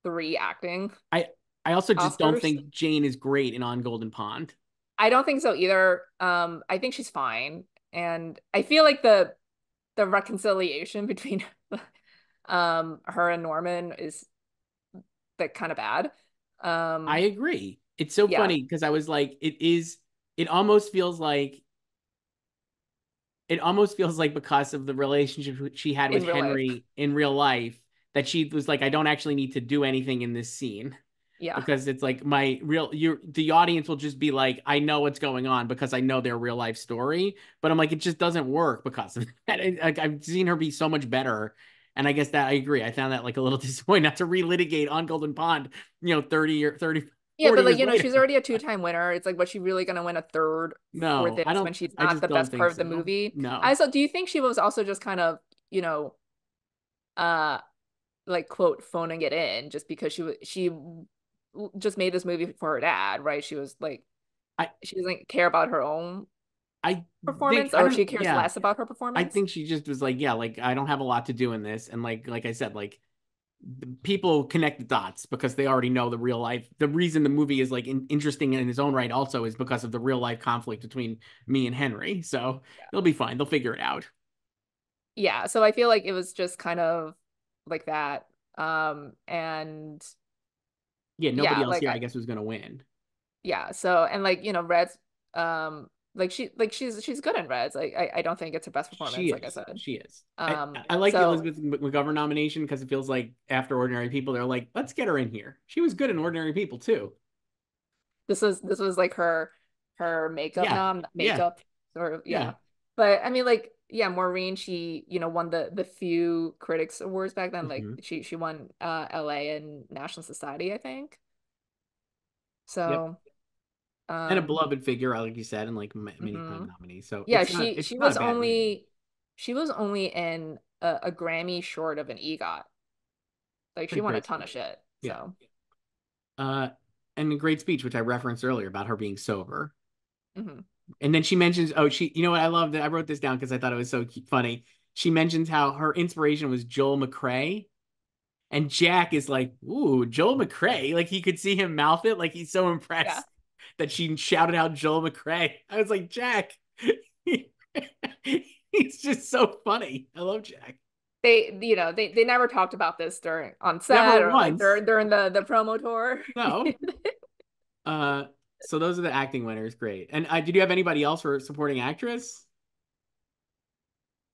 Speaker 2: three acting
Speaker 1: I I also just don't
Speaker 2: Oscars.
Speaker 1: think Jane is great in On Golden Pond.
Speaker 2: I don't think so either. I think she's fine, and I feel like the reconciliation between her and Norman is like kind of bad.
Speaker 1: I
Speaker 2: Um,
Speaker 1: agree. It's so
Speaker 2: yeah,
Speaker 1: funny because I was like, it is. It almost feels like because of the relationship she had with
Speaker 2: in real life.
Speaker 1: Henry in real life that she was like, I don't actually need to do anything in this scene
Speaker 2: Yeah.
Speaker 1: because it's like my real the audience will just be like, I know what's going on because I know their real life story. But I'm like, it just doesn't work because of that. Like I've seen her be so much better. And I guess that I agree. I found that like a little disappointing not to relitigate on Golden Pond, 30 or 30,
Speaker 2: Yeah,
Speaker 1: 40
Speaker 2: but like,
Speaker 1: years
Speaker 2: she's
Speaker 1: later.
Speaker 2: already a two-time winner. It's like, was she really gonna win a third for
Speaker 1: No, I
Speaker 2: this when
Speaker 1: don't.
Speaker 2: she's
Speaker 1: I
Speaker 2: not
Speaker 1: just
Speaker 2: the
Speaker 1: don't
Speaker 2: best
Speaker 1: think
Speaker 2: part of the
Speaker 1: so.
Speaker 2: movie?
Speaker 1: No.
Speaker 2: Also, do you think she was also just kind of, uh like quote phoning it in just because she just made this movie for her dad, right? She was like
Speaker 1: I
Speaker 2: she doesn't care about her own
Speaker 1: I think
Speaker 2: performance,
Speaker 1: I
Speaker 2: or
Speaker 1: don't
Speaker 2: she cares
Speaker 1: yeah.
Speaker 2: less about her
Speaker 1: I
Speaker 2: performance.
Speaker 1: think she just was like, yeah, like I don't have a lot to do in this. And like I said, like people connect the dots because they already know the real life. The reason the movie is like interesting in its own right also is because of the real life conflict between me and Henry. So they'll be fine. They'll figure it out.
Speaker 2: Yeah, so I feel like it was just kind of like that. And
Speaker 1: Yeah, nobody
Speaker 2: yeah,
Speaker 1: else
Speaker 2: like
Speaker 1: here, I guess, was gonna win.
Speaker 2: yeah, so and like, Reds, like she's good in Reds. Like I don't think it's her best
Speaker 1: She
Speaker 2: performance, like I
Speaker 1: is.
Speaker 2: said.
Speaker 1: She is. I like the
Speaker 2: So
Speaker 1: Elizabeth McGovern nomination because it feels like after Ordinary People, they're like, let's get her in here. She was good in Ordinary People too.
Speaker 2: this was like her makeup
Speaker 1: Yeah.
Speaker 2: nom
Speaker 1: Yeah.
Speaker 2: makeup sort of,
Speaker 1: Yeah.
Speaker 2: yeah. But I mean, like, yeah, Maureen, she won the few critics awards back then. Like
Speaker 1: Hmm.
Speaker 2: she won LA and National Society, I think.
Speaker 1: Yep.
Speaker 2: So
Speaker 1: And a
Speaker 2: um
Speaker 1: beloved figure, like you said, and like many time
Speaker 2: mhm.
Speaker 1: nominee. So
Speaker 2: Yeah,
Speaker 1: it's not a bad win.
Speaker 2: she was only in a Grammy short of an EGOT. Like she
Speaker 1: Pretty
Speaker 2: won a
Speaker 1: great
Speaker 2: ton of
Speaker 1: speech.
Speaker 2: shit.
Speaker 1: Yeah.
Speaker 2: So
Speaker 1: Uh, and a great speech, which I referenced earlier about her being sober.
Speaker 2: mhm.
Speaker 1: And then she mentions, you know what? I love that. I wrote this down because I thought it was so funny. She mentions how her inspiration was Joel McCrea. And Jack is like, ooh, Joel McCrea. Like he could see him mouth it. Like he's so
Speaker 2: Yeah.
Speaker 1: impressed that she shouted out Joel McCrea. I was like, Jack. He's just so funny. I love Jack.
Speaker 2: They never talked about this during on
Speaker 1: Never
Speaker 2: set or like
Speaker 1: once.
Speaker 2: during the promo tour.
Speaker 1: No. Uh, so those are the acting winners. Great. And did you have anybody else for supporting actress?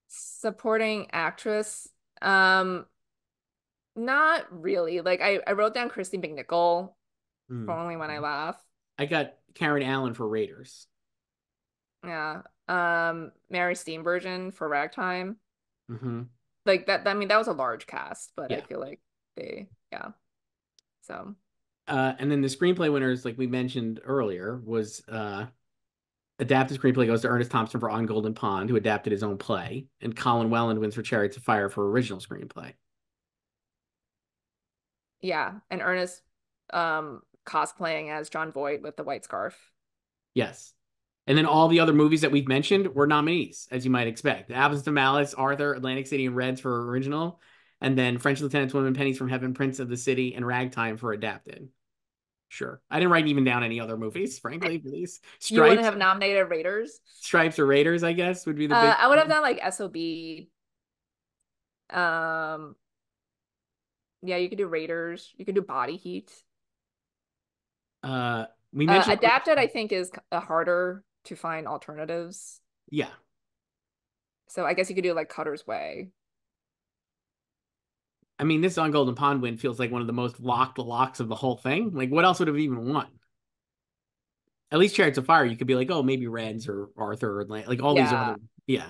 Speaker 2: Supporting actress. Um, Not really. Like I wrote down Christy McNichol for
Speaker 1: Hmm.
Speaker 2: Only When I Laugh.
Speaker 1: I got Karen Allen for Raiders.
Speaker 2: Yeah. Mary Steenburgen for Ragtime.
Speaker 1: Hmm.
Speaker 2: Like that, I mean, that was a large cast, but I
Speaker 1: Yeah.
Speaker 2: feel like yeah. So
Speaker 1: And then the screenplay winners, like we mentioned earlier, was adapted screenplay goes to Ernest Thompson for On Golden Pond, who adapted his own play, and Colin Welland wins for Chariots of Fire for original screenplay.
Speaker 2: yeah, and Ernest cosplaying as John Voight with the white scarf.
Speaker 1: Yes. And then all the other movies that we've mentioned were nominees, as you might expect. The Absence of Malice, Arthur, Atlantic City, and Reds for original, and then French Lieutenant's Women, Pennies from Heaven, Prince of the City, and Ragtime for adapted. Sure. I didn't write even down any other movies, frankly, for these.
Speaker 2: You wouldn't
Speaker 1: Stripes,
Speaker 2: have nominated Raiders.
Speaker 1: Stripes or Raiders, I guess, would be the big
Speaker 2: I would have
Speaker 1: one.
Speaker 2: done like SOB. Um, yeah, you could do Raiders. You could do Body Heat.
Speaker 1: We mentioned,
Speaker 2: Adapted, I think, is harder to find alternatives.
Speaker 1: yeah.
Speaker 2: So I guess you could do like Cutter's Way.
Speaker 1: I mean, this on Golden Pond win feels like one of the most locked locks of the whole thing. Like, what else would have even won? At least Chariots of Fire, you could be like, oh, maybe Reds or Arthur or like all these
Speaker 2: Yeah.
Speaker 1: other, yeah.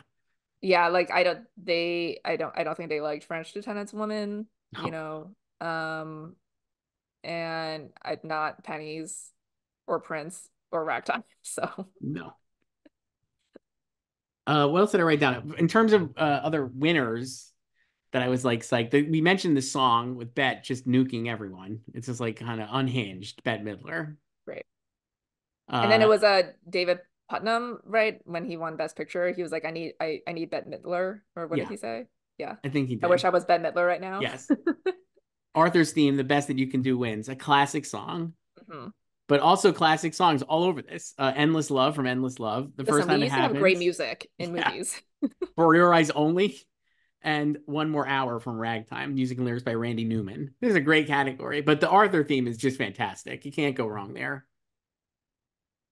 Speaker 2: Yeah, like I don't think they liked French Lieutenant's Woman, you
Speaker 1: No,
Speaker 2: know. And I not Pennies or Prince or Ragtime. So
Speaker 1: no. What else did I write down? In terms of other winners that I was like psyched, we mentioned the song with Bette just nuking everyone. It's just like kind of unhinged, Bette Midler.
Speaker 2: great. And then it
Speaker 1: Uh,
Speaker 2: was David Putnam, right? When he won Best Picture, he was like, I need Bette Midler, or what did
Speaker 1: yeah,
Speaker 2: he say? Yeah.
Speaker 1: I think he
Speaker 2: I wish
Speaker 1: did.
Speaker 2: I was Bette Midler right now.
Speaker 1: Yes. Arthur's theme, The Best That You Can Do Wins, a classic song,
Speaker 2: Mhm.
Speaker 1: but also classic songs all over this. Endless Love from Endless Love, The First
Speaker 2: Listen, we
Speaker 1: Time It
Speaker 2: used to have great
Speaker 1: Happens.
Speaker 2: music in
Speaker 1: Yeah.
Speaker 2: movies.
Speaker 1: For Your Eyes Only, and One More Hour from Ragtime, music and lyrics by Randy Newman. This is a great category, but the Arthur theme is just fantastic. You can't go wrong there.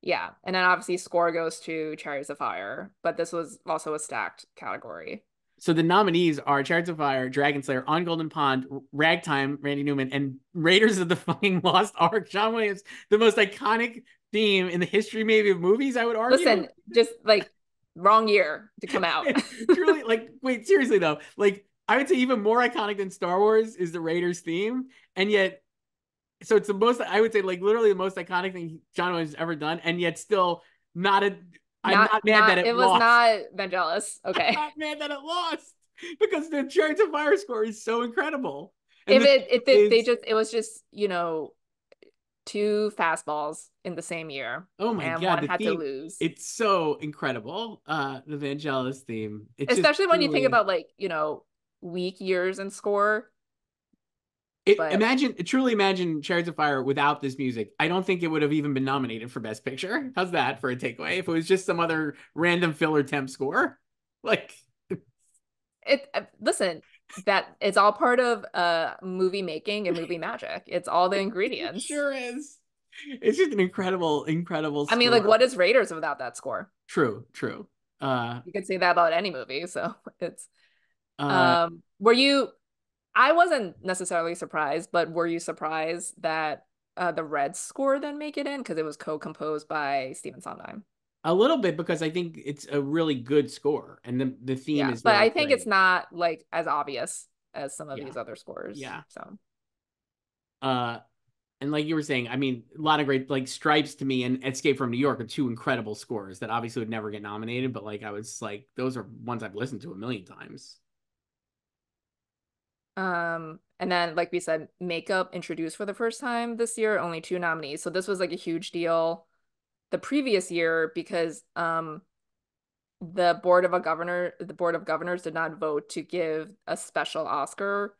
Speaker 2: Yeah. And then obviously score goes to Chariots of Fire, but this was also a stacked category.
Speaker 1: So the nominees are Chariots of Fire, Dragon Slayer, On Golden Pond, Ragtime, Randy Newman, and Raiders of the fucking Lost Ark. John Williams, the most iconic theme in the history maybe of movies, I would argue.
Speaker 2: Listen, just like wrong year to come out.
Speaker 1: It's truly like, wait, seriously though, like I would say even more iconic than Star Wars is the Raiders theme, and yet so it's the most I would say like literally the most iconic thing John Williams has ever done, and yet still not a. I'm not mad that it
Speaker 2: It was
Speaker 1: lost.
Speaker 2: not Vangelis.
Speaker 1: I'm
Speaker 2: Okay.
Speaker 1: not mad that it lost because the Chariots of Fire score is so incredible, and
Speaker 2: If
Speaker 1: the
Speaker 2: it if
Speaker 1: theme
Speaker 2: it they
Speaker 1: is
Speaker 2: just it was just, two fastballs in the same year
Speaker 1: oh my
Speaker 2: and
Speaker 1: god,
Speaker 2: one
Speaker 1: the
Speaker 2: had to
Speaker 1: theme
Speaker 2: lose.
Speaker 1: it's so incredible. The Vangelis theme, it's just
Speaker 2: Especially when you think
Speaker 1: truly.
Speaker 2: about like, weak years in score, but
Speaker 1: Truly imagine Chariots of Fire without this music. I don't think it would have even been nominated for Best Picture. How's that for a takeaway? If it was just some other random filler temp score, like
Speaker 2: listen, that it's all part of movie making and movie magic. It's all the
Speaker 1: it
Speaker 2: ingredients.
Speaker 1: sure is. It's just an incredible, incredible
Speaker 2: I mean, like,
Speaker 1: score.
Speaker 2: what is Raiders without that score?
Speaker 1: True, true. Uh,
Speaker 2: You could say that about any movie. So it's
Speaker 1: uh,
Speaker 2: were you I wasn't necessarily surprised, but were you surprised that the Reds score didn't make it in because it was co-composed by Stephen Sondheim?
Speaker 1: a little bit because I think it's a really good score, and the theme
Speaker 2: Yeah,
Speaker 1: is
Speaker 2: but I
Speaker 1: really
Speaker 2: think it's
Speaker 1: great.
Speaker 2: not like as obvious as some of
Speaker 1: Yeah,
Speaker 2: these other scores.
Speaker 1: yeah.
Speaker 2: So,
Speaker 1: Uh, and like you were saying, I mean, a lot of great like Stripes to me and Escape from New York are two incredible scores that obviously would never get nominated, but like I was like, those are ones I've listened to a million times.
Speaker 2: and then like we said, makeup introduced for the first time this year, only two nominees. So this was like a huge deal the previous year because the board of governors did not vote to give a special Oscar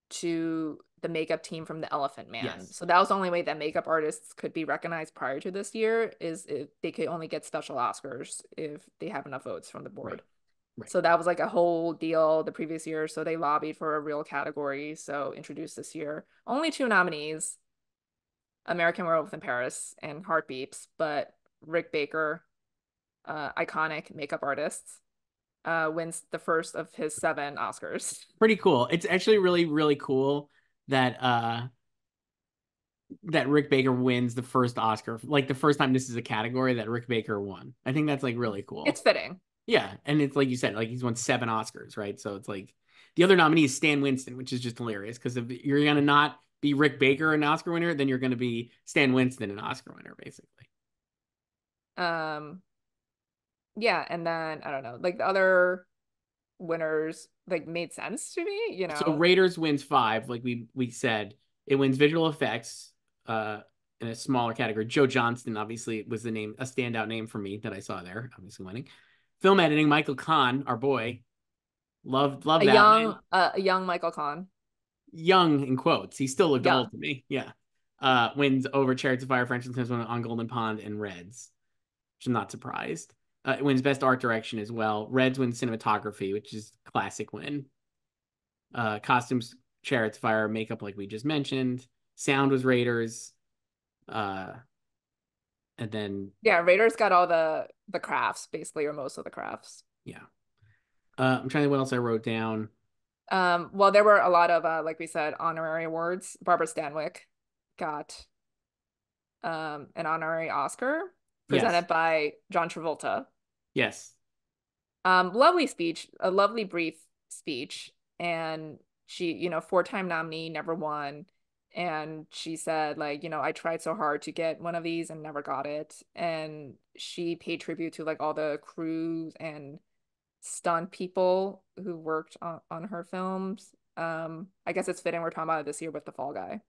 Speaker 2: to the makeup team from The Elephant Man.
Speaker 1: Yes.
Speaker 2: So that was the only way that makeup artists could be recognized prior to this year is if they could only get special Oscars if they have enough votes from the
Speaker 1: Right.
Speaker 2: board.
Speaker 1: Right.
Speaker 2: So that was like a whole deal the previous year. So they lobbied for a real category. So introduced this year. Only two nominees, American Werewolf in Paris and Heartbeeps, but Rick Baker, iconic makeup artist, wins the first of his 7 Oscars.
Speaker 1: Pretty cool. It's actually really, really cool that that Rick Baker wins the first Oscar, like the first time this is a category that Rick Baker won. I think that's like really
Speaker 2: It's
Speaker 1: cool.
Speaker 2: fitting.
Speaker 1: Yeah, and it's like you said, like he's won 7 Oscars, right? So it's like the other nominee is Stan Winston, which is just hilarious because if you're gonna not be Rick Baker an Oscar winner, then you're gonna be Stan Winston an Oscar winner, basically.
Speaker 2: Um, yeah, and then I don't know, like the other winners like made sense to me, you
Speaker 1: So
Speaker 2: know.
Speaker 1: Raiders wins 5, like we said. It wins visual effects, in a smaller category. Joe Johnston obviously was the name, a standout name for me that I saw there, obviously winning. Film editing, Michael Kahn, our boy, love that win.
Speaker 2: A young Michael Kahn.
Speaker 1: Young in quotes, he's still adult
Speaker 2: Young.
Speaker 1: to me. Yeah, wins over Chariots of Fire, French and on Golden Pond and Reds, which I'm not surprised. It wins best art direction as well. Reds wins cinematography, which is classic win. Costumes, Chariots of Fire, makeup, like we just mentioned. Sound was Raiders. Uh, and then
Speaker 2: Yeah, Raiders got all the crafts, basically, or most of the crafts.
Speaker 1: yeah. I'm trying to think what else I wrote down.
Speaker 2: Well, there were a lot of like we said, honorary awards. Barbara Stanwyck got an honorary Oscar
Speaker 1: Yes,
Speaker 2: presented by John Travolta.
Speaker 1: yes.
Speaker 2: Lovely speech, a lovely brief speech, and she, 4-time nominee, never won. And she said, like, I tried so hard to get one of these and never got it. And she paid tribute to like all the crews and stunt people who worked on her films. I guess it's fitting we're talking about it this year with the Fall Guy.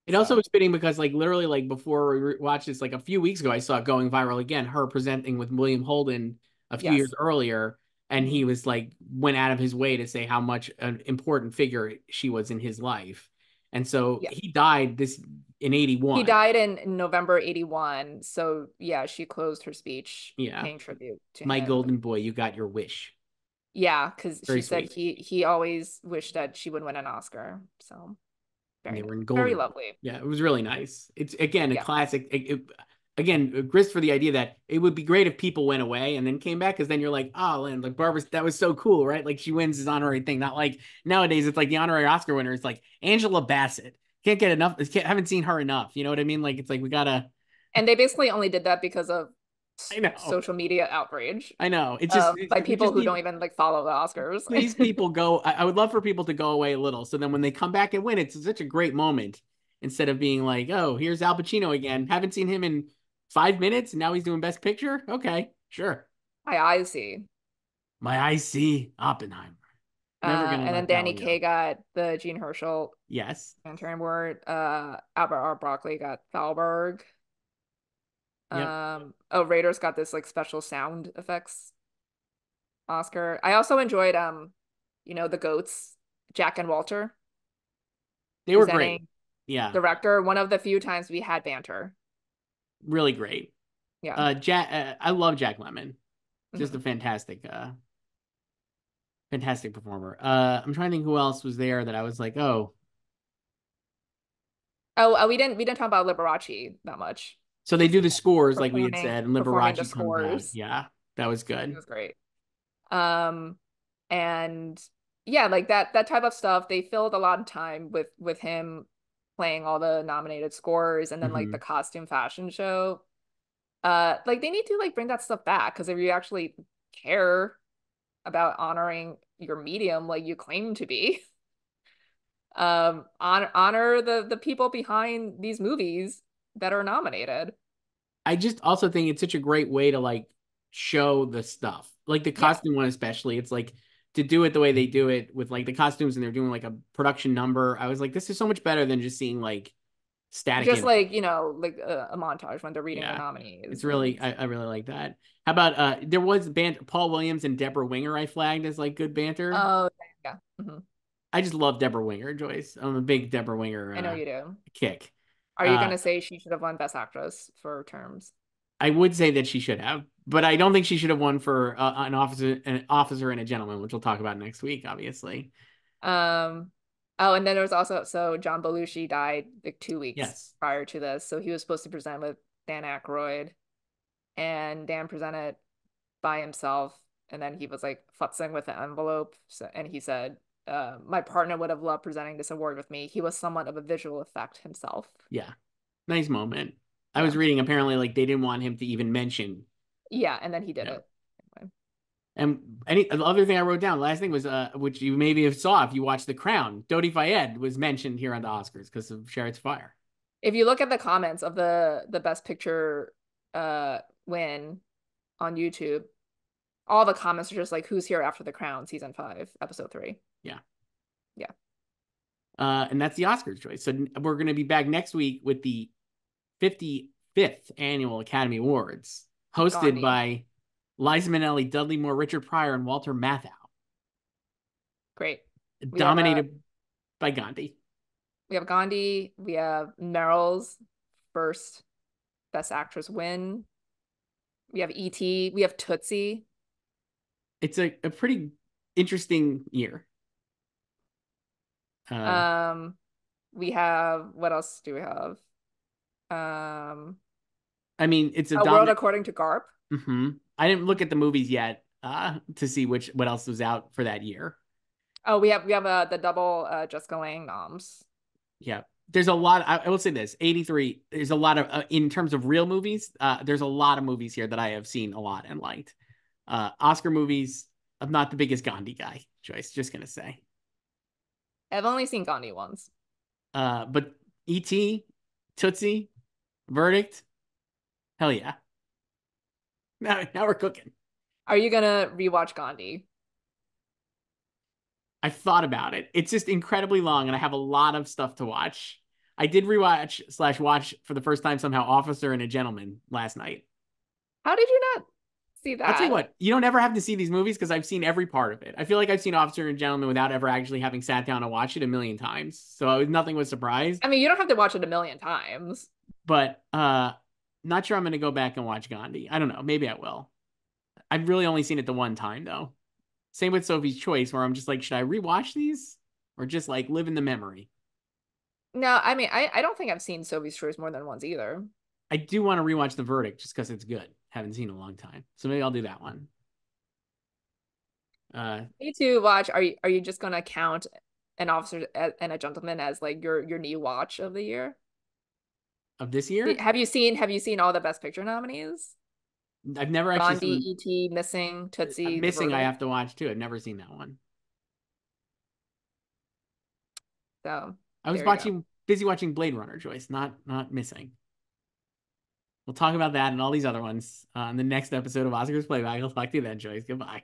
Speaker 1: It also
Speaker 2: So
Speaker 1: was fitting because, like, literally, like before we watched this, like a few weeks ago, I saw it going viral again. Her presenting with William Holden a few years
Speaker 2: yes.
Speaker 1: earlier, and
Speaker 2: Mhm.
Speaker 1: he was like went out of his way to say how much an important figure she was in his life. And so
Speaker 2: Yeah.
Speaker 1: he died this in
Speaker 2: He
Speaker 1: 81.
Speaker 2: died in November 81. So yeah, she closed her speech
Speaker 1: Yeah,
Speaker 2: paying tribute to
Speaker 1: my
Speaker 2: him.
Speaker 1: golden boy, you got your wish.
Speaker 2: Yeah, because
Speaker 1: Very
Speaker 2: she said
Speaker 1: sweet.
Speaker 2: he always wished that she would win an Oscar. So
Speaker 1: And they
Speaker 2: very
Speaker 1: were in
Speaker 2: very
Speaker 1: golden.
Speaker 2: lovely.
Speaker 1: Yeah, it was really nice. It's again a
Speaker 2: Yeah.
Speaker 1: classic. Again, grist for the idea that it would be great if people went away and then came back, because then you're like, oh, and like Barbara, that was so cool, right? Like she wins his honorary thing. Not like nowadays, it's like the honorary Oscar winner is like Angela Bassett. Can't get enough. Haven't seen her enough. You know what I mean? Like it's like we gotta.
Speaker 2: And they basically only did that because of
Speaker 1: I know,
Speaker 2: social media outrage
Speaker 1: I know. It's just
Speaker 2: by
Speaker 1: we
Speaker 2: people
Speaker 1: just
Speaker 2: who
Speaker 1: need.
Speaker 2: don't even like follow the Oscars.
Speaker 1: Please, people go. I would love for people to go away a little, so then when they come back and win, it's such a great moment instead of being like, oh, here's Al Pacino again. Haven't seen him in 5 minutes, and now he's doing Best Picture. Okay, sure.
Speaker 2: My eyes see.
Speaker 1: My eyes see Oppenheimer. Never gonna
Speaker 2: And then
Speaker 1: let that
Speaker 2: Danny
Speaker 1: one go.
Speaker 2: Kaye got the Gene Herschel
Speaker 1: Yes.
Speaker 2: Mandarin Award. Albert R. Broccoli got Thalberg.
Speaker 1: Yep.
Speaker 2: Oh, Raiders got this like special sound effects Oscar. I also enjoyed the goats, Jack and Walter,
Speaker 1: They were great.
Speaker 2: presenting
Speaker 1: Yeah,
Speaker 2: director. One of the few times we had banter.
Speaker 1: really great.
Speaker 2: Yeah.
Speaker 1: Jack. I love Jack Lemmon. Just a
Speaker 2: Mhm.
Speaker 1: fantastic performer. I'm trying to think who else was there that I was like, oh.
Speaker 2: Oh, we didn't talk about Liberace that much.
Speaker 1: So they
Speaker 2: Just
Speaker 1: do the
Speaker 2: him
Speaker 1: scores like we had
Speaker 2: performing
Speaker 1: said, and
Speaker 2: performing the
Speaker 1: Liberace comes out.
Speaker 2: scores.
Speaker 1: Yeah, that was
Speaker 2: It
Speaker 1: good.
Speaker 2: was great. Um, and yeah, like that type of stuff, they filled a lot of time with him playing all the nominated scores and then like the
Speaker 1: Hmm.
Speaker 2: costume fashion show. Like they need to like bring that stuff back because if you actually care about honoring your medium like you claim to be, honor the people behind these movies that are nominated.
Speaker 1: I just also think it's such a great way to like show the stuff, like the
Speaker 2: Yeah.
Speaker 1: costume one especially. It's like to do it the way they do it with like the costumes, and they're doing like a production number. I was like, this is so much better than just seeing like static
Speaker 2: Just
Speaker 1: animation.
Speaker 2: like, like a montage when they're reading the
Speaker 1: Yeah, it's
Speaker 2: nominees
Speaker 1: really
Speaker 2: and
Speaker 1: I really like that. How about there was band Paul Williams and Deborah Winger I flagged as like good banter.
Speaker 2: oh yeah. Mhm.
Speaker 1: I just love Deborah Winger, Joyce. I'm a big Deborah Winger
Speaker 2: I know you do.
Speaker 1: kick.
Speaker 2: Are you
Speaker 1: Uh,
Speaker 2: gonna say she should have won Best Actress for Terms?
Speaker 1: I would say that she should have, but I don't think she should have won for an officer and a gentleman, which we'll talk about next week, obviously.
Speaker 2: Um, oh, and then there was also so John Belushi died like 2 weeks
Speaker 1: Yes.
Speaker 2: prior to this, so he was supposed to present with Dan Aykroyd, and Dan presented by himself, and then he was like futzing with the envelope, so, and he said, "My partner would have loved presenting this award with me. He was somewhat of a visual effect himself."
Speaker 1: Yeah. Nice moment. I was
Speaker 2: Yeah,
Speaker 1: reading apparently like they didn't want him to even mention.
Speaker 2: yeah, and then he did
Speaker 1: Yeah.
Speaker 2: it. Anyway.
Speaker 1: And any the other thing I wrote down, last thing was which you maybe have saw if you watched The Crown. Dodi Fayed was mentioned here on the Oscars because of Chariots of Fire.
Speaker 2: If you look at the comments of the Best Picture win on YouTube, all the comments are just like, "Who's here after the Crown?" Season 5, episode 3.
Speaker 1: Yeah.
Speaker 2: Yeah.
Speaker 1: And that's the Oscars choice. So we're going to be back next week with the 55th annual Academy Awards, hosted
Speaker 2: Gandhi.
Speaker 1: by Liza Minnelli, Dudley Moore, Richard Pryor, and Walter Matthau,
Speaker 2: Great. We have
Speaker 1: dominated by Gandhi.
Speaker 2: we have Gandhi. We have Meryl's first Best Actress win. We have E.T. We have Tootsie.
Speaker 1: It's a pretty interesting year. Uh,
Speaker 2: Um, we have what else do we have? Um,
Speaker 1: I mean, it's a
Speaker 2: A World
Speaker 1: dominant.
Speaker 2: According to Garp.
Speaker 1: I didn't look at the movies yet to see what else was out for that year.
Speaker 2: Oh, we have the double Jessica Lange noms.
Speaker 1: Yeah. There's a lot. I will say this 83. There's a lot of, in terms of real movies, there's a lot of movies here that I have seen a lot and liked. Oscar movies, I'm not the biggest Gandhi guy, Joyce, just going to say.
Speaker 2: I've only seen Gandhi once.
Speaker 1: But E.T., Tootsie, Verdict, hell yeah. Now we're cooking.
Speaker 2: Are you gonna rewatch Gandhi?
Speaker 1: I thought about it. It's just incredibly long, and I have a lot of stuff to watch. I did rewatch slash watch for the first time somehow Officer and a Gentleman last night.
Speaker 2: How did you not see
Speaker 1: I'll tell you
Speaker 2: that?
Speaker 1: what, you don't ever have to see these movies because I've seen every part of it. I feel like I've seen Officer and Gentleman without ever actually having sat down and watched it a million times. So nothing was surprised.
Speaker 2: I mean, you don't have to watch it a million times.
Speaker 1: But not sure I'm gonna go back and watch Gandhi. I don't know. Maybe I will. I've really only seen it the one time though. Same with Sophie's Choice, where I'm just like, should I rewatch these or just like live in the memory?
Speaker 2: No, I mean, I don't think I've seen Sophie's Choice more than once either.
Speaker 1: I do want to rewatch The Verdict just because it's good. Haven't seen it in a long time, so maybe I'll do that one.
Speaker 2: Me too. Watch. Are you just gonna count An Officer and a Gentleman as like your new watch of the year?
Speaker 1: of this year,
Speaker 2: Have you seen all the Best Picture nominees?
Speaker 1: I've never actually
Speaker 2: Gandhi,
Speaker 1: seen.
Speaker 2: E.T., Missing,
Speaker 1: I'm
Speaker 2: Tootsie, The
Speaker 1: missing. I
Speaker 2: Verdict.
Speaker 1: have to watch too. I've never seen that one.
Speaker 2: So
Speaker 1: I was
Speaker 2: there you go.
Speaker 1: busy watching Blade Runner, Joyce. Not missing. We'll talk about that and all these other ones on the next episode of Oscars Playback. I'll talk to you then, Joyce. Goodbye.